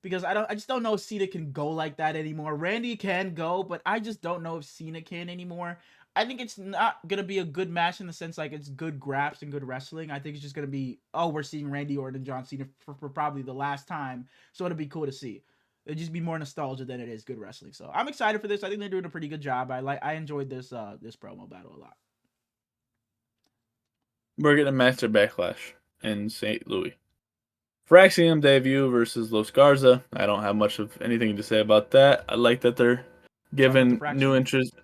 [SPEAKER 1] Because I just don't know if Cena can go like that anymore. Randy can go, but I just don't know if Cena can anymore. I think it's not gonna be a good match in the sense like it's good graps and good wrestling. I think it's just gonna be, oh, we're seeing Randy Orton and John Cena for probably the last time, so it'll be cool to see. It'll just be more nostalgia than it is good wrestling. So I'm excited for this. I think they're doing a pretty good job. I enjoyed this promo battle a lot.
[SPEAKER 2] We're getting a match at Backlash in St. Louis. For Axiom debut versus Los Garza, I don't have much of anything to say about that. I like that they're giving new interest.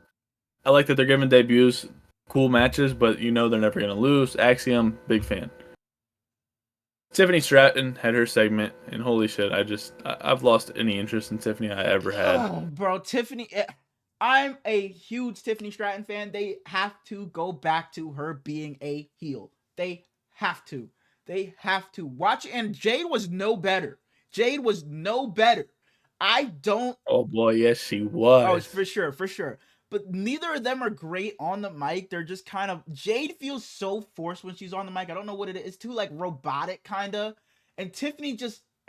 [SPEAKER 2] I like that they're giving debuts cool matches, but they're never going to lose. Axiom, big fan. Tiffany Stratton had her segment, and holy shit, I've lost any interest in Tiffany I ever had.
[SPEAKER 1] Oh, bro, Tiffany, I'm a huge Tiffany Stratton fan. They have to go back to her being a heel. They have to. Watch, and Jade was no better. I don't.
[SPEAKER 2] Oh boy, yes, she was.
[SPEAKER 1] Oh, for sure. But neither of them are great on the mic. They're just kind of. Jade feels so forced when she's on the mic. I don't know what it is. It's too like robotic kind of. And Tiffany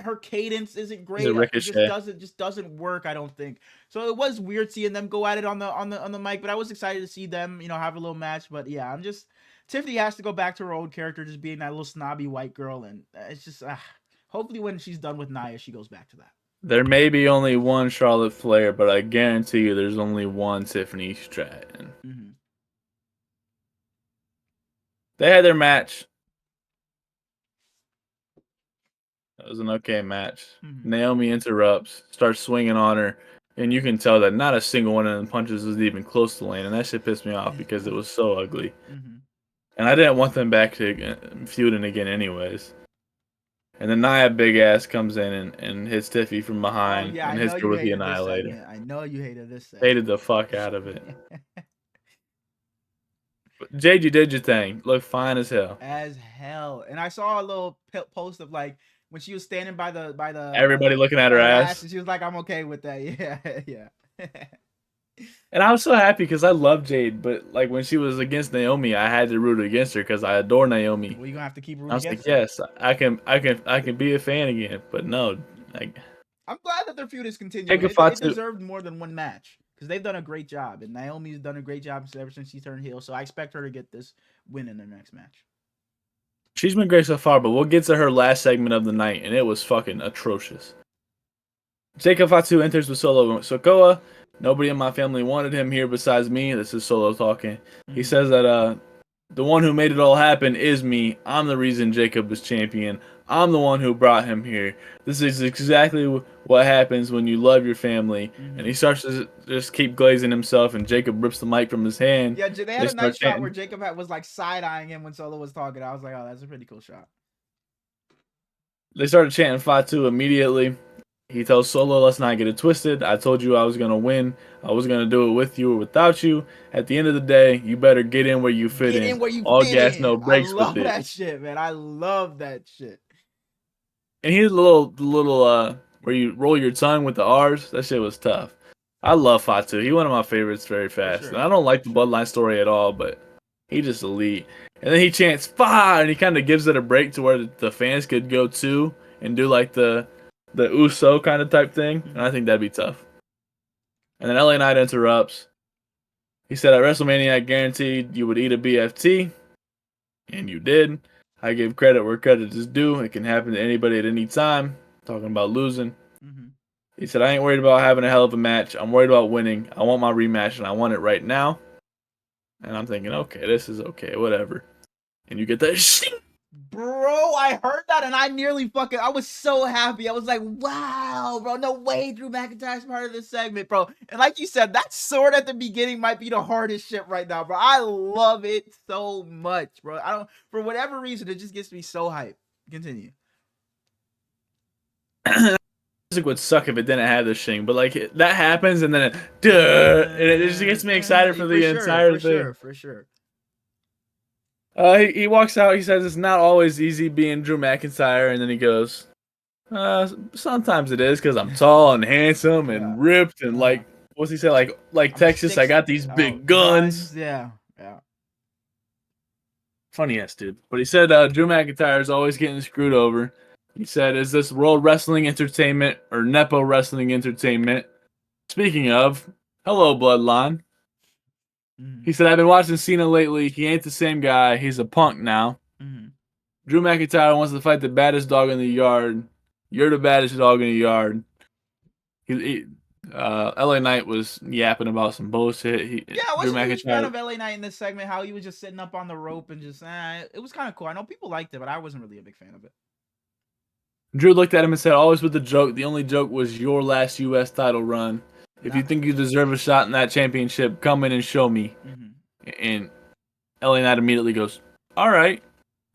[SPEAKER 1] her cadence isn't great. It just doesn't work, I don't think. So it was weird seeing them go at it on the mic, but I was excited to see them, have a little match. But yeah, Tiffany has to go back to her old character, just being that little snobby white girl, and it's just hopefully when she's done with Nia, she goes back to that.
[SPEAKER 2] There may be only one Charlotte Flair, but I guarantee you there's only one Tiffany Stratton.
[SPEAKER 1] Mm-hmm.
[SPEAKER 2] They had their match. It was an okay match. Mm-hmm. Naomi interrupts, starts swinging on her, and you can tell that not a single one of the punches was even close to landing. That shit pissed me off because it was so ugly. Mm-hmm. And I didn't want them back to feuding again anyways. And then Nia Big Ass comes in and hits Tiffy from behind and hits her with the Annihilator.
[SPEAKER 1] I know you hated this segment.
[SPEAKER 2] Hated the fuck out of it. Jade, you did your thing. Look fine as hell.
[SPEAKER 1] And I saw a little post of like when she was standing by the
[SPEAKER 2] everybody looking at her ass.
[SPEAKER 1] And she was like, I'm okay with that. Yeah.
[SPEAKER 2] And I was so happy because I love Jade, but like when she was against Naomi, I had to root against her because I adore Naomi.
[SPEAKER 1] Well, you're gonna have to keep rooting against
[SPEAKER 2] her. I was like, yes, I can be a fan again, but no.
[SPEAKER 1] I'm glad that their feud is continuing. It deserved more than one match because they've done a great job, and Naomi's done a great job ever since she turned heel. So I expect her to get this win in their next match.
[SPEAKER 2] She's been great so far, but we'll get to her last segment of the night, and it was fucking atrocious. Jacob Fatu enters with Solo Sikoa. Nobody in my family wanted him here besides me. This is Solo talking. Mm-hmm. He says that the one who made it all happen is me. I'm the reason Jacob is champion. I'm the one who brought him here. This is exactly what happens when you love your family. Mm-hmm. And he starts to just keep glazing himself, and Jacob rips the mic from his hand.
[SPEAKER 1] Yeah, they had a nice shot where Jacob was like side-eyeing him when Solo was talking. I was like, oh, that's a pretty cool shot.
[SPEAKER 2] They started chanting Fatu immediately. He tells Solo, let's not get it twisted. I told you I was going to win. I was going to do it with you or without you. At the end of the day, you better get in where you fit in.
[SPEAKER 1] All
[SPEAKER 2] gas, no brakes
[SPEAKER 1] with it. I love that shit, man. I love that shit.
[SPEAKER 2] And he did the little where you roll your tongue with the R's. That shit was tough. I love Fatu. He's one of my favorites very fast.
[SPEAKER 1] Sure.
[SPEAKER 2] And I don't like the Bloodline story at all, but he just elite. And then he chants "Fire!" and he kind of gives it a break to where the fans could go too and do like the Uso kind of type thing. And I think that'd be tough. And then LA Knight interrupts. He said, at WrestleMania, I guaranteed you would eat a BFT. And you did. I give credit where credit is due. It can happen to anybody at any time. Talking about losing. He said, I ain't worried about having a hell of a match. I'm worried about winning. I want my rematch, and I want it right now. And I'm thinking, okay, this is okay, whatever. And you get that shit.
[SPEAKER 1] Bro, I heard that and I nearly I was so happy. I was like, wow, bro, no way Drew McIntyre's part of this segment, bro. And like you said, that sword at the beginning might be the hardest shit right now, bro. I love it so much, bro. For whatever reason, it just gets me so hyped. Continue.
[SPEAKER 2] Music would suck if it didn't have this thing, but like that happens and then and it just gets me excited for the entire thing.
[SPEAKER 1] For sure.
[SPEAKER 2] He walks out. He says it's not always easy being Drew McIntyre, and then he goes, "Sometimes it is because I'm tall and handsome and ripped and like what's he say? Like Texas, I got these big guns."
[SPEAKER 1] Yeah.
[SPEAKER 2] Funny ass dude. But he said Drew McIntyre is always getting screwed over. He said, "Is this World Wrestling Entertainment or Nepo Wrestling Entertainment?" Speaking of, hello Bloodline. He said, I've been watching Cena lately. He ain't the same guy. He's a punk now. Drew McIntyre wants to fight the baddest dog in the yard. You're the baddest dog in the yard. LA Knight was yapping about some bullshit.
[SPEAKER 1] I wasn't a huge fan of LA Knight in this segment, how he was just sitting up on the rope and just, it was kind of cool. I know people liked it, but I wasn't really a big fan of it.
[SPEAKER 2] Drew looked at him and said, always with the joke. The only joke was your last U.S. title run. If you think you deserve a shot in that championship, come in and show me. And LA Knight immediately goes, all right.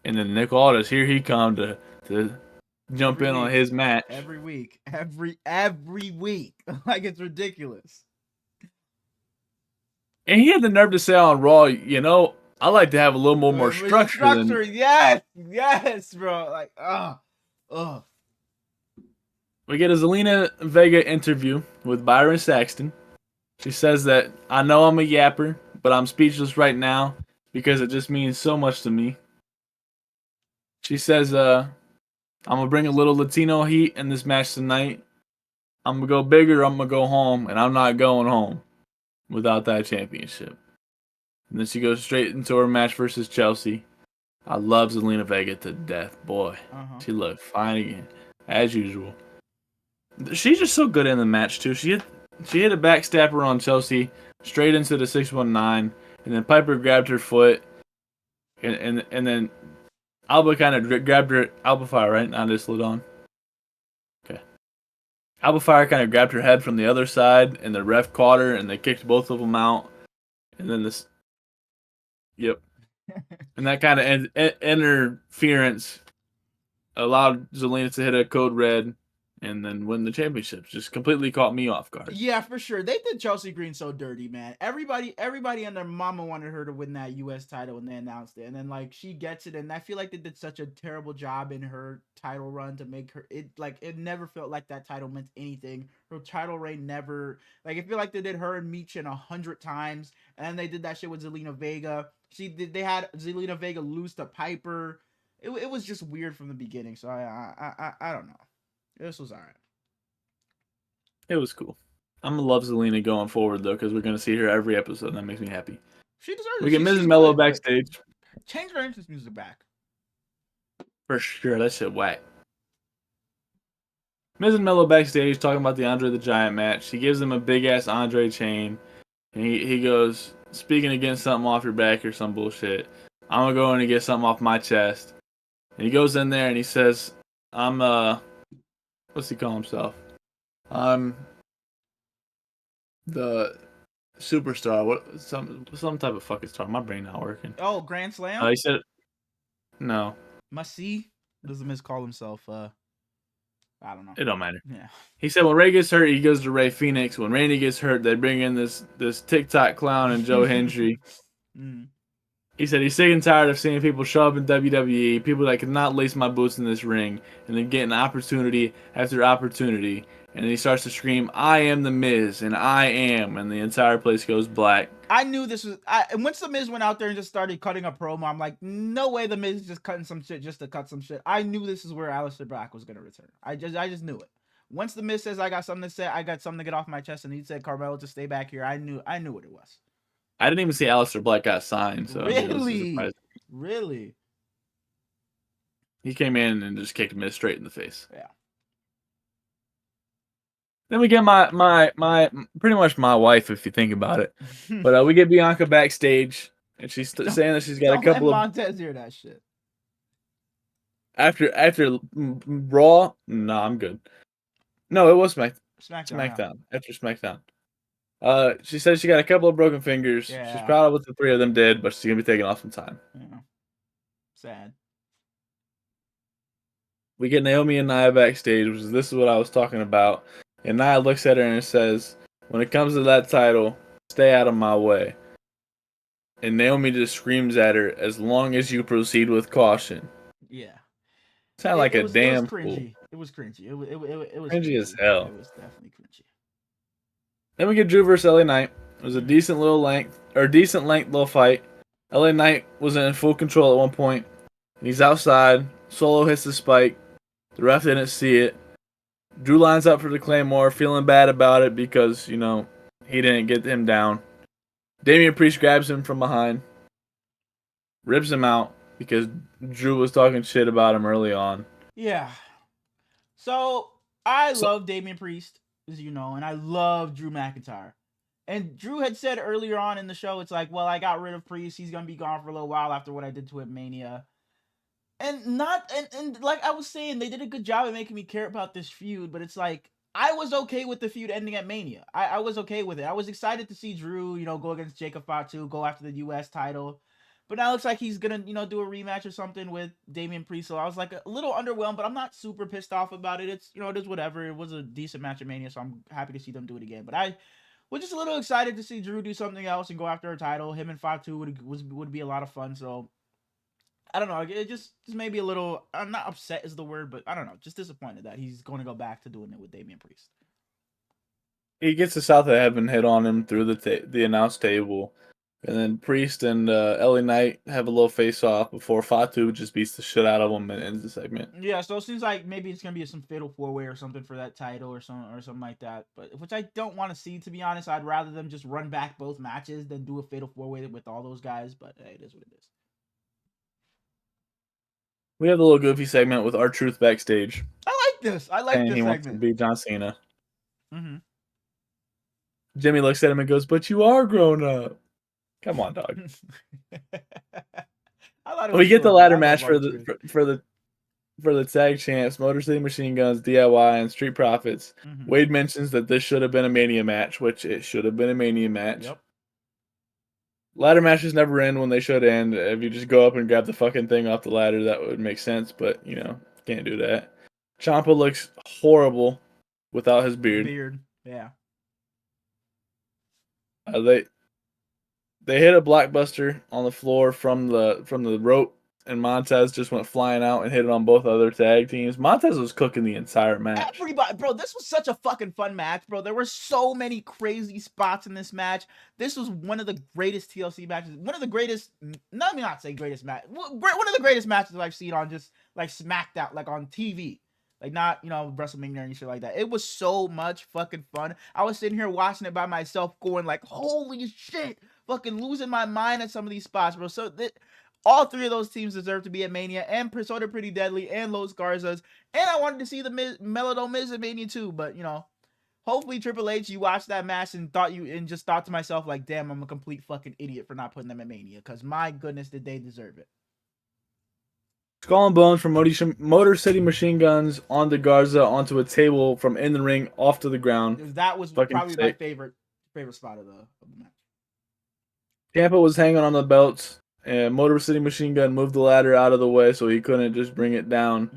[SPEAKER 2] And then Nick Aldis, here he come to jump in on his match.
[SPEAKER 1] Every week. Every week. Like, it's ridiculous.
[SPEAKER 2] And he had the nerve to say on Raw, you know, I like to have a little more structure.
[SPEAKER 1] Yes, bro. Like,
[SPEAKER 2] We get a Zelina Vega interview with Byron Saxton. She says that, I know I'm a yapper, but I'm speechless right now because it just means so much to me. She says, I'm going to bring a little Latino heat in this match tonight. I'm going to go big or I'm going to go home, and I'm not going home without that championship. And then she goes straight into her match versus Chelsea. I love Zelina Vega to death, boy. She looked fine again, as usual. She's just so good in the match too. She hit a backstabber on Chelsea straight into the 619, and then Piper grabbed her foot, and then Alba kind of grabbed her Alba Fire, right? Not just slid on. Okay. Alba Fire kind of grabbed her head from the other side, and the ref caught her, and they kicked both of them out, and then this. Yep. And that kind of interference allowed Zelina to hit a code red and then win the championships. Just completely caught me off guard.
[SPEAKER 1] Yeah, for sure. They did Chelsea Green so dirty, man. Everybody and their mama wanted her to win that U.S. title when they announced it. And then, like, she gets it. And I feel like they did such a terrible job in her title run to make her... It never felt like that title meant anything. Her title reign never... Like, I feel like they did her and Michin 100 times. And then they did that shit with Zelina Vega. They had Zelina Vega lose to Piper. It was just weird from the beginning. So, I don't know. This was alright.
[SPEAKER 2] It was cool. I'm gonna love Zelina going forward though, because we're gonna see her every episode, and that makes me happy.
[SPEAKER 1] She deserves it.
[SPEAKER 2] We get Mrs. Mello backstage.
[SPEAKER 1] Change her entrance music back.
[SPEAKER 2] For sure, that shit whack. Mrs. Mello backstage talking about the Andre the Giant match. He gives him a big ass Andre chain, and he goes, speaking against something off your back or some bullshit. I'm gonna go in and get something off my chest. And he goes in there and he says, I'm what's he call himself? I'm the superstar. What some type of fucking star. My brain not working.
[SPEAKER 1] Oh, Grand Slam?
[SPEAKER 2] He said no.
[SPEAKER 1] Must see? Does the Miz call himself I don't know.
[SPEAKER 2] It don't matter.
[SPEAKER 1] Yeah.
[SPEAKER 2] He said when Ray gets hurt, he goes to Ray Phoenix. When Randy gets hurt, they bring in this TikTok clown and Joe Hendry. He said he's sick and tired of seeing people show up in WWE, people that cannot lace my boots in this ring, and then getting opportunity after opportunity. And then he starts to scream, "I am the Miz, and I am," and the entire place goes black.
[SPEAKER 1] I knew this was. And once the Miz went out there and just started cutting a promo, I'm like, no way the Miz is just cutting some shit just to cut some shit. I knew this is where Aleister Black was gonna return. I just knew it. Once the Miz says I got something to say, I got something to get off my chest, and he said Carmelo to stay back here. I knew what it was.
[SPEAKER 2] I didn't even see Aleister Black got signed. So
[SPEAKER 1] really.
[SPEAKER 2] He came in and just kicked Miz straight in the face.
[SPEAKER 1] Yeah.
[SPEAKER 2] Then we get my pretty much my wife, if you think about it. But we get Bianca backstage, and she's saying that she's got a couple of
[SPEAKER 1] Montez hear that shit.
[SPEAKER 2] After Raw, no, I'm good. No, it was SmackDown.
[SPEAKER 1] Yeah.
[SPEAKER 2] After SmackDown. She said she got a couple of broken fingers.
[SPEAKER 1] Yeah.
[SPEAKER 2] She's proud of what the 3 of them did, but she's gonna be taking off some time.
[SPEAKER 1] Yeah. Sad.
[SPEAKER 2] We get Naomi and Nia backstage, which is this is what I was talking about. And Nia looks at her and says, "When it comes to that title, stay out of my way." And Naomi just screams at her, "As long as you proceed with caution."
[SPEAKER 1] Yeah.
[SPEAKER 2] Sound like a damn
[SPEAKER 1] fool. It was cringy. It was
[SPEAKER 2] cringy as hell.
[SPEAKER 1] It was definitely cringy.
[SPEAKER 2] Then we get Drew versus LA Knight. It was a decent length little fight. LA Knight was in full control at one point. He's outside. Solo hits the spike. The ref didn't see it. Drew lines up for the Claymore, feeling bad about it because, he didn't get him down. Damian Priest grabs him from behind. Rips him out because Drew was talking shit about him early on.
[SPEAKER 1] Yeah. So, I love Damian Priest, as you know, and I love Drew McIntyre. And Drew had said earlier on in the show, it's like, well, I got rid of Priest. He's going to be gone for a little while after what I did to him Mania. And like I was saying, they did a good job of making me care about this feud, but it's like, I was okay with the feud ending at Mania. I was okay with it. I was excited to see Drew, go against Jacob Fatu, go after the US title. But now it looks like he's going to, do a rematch or something with Damian Priest. So I was like a little underwhelmed, but I'm not super pissed off about it. It's, it is whatever. It was a decent match at Mania, so I'm happy to see them do it again. But I was just a little excited to see Drew do something else and go after a title. Him and Fatu would be a lot of fun. So I don't know. It just made me a little. I'm not upset is the word, but I don't know. Just disappointed that he's going to go back to doing it with Damian Priest.
[SPEAKER 2] He gets the South of Heaven hit on him through the announce table, and then Priest and LA Knight have a little face off before Fatu just beats the shit out of him and ends the segment.
[SPEAKER 1] Yeah, so it seems like maybe it's gonna be some fatal 4-way or something for that title or something like that. But which I don't want to see, to be honest. I'd rather them just run back both matches than do a fatal 4-way with all those guys. But hey, it is what it is.
[SPEAKER 2] We have a little goofy segment with R-Truth backstage.
[SPEAKER 1] I like this. I like this segment.
[SPEAKER 2] He wants to beat John Cena.
[SPEAKER 1] Mm-hmm.
[SPEAKER 2] Jimmy looks at him and goes, "But you are grown up." Come on, dog. We get the ladder match for the tag champs, Motor City Machine Guns, DIY, and Street Profits. Mm-hmm. Wade mentions that this should have been a Mania match, which it should have been a Mania match.
[SPEAKER 1] Yep.
[SPEAKER 2] Ladder matches never end when they should end. If you just go up and grab the fucking thing off the ladder, that would make sense, but, can't do that. Ciampa looks horrible without his beard.
[SPEAKER 1] Yeah.
[SPEAKER 2] They hit a blockbuster on the floor from the rope, and Montez just went flying out and hit it on both other tag teams. Montez was cooking the entire match.
[SPEAKER 1] Everybody, bro, this was such a fucking fun match, bro. There were so many crazy spots in this match. This was one of the greatest TLC matches. One of the greatest, let me not say greatest match. One of the greatest matches I've seen on just like SmackDown, like on TV. Like not, WrestleMania and shit like that. It was so much fucking fun. I was sitting here watching it by myself going like, holy shit. Fucking losing my mind at some of these spots, bro. So all 3 of those teams deserve to be at Mania, and Persona Pretty Deadly and Los Garzas. And I wanted to see the Melodome Miz at Mania too, but hopefully Triple H, you watched that match and just thought to myself like, damn, I'm a complete fucking idiot for not putting them at Mania, because my goodness, did they deserve it.
[SPEAKER 2] Skull and Bones from Motor City Machine Guns onto Garza onto a table from in the ring off to the ground.
[SPEAKER 1] That was probably my favorite spot of the match.
[SPEAKER 2] Ciampa was hanging on the belts, and Motor City Machine Gun moved the ladder out of the way so he couldn't just bring it down.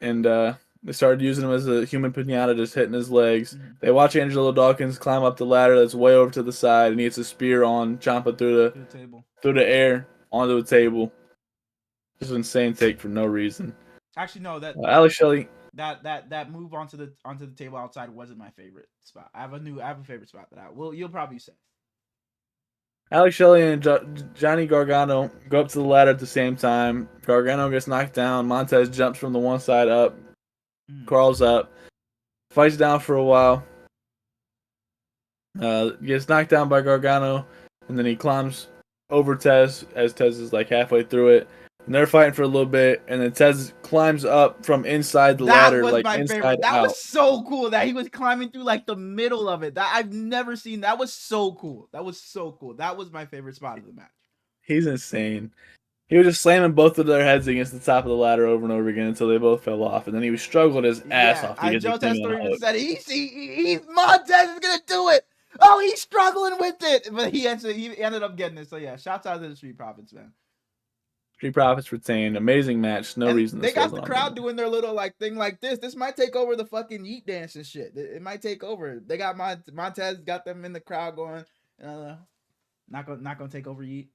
[SPEAKER 2] Mm-hmm. And They started using him as a human pinata, just hitting his legs. They watch Angelo Dawkins climb up the ladder that's way over to the side, and he hits a spear on Ciampa through the air onto a table. Just an insane take for no reason.
[SPEAKER 1] Actually, no,
[SPEAKER 2] Alex Shelley.
[SPEAKER 1] That move onto the table outside wasn't my favorite spot. I have a favorite spot you'll probably say.
[SPEAKER 2] Alex Shelley and Johnny Gargano go up to the ladder at the same time. Gargano gets knocked down. Montez jumps from the one side up, crawls up, fights down for a while. Gets knocked down by Gargano, and then he climbs over Tez as Tez is like halfway through it. And they're fighting for a little bit, and then Tez climbs up from inside the ladder, like inside out.
[SPEAKER 1] That was so cool that he was climbing through like the middle of it. That I've never seen. That was so cool. That was my favorite spot of the match.
[SPEAKER 2] He's insane. He was just slamming both of their heads against the top of the ladder over and over again until they both fell off, and then he was struggling his ass off.
[SPEAKER 1] Joe Tester even said he's Montez is gonna do it. Oh, he's struggling with it, but he ended up getting it. So yeah, shouts out to the Street Profits, man.
[SPEAKER 2] Street Profits retained. Amazing match. No reason.
[SPEAKER 1] They got the crowd doing their little like thing like this. This might take over the fucking Yeet dance and shit. It might take over. They got Montez got them in the crowd going. Not gonna take over Yeet.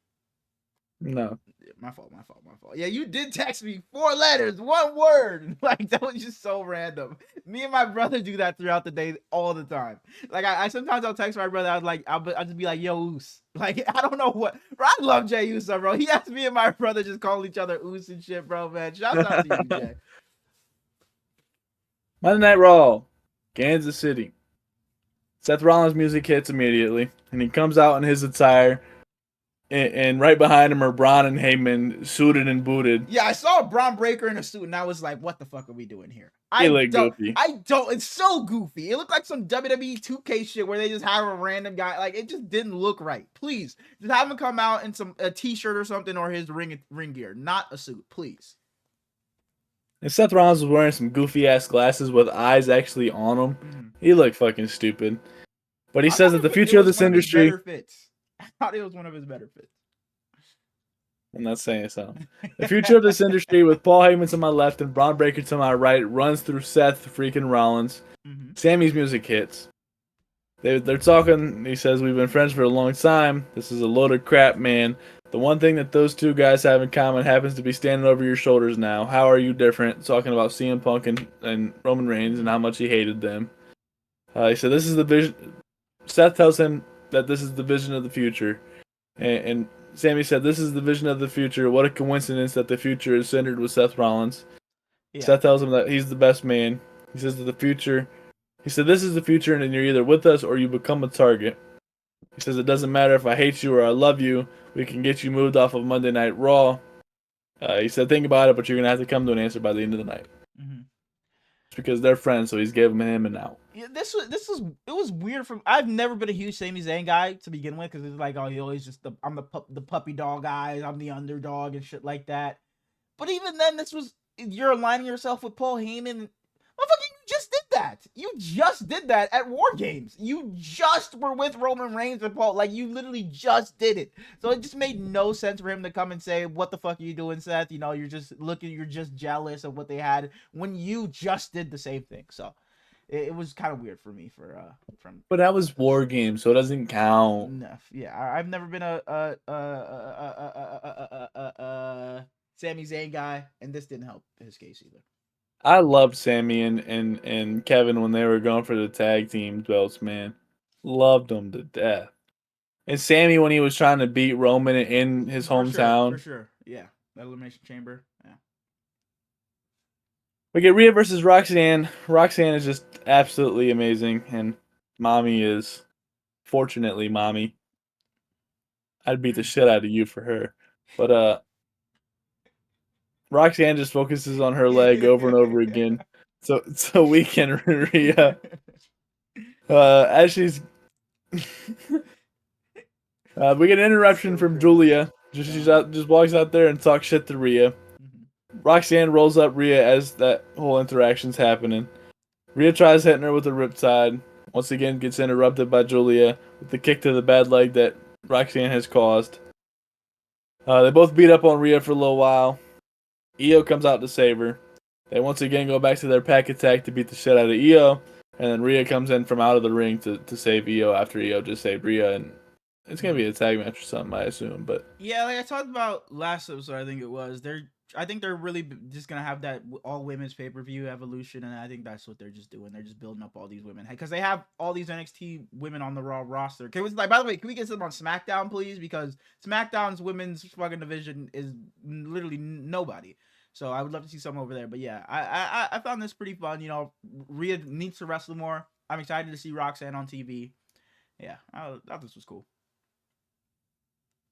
[SPEAKER 2] No.
[SPEAKER 1] My fault. Yeah, you did text me 4 letters, 1 word. Like, that was just so random. Me and my brother do that throughout the day all the time. Like, I sometimes I'll text my brother. I'll just be like, yo, Oos. Like, I don't know what. Bro, I love Jay Uso, bro. He has me and my brother just call each other Oos and shit, bro, man. Shout out to you, Jay.
[SPEAKER 2] Monday Night Raw, Kansas City. Seth Rollins' music hits immediately, and he comes out in his attire. And right behind him are Bron and Heyman, suited and booted.
[SPEAKER 1] Yeah, I saw a Bron Breakker in a suit, and I was like, what the fuck are we doing here?
[SPEAKER 2] He looked goofy.
[SPEAKER 1] It's so goofy. It looked like some WWE 2K shit where they just have a random guy. Like, it just didn't look right. Please, just have him come out in a t-shirt or something, or his ring gear, not a suit, please.
[SPEAKER 2] And Seth Rollins was wearing some goofy-ass glasses with eyes actually on him. He looked fucking stupid. But he says that the future of this industry...
[SPEAKER 1] I thought it was one of his better fits.
[SPEAKER 2] I'm not saying so. The future of this industry, with Paul Heyman to my left and Bron Breakker to my right, runs through Seth freaking Rollins. Sami's music hits. They're talking. He says, we've been friends for a long time. This is a load of crap, man. The one thing that those two guys have in common happens to be standing over your shoulders now. How are you different? Talking about CM Punk and Roman Reigns and how much he hated them. He said, this is the vision. Seth tells him that this is the vision of the future. And Sami said, this is the vision of the future. What a coincidence that the future is centered with Seth Rollins. Yeah. Seth tells him that he's the best man. He says that the future... He said, this is the future, and you're either with us or you become a target. He says, it doesn't matter if I hate you or I love you. We can get you moved off of Monday Night Raw. He said, think about it, but you're going to have to come to an answer by the end of the night. It's because they're friends, so he's giving him an out.
[SPEAKER 1] Yeah, it was weird. I've never been a huge Sami Zayn guy to begin with, because it's like, oh, he always just I'm the puppy dog guy, I'm the underdog and shit like that. But even then, you're aligning yourself with Paul Heyman. Motherfucker, you just did that. You just did that at War Games. You just were with Roman Reigns and Paul. Like, you literally just did it. So it just made no sense for him to come and say, what the fuck are you doing, Seth? You know, you're just jealous of what they had when you just did the same thing. So it was kind of weird for me
[SPEAKER 2] But that was War Games, so it doesn't count.
[SPEAKER 1] No, yeah, I've never been a Sami Zayn guy, and this didn't help his case either.
[SPEAKER 2] I loved Sami and Kevin when they were going for the tag team belts, man. Loved them to death. And Sami when he was trying to beat Roman in his hometown.
[SPEAKER 1] For sure. Yeah. The Elimination Chamber. Yeah.
[SPEAKER 2] We get Rhea versus Roxanne. Roxanne is just absolutely amazing. And Mommy is, fortunately, Mommy. I'd beat the shit out of you for her. But, Roxanne just focuses on her leg over and over again, so weaken Rhea. As she's, we get an interruption from Julia. Just walks out there and talks shit to Rhea. Roxanne rolls up Rhea as that whole interaction's happening. Rhea tries hitting her with a riptide. Once again, gets interrupted by Julia with the kick to the bad leg that Roxanne has caused. They both beat up on Rhea for a little while. Io comes out to save her. They once again go back to their pack attack to beat the shit out of Io, and then Rhea comes in from out of the ring to save Io after Io just saved Rhea, and it's gonna be a tag match or something, I assume. But
[SPEAKER 1] yeah, like I talked about last episode, I think it was. I think they're really just gonna have that all women's pay per view Evolution, and I think that's what they're just doing. They're just building up all these women because they have all these NXT women on the Raw roster. Can we, like, by the way, can we get some on SmackDown, please? Because SmackDown's women's fucking division is literally nobody. So I would love to see some over there. But yeah, I found this pretty fun. You know, Rhea needs to wrestle more. I'm excited to see Roxanne on TV. Yeah, I thought this was cool.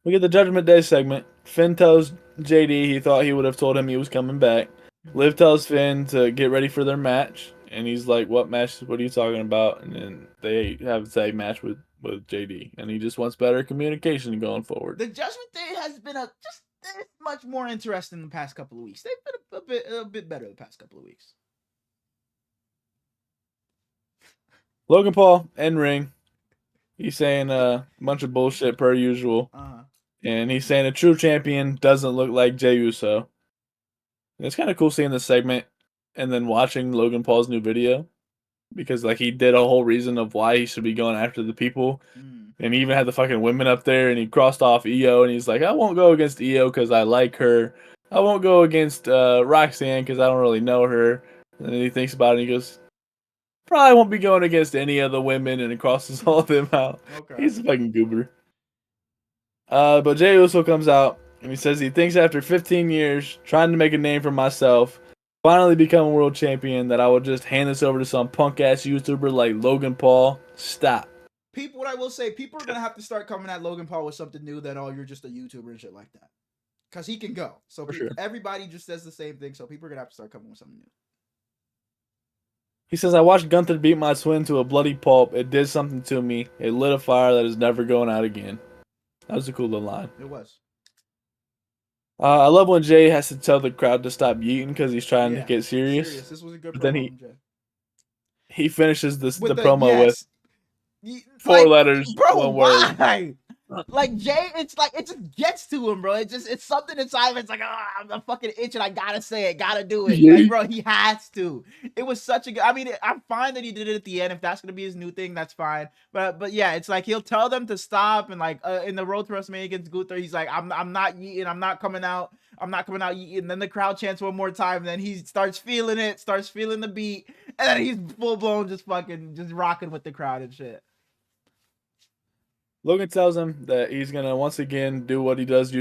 [SPEAKER 2] We get the Judgment Day segment. Finn tells JD he thought he would have told him he was coming back. Liv tells Finn to get ready for their match, and he's like, "What match? What are you talking about?" And then they have a tag match with JD, and he just wants better communication going forward.
[SPEAKER 1] The Judgment Day has been just much more interesting in the past couple of weeks. They've been a bit better the past couple of weeks.
[SPEAKER 2] Logan Paul in ring. He's saying a bunch of bullshit per usual. And he's saying a true champion doesn't look like Jey Uso. And it's kind of cool seeing this segment and then watching Logan Paul's new video. Because like he did a whole reason of why he should be going after the people. And he even had the fucking women up there and he crossed off Io and he's like, I won't go against Io because I like her. I won't go against Roxanne because I don't really know her. And then he thinks about it and he goes, probably won't be going against any of the women, and it crosses all of them out. Okay. He's a fucking goober. But Jey Uso comes out, and he says he thinks after 15 years, trying to make a name for myself, finally become a world champion, that I will just hand this over to some punk-ass YouTuber like Logan Paul. Stop.
[SPEAKER 1] What I will say, people are going to have to start coming at Logan Paul with something new that, oh, you're just a YouTuber and shit like that. Because he can go. So everybody just says the same thing, so people are going to have to start coming with something new.
[SPEAKER 2] He says, I watched Gunther beat my twin to a bloody pulp. It did something to me. It lit a fire that is never going out again. That was a cool little line.
[SPEAKER 1] It was.
[SPEAKER 2] I love when Jay has to tell the crowd to stop yeeting because he's trying to get serious.
[SPEAKER 1] This was a good promo.
[SPEAKER 2] Then he finishes the promo with 4 letters,
[SPEAKER 1] bro,
[SPEAKER 2] 1 word.
[SPEAKER 1] Why? Like Jay, it just gets to him, bro. It's something inside him. It's like, I'm fucking itching. I gotta say it, gotta do it. Like, bro, he has to. It was such a good. I mean, I'm fine that he did it at the end. If that's gonna be his new thing, that's fine. But yeah, it's like he'll tell them to stop, and like in the road to WrestleMania against Gunther, he's like, I'm not yeeting. I'm not coming out yeeting. And then the crowd chants one more time, and then he starts feeling it, starts feeling the beat, and then he's full blown just rocking with the crowd and shit.
[SPEAKER 2] Logan tells him that he's gonna once again do what he does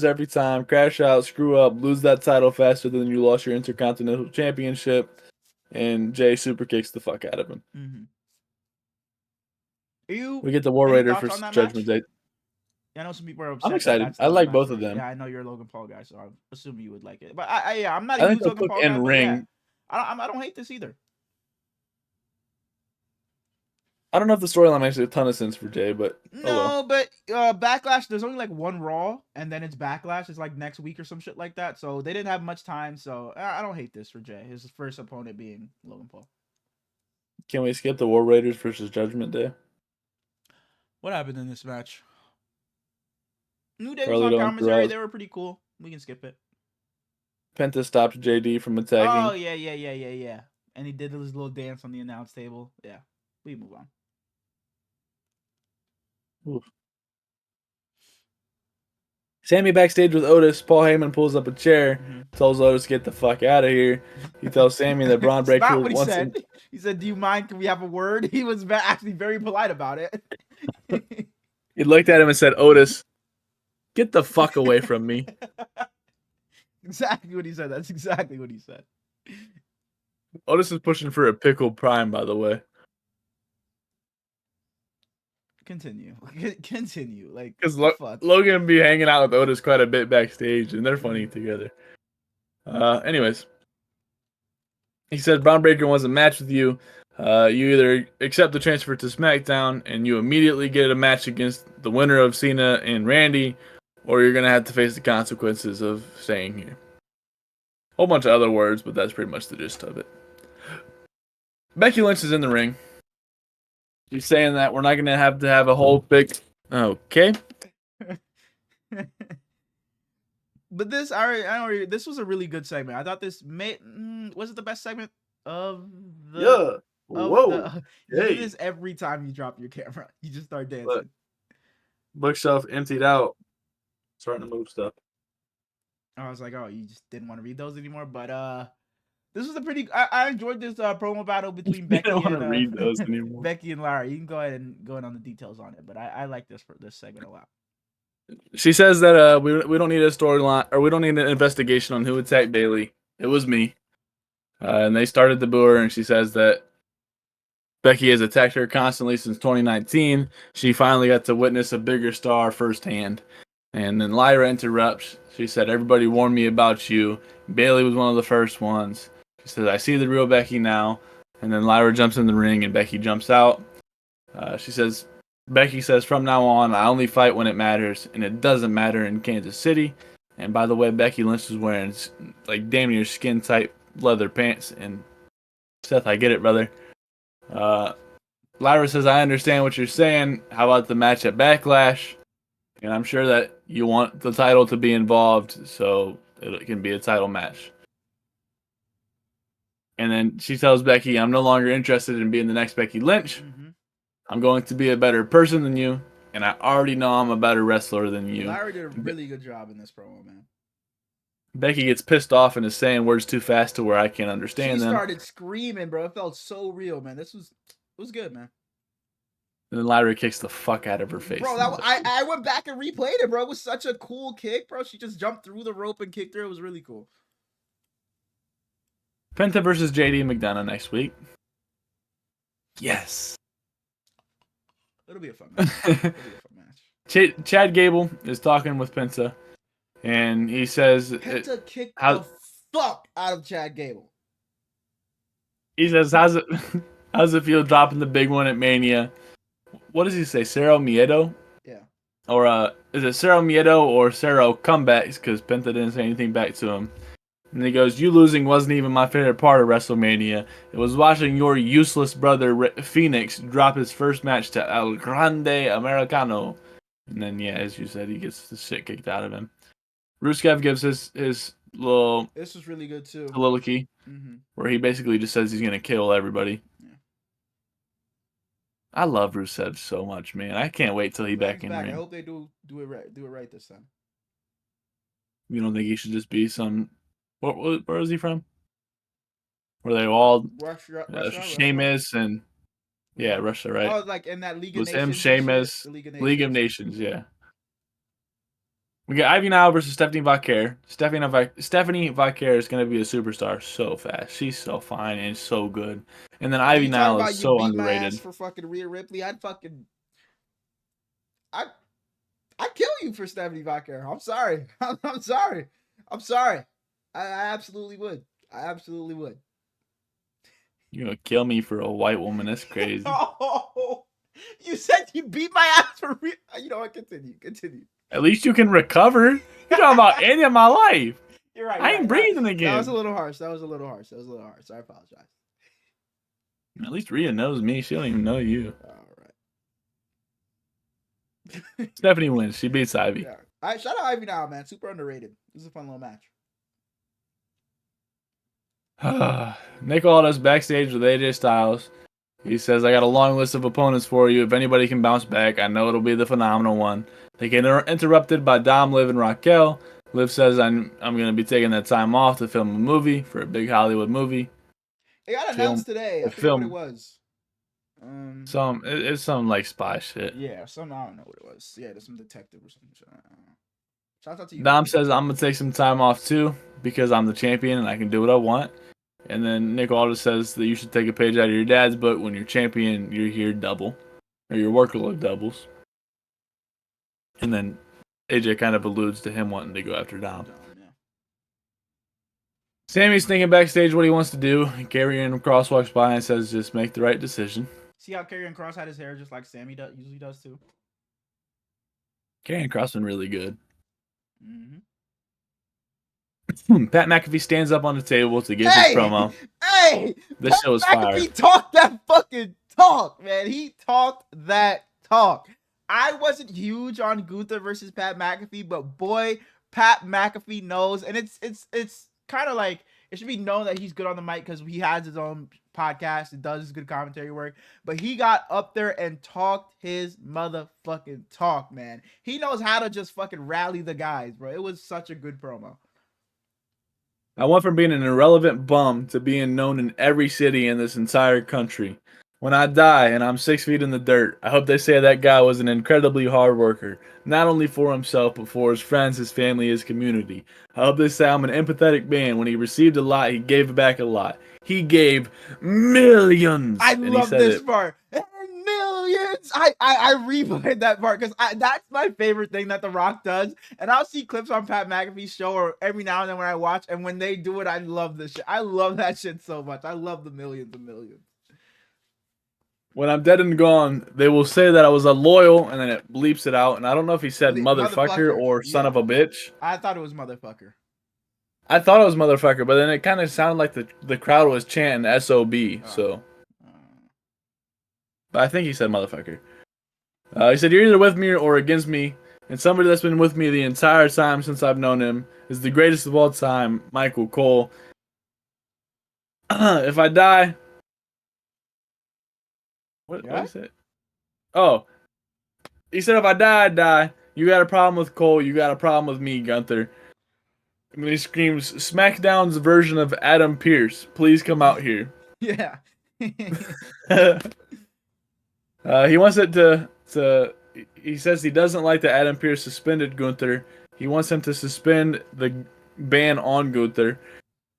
[SPEAKER 2] every time: crash out, screw up, lose that title faster than you lost your Intercontinental Championship, and Jay super kicks the fuck out of him. We get the War Raiders for Judgment Day.
[SPEAKER 1] Yeah, I know some people are upset.
[SPEAKER 2] I'm excited. I like both of them.
[SPEAKER 1] Yeah, I know you're a Logan Paul guy, so I assume you would like it. But I'm not a huge Logan Paul guy. Yeah, I don't hate this either.
[SPEAKER 2] I don't know if the storyline makes a ton of sense for Jay, but
[SPEAKER 1] but Backlash, there's only like one Raw, and then it's Backlash. It's like next week or some shit like that. So they didn't have much time. So I don't hate this for Jay. His first opponent being Logan Paul.
[SPEAKER 2] Can we skip the War Raiders versus Judgment Day?
[SPEAKER 1] What happened in this match? New Day was on commentary. They were pretty cool. We can skip it.
[SPEAKER 2] Penta stopped JD from attacking.
[SPEAKER 1] Oh yeah. And he did his little dance on the announce table. Yeah, we move on.
[SPEAKER 2] Oof. Sami backstage with Otis. Paul Heyman pulls up a chair, tells Otis to get the fuck out of here. He tells Sami that Bron Breakker
[SPEAKER 1] not what he said. He said, "Do you mind? Can we have a word?" He was actually very polite about it.
[SPEAKER 2] He looked at him and said, "Otis, get the fuck away from me."
[SPEAKER 1] Exactly what he said. That's exactly what he said.
[SPEAKER 2] Otis is pushing for a pickle prime, by the way.
[SPEAKER 1] Continue. Like,
[SPEAKER 2] because Logan be hanging out with Otis quite a bit backstage, and they're funny together. Anyways, he said Bron Breakker wants a match with you. You either accept the transfer to SmackDown and you immediately get a match against the winner of Cena and Randy, or you're gonna have to face the consequences of staying here. Whole bunch of other words, but that's pretty much the gist of it. Becky Lynch is in the ring. She's saying that we're not going to have a whole big... Okay.
[SPEAKER 1] But this, this was a really good segment. I thought this was it the best segment of the.
[SPEAKER 2] Yeah. Whoa.
[SPEAKER 1] You do this every time you drop your camera. You just start dancing.
[SPEAKER 2] Look, bookshelf emptied out. Starting to move stuff.
[SPEAKER 1] I was like, oh, you just didn't want to read those anymore. But this was a pretty. I enjoyed this promo battle between Becky and
[SPEAKER 2] read those anymore.
[SPEAKER 1] Becky and Lara. You can go ahead and go in on the details on it, but I like this segment a lot.
[SPEAKER 2] She says that we don't need a storyline, or we don't need an investigation on who attacked Bayley. It was me. And they started to boo her, and she says that Becky has attacked her constantly since 2019. She finally got to witness a bigger star firsthand. And then Lyra interrupts. She said, everybody warned me about you. Bayley was one of the first ones. She says, I see the real Becky now. And then Lyra jumps in the ring, and Becky jumps out. Becky says, from now on, I only fight when it matters, and it doesn't matter in Kansas City. And by the way, Becky Lynch was wearing like damn near skin-tight leather pants. And Seth, I get it, brother. Lyra says, I understand what you're saying. How about the match at Backlash? And I'm sure that you want the title to be involved, so it can be a title match. And then she tells Becky, I'm no longer interested in being the next Becky Lynch. Mm-hmm. I'm going to be a better person than you, and I already know I'm a better wrestler than you.
[SPEAKER 1] Lyra did a really good job in this promo, man.
[SPEAKER 2] Becky gets pissed off and is saying words too fast to where I can't understand them.
[SPEAKER 1] She started screaming, bro. It felt so real, man. It was good, man.
[SPEAKER 2] And then Lyra kicks the fuck out of her face.
[SPEAKER 1] Bro, I went back and replayed it, bro. It was such a cool kick, bro. She just jumped through the rope and kicked her. It was really cool.
[SPEAKER 2] Penta versus JD McDonough next week. Yes.
[SPEAKER 1] It'll be a fun match.
[SPEAKER 2] Chad Gable is talking with Penta, and he says...
[SPEAKER 1] Penta kicked the fuck out of Chad Gable.
[SPEAKER 2] He says, how's it feel dropping the big one at Mania? What does he say? Cero Miedo?
[SPEAKER 1] Yeah.
[SPEAKER 2] Or is it Cero Miedo or Cero Comebacks? Because Penta didn't say anything back to him. And he goes, you losing wasn't even my favorite part of WrestleMania. It was watching your useless brother Phoenix drop his first match to El Grande Americano. And then, yeah, as you said, he gets the shit kicked out of him. Rusev gives his little...
[SPEAKER 1] This was really good, too.
[SPEAKER 2] Soliloquy, where he basically just says he's going to kill everybody. Yeah. I love Rusev so much, man. I can't wait till he's back in the ring.
[SPEAKER 1] I hope they do it right this time.
[SPEAKER 2] You don't think he should just be some... Where is he from? Were they all
[SPEAKER 1] Russia,
[SPEAKER 2] Sheamus and Russia, right?
[SPEAKER 1] Oh, like in that League of Nations.
[SPEAKER 2] Was him, Sheamus, League of Nations, yeah. We got Ivy Nile versus Stephanie Vaquer. Stephanie Vaquer is going to be a superstar so fast. She's so fine and so good. And then Ivy Nile is so underrated.
[SPEAKER 1] For fucking Rhea Ripley, I'd kill you for Stephanie Vaquer. I'm sorry. I'm sorry. I absolutely would.
[SPEAKER 2] You're gonna kill me for a white woman? That's crazy.
[SPEAKER 1] Oh, you said you beat my ass for real. You know what? Continue.
[SPEAKER 2] At least you can recover. You're talking about any of my life.
[SPEAKER 1] You're right.
[SPEAKER 2] I ain't breathing again.
[SPEAKER 1] That was a little harsh. I apologize.
[SPEAKER 2] At least Rhea knows me. She don't even know you.
[SPEAKER 1] All
[SPEAKER 2] right. Stephanie wins. She beats Ivy.
[SPEAKER 1] Yeah. All right, shout out Ivy now, man. Super underrated. This is a fun little match.
[SPEAKER 2] Nick Aldis backstage with AJ Styles. He says, I got a long list of opponents for you. If anybody can bounce back, I know it'll be the phenomenal one. They get interrupted by Dom, Liv, and Raquel. Liv says, I'm going to be taking that time off to film a movie for a big Hollywood movie.
[SPEAKER 1] It got announced today. I forget what it was.
[SPEAKER 2] It's some like spy shit.
[SPEAKER 1] Yeah, I don't know what it was. Yeah, there's some detective or something. Shout out to you.
[SPEAKER 2] Dom says, I'm going to take some time off too because I'm the champion and I can do what I want. And then Nick Aldis says that you should take a page out of your dad's book. When you're champion, you're here double. Or your workload doubles. And then AJ kind of alludes to him wanting to go after Dom. Yeah. Sami's thinking backstage what he wants to do. Karrion Kross walks by and says, just make the right decision.
[SPEAKER 1] See how Karrion Kross had his hair just like Sami usually does too?
[SPEAKER 2] Karrion Kross been really good. Pat McAfee stands up on the table to give his promo.
[SPEAKER 1] Hey!
[SPEAKER 2] This show was fire.
[SPEAKER 1] McAfee talked that fucking talk, man. He talked that talk. I wasn't huge on Gunther versus Pat McAfee, but boy, Pat McAfee knows, and it's kind of like it should be known that he's good on the mic because he has his own podcast and does his good commentary work. But he got up there and talked his motherfucking talk, man. He knows how to just fucking rally the guys, bro. It was such a good promo.
[SPEAKER 2] I went from being an irrelevant bum to being known in every city in this entire country. When I die and I'm 6 feet in the dirt, I hope they say that guy was an incredibly hard worker, not only for himself, but for his friends, his family, his community. I hope they say I'm an empathetic man. When he received a lot, he gave back a lot. He gave millions.
[SPEAKER 1] I love this part. Millions. I rewind that part because that's my favorite thing that The Rock does. And I'll see clips on Pat McAfee's show or every now and then when I watch. And when they do it, I love this shit. I love that shit so much. I love the millions and millions.
[SPEAKER 2] When I'm dead and gone, they will say that I was a loyal, and then it bleeps it out. And I don't know if he said motherfucker or son of a bitch.
[SPEAKER 1] I thought it was motherfucker.
[SPEAKER 2] I thought it was motherfucker, but then it kind of sounded like the crowd was chanting SOB, so. But I think he said motherfucker. He said, you're either with me or against me, and somebody that's been with me the entire time since I've known him is the greatest of all time, Michael Cole. If I die... What is it? Oh. He said, if I die, I die. You got a problem with Cole, you got a problem with me, Gunther. And then he screams, SmackDown's version of Adam Pearce, please come out here.
[SPEAKER 1] Yeah.
[SPEAKER 2] He wants it to... He says he doesn't like that Adam Pearce suspended Gunther. He wants him to suspend the ban on Gunther.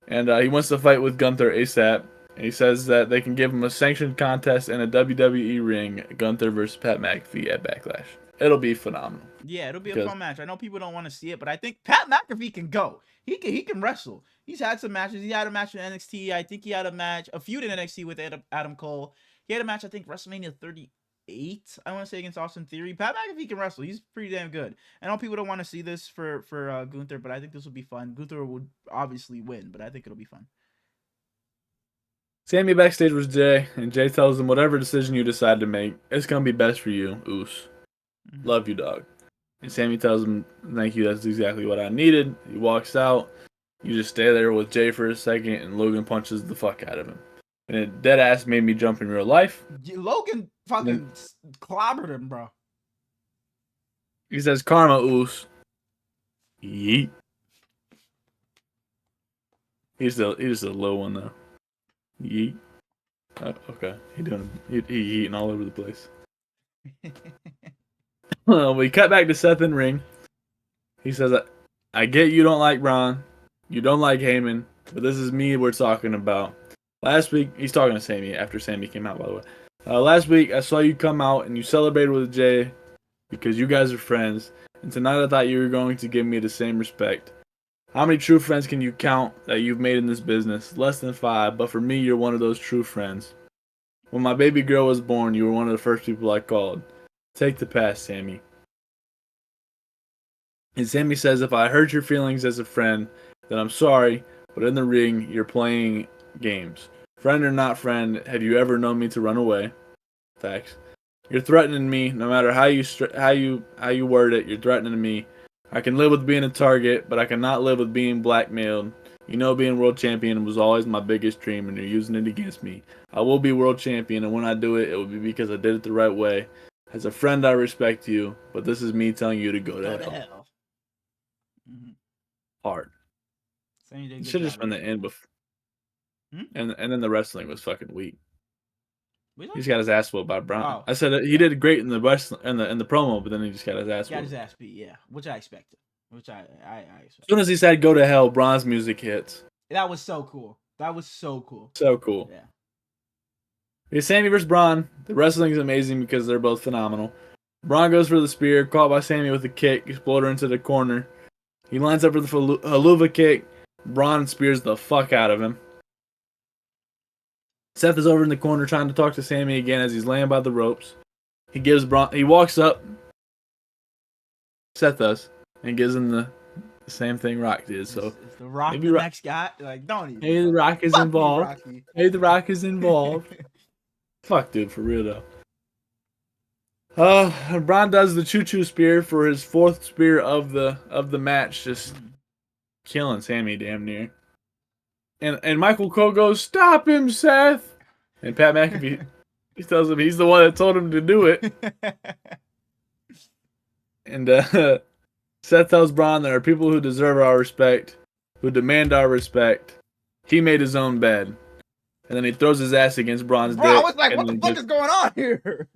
[SPEAKER 2] And he wants to fight with Gunther ASAP. And he says that they can give him a sanctioned contest in a WWE ring, Gunther versus Pat McAfee at Backlash. It'll be phenomenal.
[SPEAKER 1] Yeah, it'll be a fun match. I know people don't want to see it, but I think Pat McAfee can go. He can wrestle. He's had some matches. He had a match in NXT. I think he had a feud in NXT with Adam Cole. He had a match, I think, WrestleMania 38, I want to say, against Austin Theory. Pat McAfee can wrestle. He's pretty damn good. I know people don't want to see this for Gunther, but I think this will be fun. Gunther would obviously win, but I think it'll be fun.
[SPEAKER 2] Sami backstage with Jay, and Jay tells him whatever decision you decide to make, it's going to be best for you, Oos. Love you, dog. And Sami tells him, thank you, that's exactly what I needed. He walks out. You just stay there with Jay for a second, and Logan punches the fuck out of him. And it dead ass made me jump in real life.
[SPEAKER 1] Logan fucking clobbered him, bro.
[SPEAKER 2] He says, karma, Oos. Yeet. He's just a low one, though. Yeet. Oh, okay. He eating all over the place. We cut back to Seth in ring. He says, I get you don't like Bron. You don't like Heyman. But this is me we're talking about. Last week, he's talking to Sami after Sami came out, by the way. Last week, I saw you come out and you celebrated with Jay because you guys are friends. And tonight I thought you were going to give me the same respect. How many true friends can you count that you've made in this business? Less than 5, but for me, you're one of those true friends. When my baby girl was born, you were one of the first people I called. Take the pass, Sami. And Sami says, if I hurt your feelings as a friend, then I'm sorry, but in the ring, you're playing games. Friend or not friend, have you ever known me to run away? Facts. You're threatening me, no matter how you word it, you're threatening me. I can live with being a target, but I cannot live with being blackmailed. You know being world champion was always my biggest dream, and you're using it against me. I will be world champion, and when I do it, it will be because I did it the right way. As a friend, I respect you, but this is me telling you to go to hell. Mm-hmm. Hard. It should have just been the end before. And then the wrestling was fucking weak. Really? He just got his ass whooped by Bron. Oh. I said he did great in the promo, but then he just got his ass whooped.
[SPEAKER 1] Got his ass beat, yeah. Which I expected. I expected.
[SPEAKER 2] As soon as he said go to hell, Bron's music hits.
[SPEAKER 1] That was so cool.
[SPEAKER 2] So cool.
[SPEAKER 1] Yeah.
[SPEAKER 2] It's Sami versus Bron. The wrestling is amazing because they're both phenomenal. Bron goes for the spear, caught by Sami with a kick, exploder into the corner. He lines up for the haluva kick. Bron spears the fuck out of him. Seth is over in the corner trying to talk to Sami again as he's laying by the ropes. He walks up. Seth does. And gives him the same thing Rock did. So
[SPEAKER 1] is the Rock maybe the next guy? Like, don't even.
[SPEAKER 2] Maybe the Rock is involved. Maybe the Rock is involved. Fuck, dude, for real though. Bron does the choo-choo spear for his 4th spear of the match, just killing Sami damn near. And Michael Cole goes, "Stop him, Seth!" And Pat McAfee he tells him he's the one that told him to do it. And Seth tells Bron there are people who deserve our respect, who demand our respect. He made his own bed. And then he throws his ass against Bron's dick.
[SPEAKER 1] I was like, what the fuck is going on here?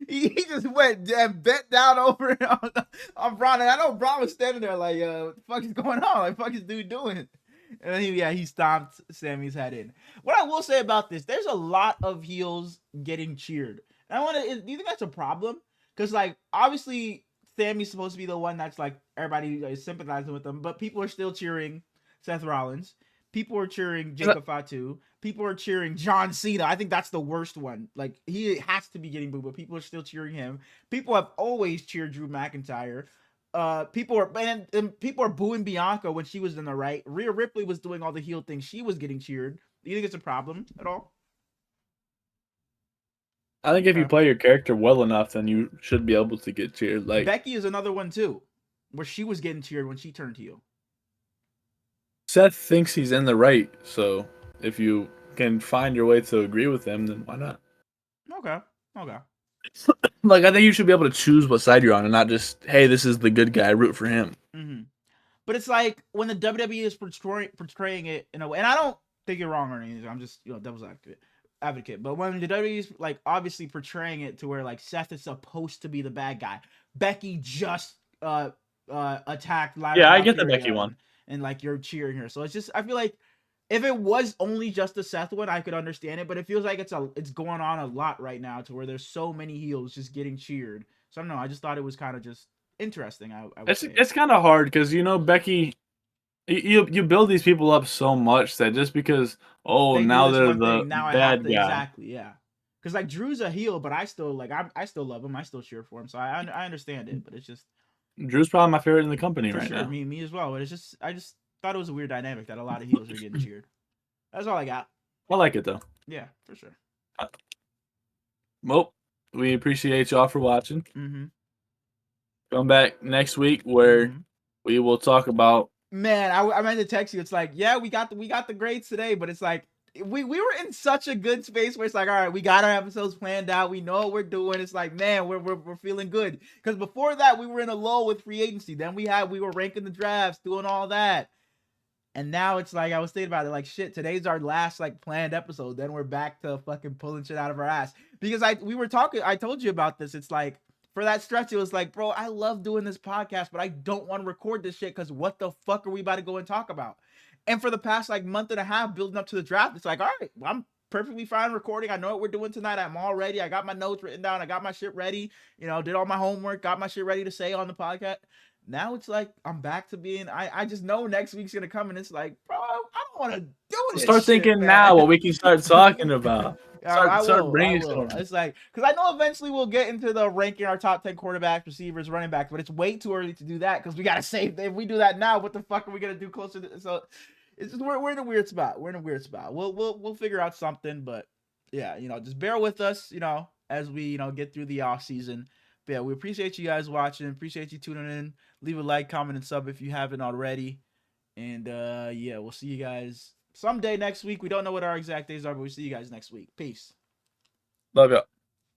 [SPEAKER 1] He just went and bent down over on Bron. And I know Bron was standing there like, what the fuck is going on? Like, fuck is dude doing? And then he stomped Sami's head in. What I will say about this, there's a lot of heels getting cheered. And do you think that's a problem? Because, like, obviously, Sami's supposed to be the one that's, like, everybody is sympathizing with them, but people are still cheering Seth Rollins. People are cheering Jacob Fatu. People are cheering John Cena. I think that's the worst one. Like, he has to be getting booed, but people are still cheering him. People have always cheered Drew McIntyre. People are booing Bianca when she was in the right. Rhea Ripley was doing all the heel things. She was getting cheered. Do you think it's a problem at all?
[SPEAKER 2] I think if you play your character well enough, then you should be able to get cheered. Like
[SPEAKER 1] Becky is another one too, where she was getting cheered when she turned heel.
[SPEAKER 2] Seth thinks he's in the right, so if you can find your way to agree with him, then why not?
[SPEAKER 1] Okay.
[SPEAKER 2] Like, I think you should be able to choose what side you're on and not just, hey, this is the good guy, root for him.
[SPEAKER 1] But it's like when the WWE is portraying it in a way, and I don't think you're wrong or anything. I'm just, devil's advocate. But when the WWE is like obviously portraying it to where like Seth is supposed to be the bad guy, Becky just attacked Lyra.
[SPEAKER 2] Yeah, I get the Becky one,
[SPEAKER 1] and like you're cheering her. So it's just, I feel like if it was only just the Seth one, I could understand it. But it feels like it's going on a lot right now to where there's so many heels just getting cheered. So I don't know. I just thought it was kind of just interesting.
[SPEAKER 2] It's kind of hard because Becky, you build these people up so much that just because now they're the bad guy.
[SPEAKER 1] Exactly, yeah. Because like Drew's a heel, but I still I still love him. I still cheer for him. So I understand it, but it's just
[SPEAKER 2] Drew's probably my favorite in the company
[SPEAKER 1] for
[SPEAKER 2] right
[SPEAKER 1] sure.
[SPEAKER 2] now.
[SPEAKER 1] Me as well. But it's just I just thought it was a weird dynamic that a lot of heels are getting cheered. That's all I got.
[SPEAKER 2] I like it though.
[SPEAKER 1] Yeah, for sure.
[SPEAKER 2] Well, we appreciate y'all for watching. Come back next week where we will talk about.
[SPEAKER 1] Man, I meant to text you. It's like, yeah, we got the grades today, but it's like we were in such a good space where it's like, all right, we got our episodes planned out. We know what we're doing. It's like, man, we're feeling good. Because before that, we were in a lull with free agency. Then we were ranking the drafts, doing all that. And now it's like, I was thinking about it, like, shit, today's our last like planned episode. Then we're back to fucking pulling shit out of our ass. Because I told you about this. It's like, for that stretch, it was like, bro, I love doing this podcast, but I don't want to record this shit because what the fuck are we about to go and talk about? And for the past like month and a half building up to the draft, it's like, all right, well, I'm perfectly fine recording. I know what we're doing tonight. I'm all ready. I got my notes written down. I got my shit ready. Did all my homework, got my shit ready to say on the podcast. Now it's like I'm back to being. I just know next week's gonna come, and it's like, bro, I don't want to do this.
[SPEAKER 2] Start thinking now what we can start talking about.
[SPEAKER 1] I will. It's like, because I know eventually we'll get into the ranking our top 10 quarterbacks, receivers, running backs, but it's way too early to do that because we gotta save. If we do that now, what the fuck are we gonna do closer to? So it's just we're in a weird spot. We'll figure out something, but yeah, just bear with us, as we get through the off season. But yeah, we appreciate you guys watching. Appreciate you tuning in. Leave a like, comment, and sub if you haven't already. And yeah, we'll see you guys someday next week. We don't know what our exact days are, but we'll see you guys next week. Peace.
[SPEAKER 2] Love ya.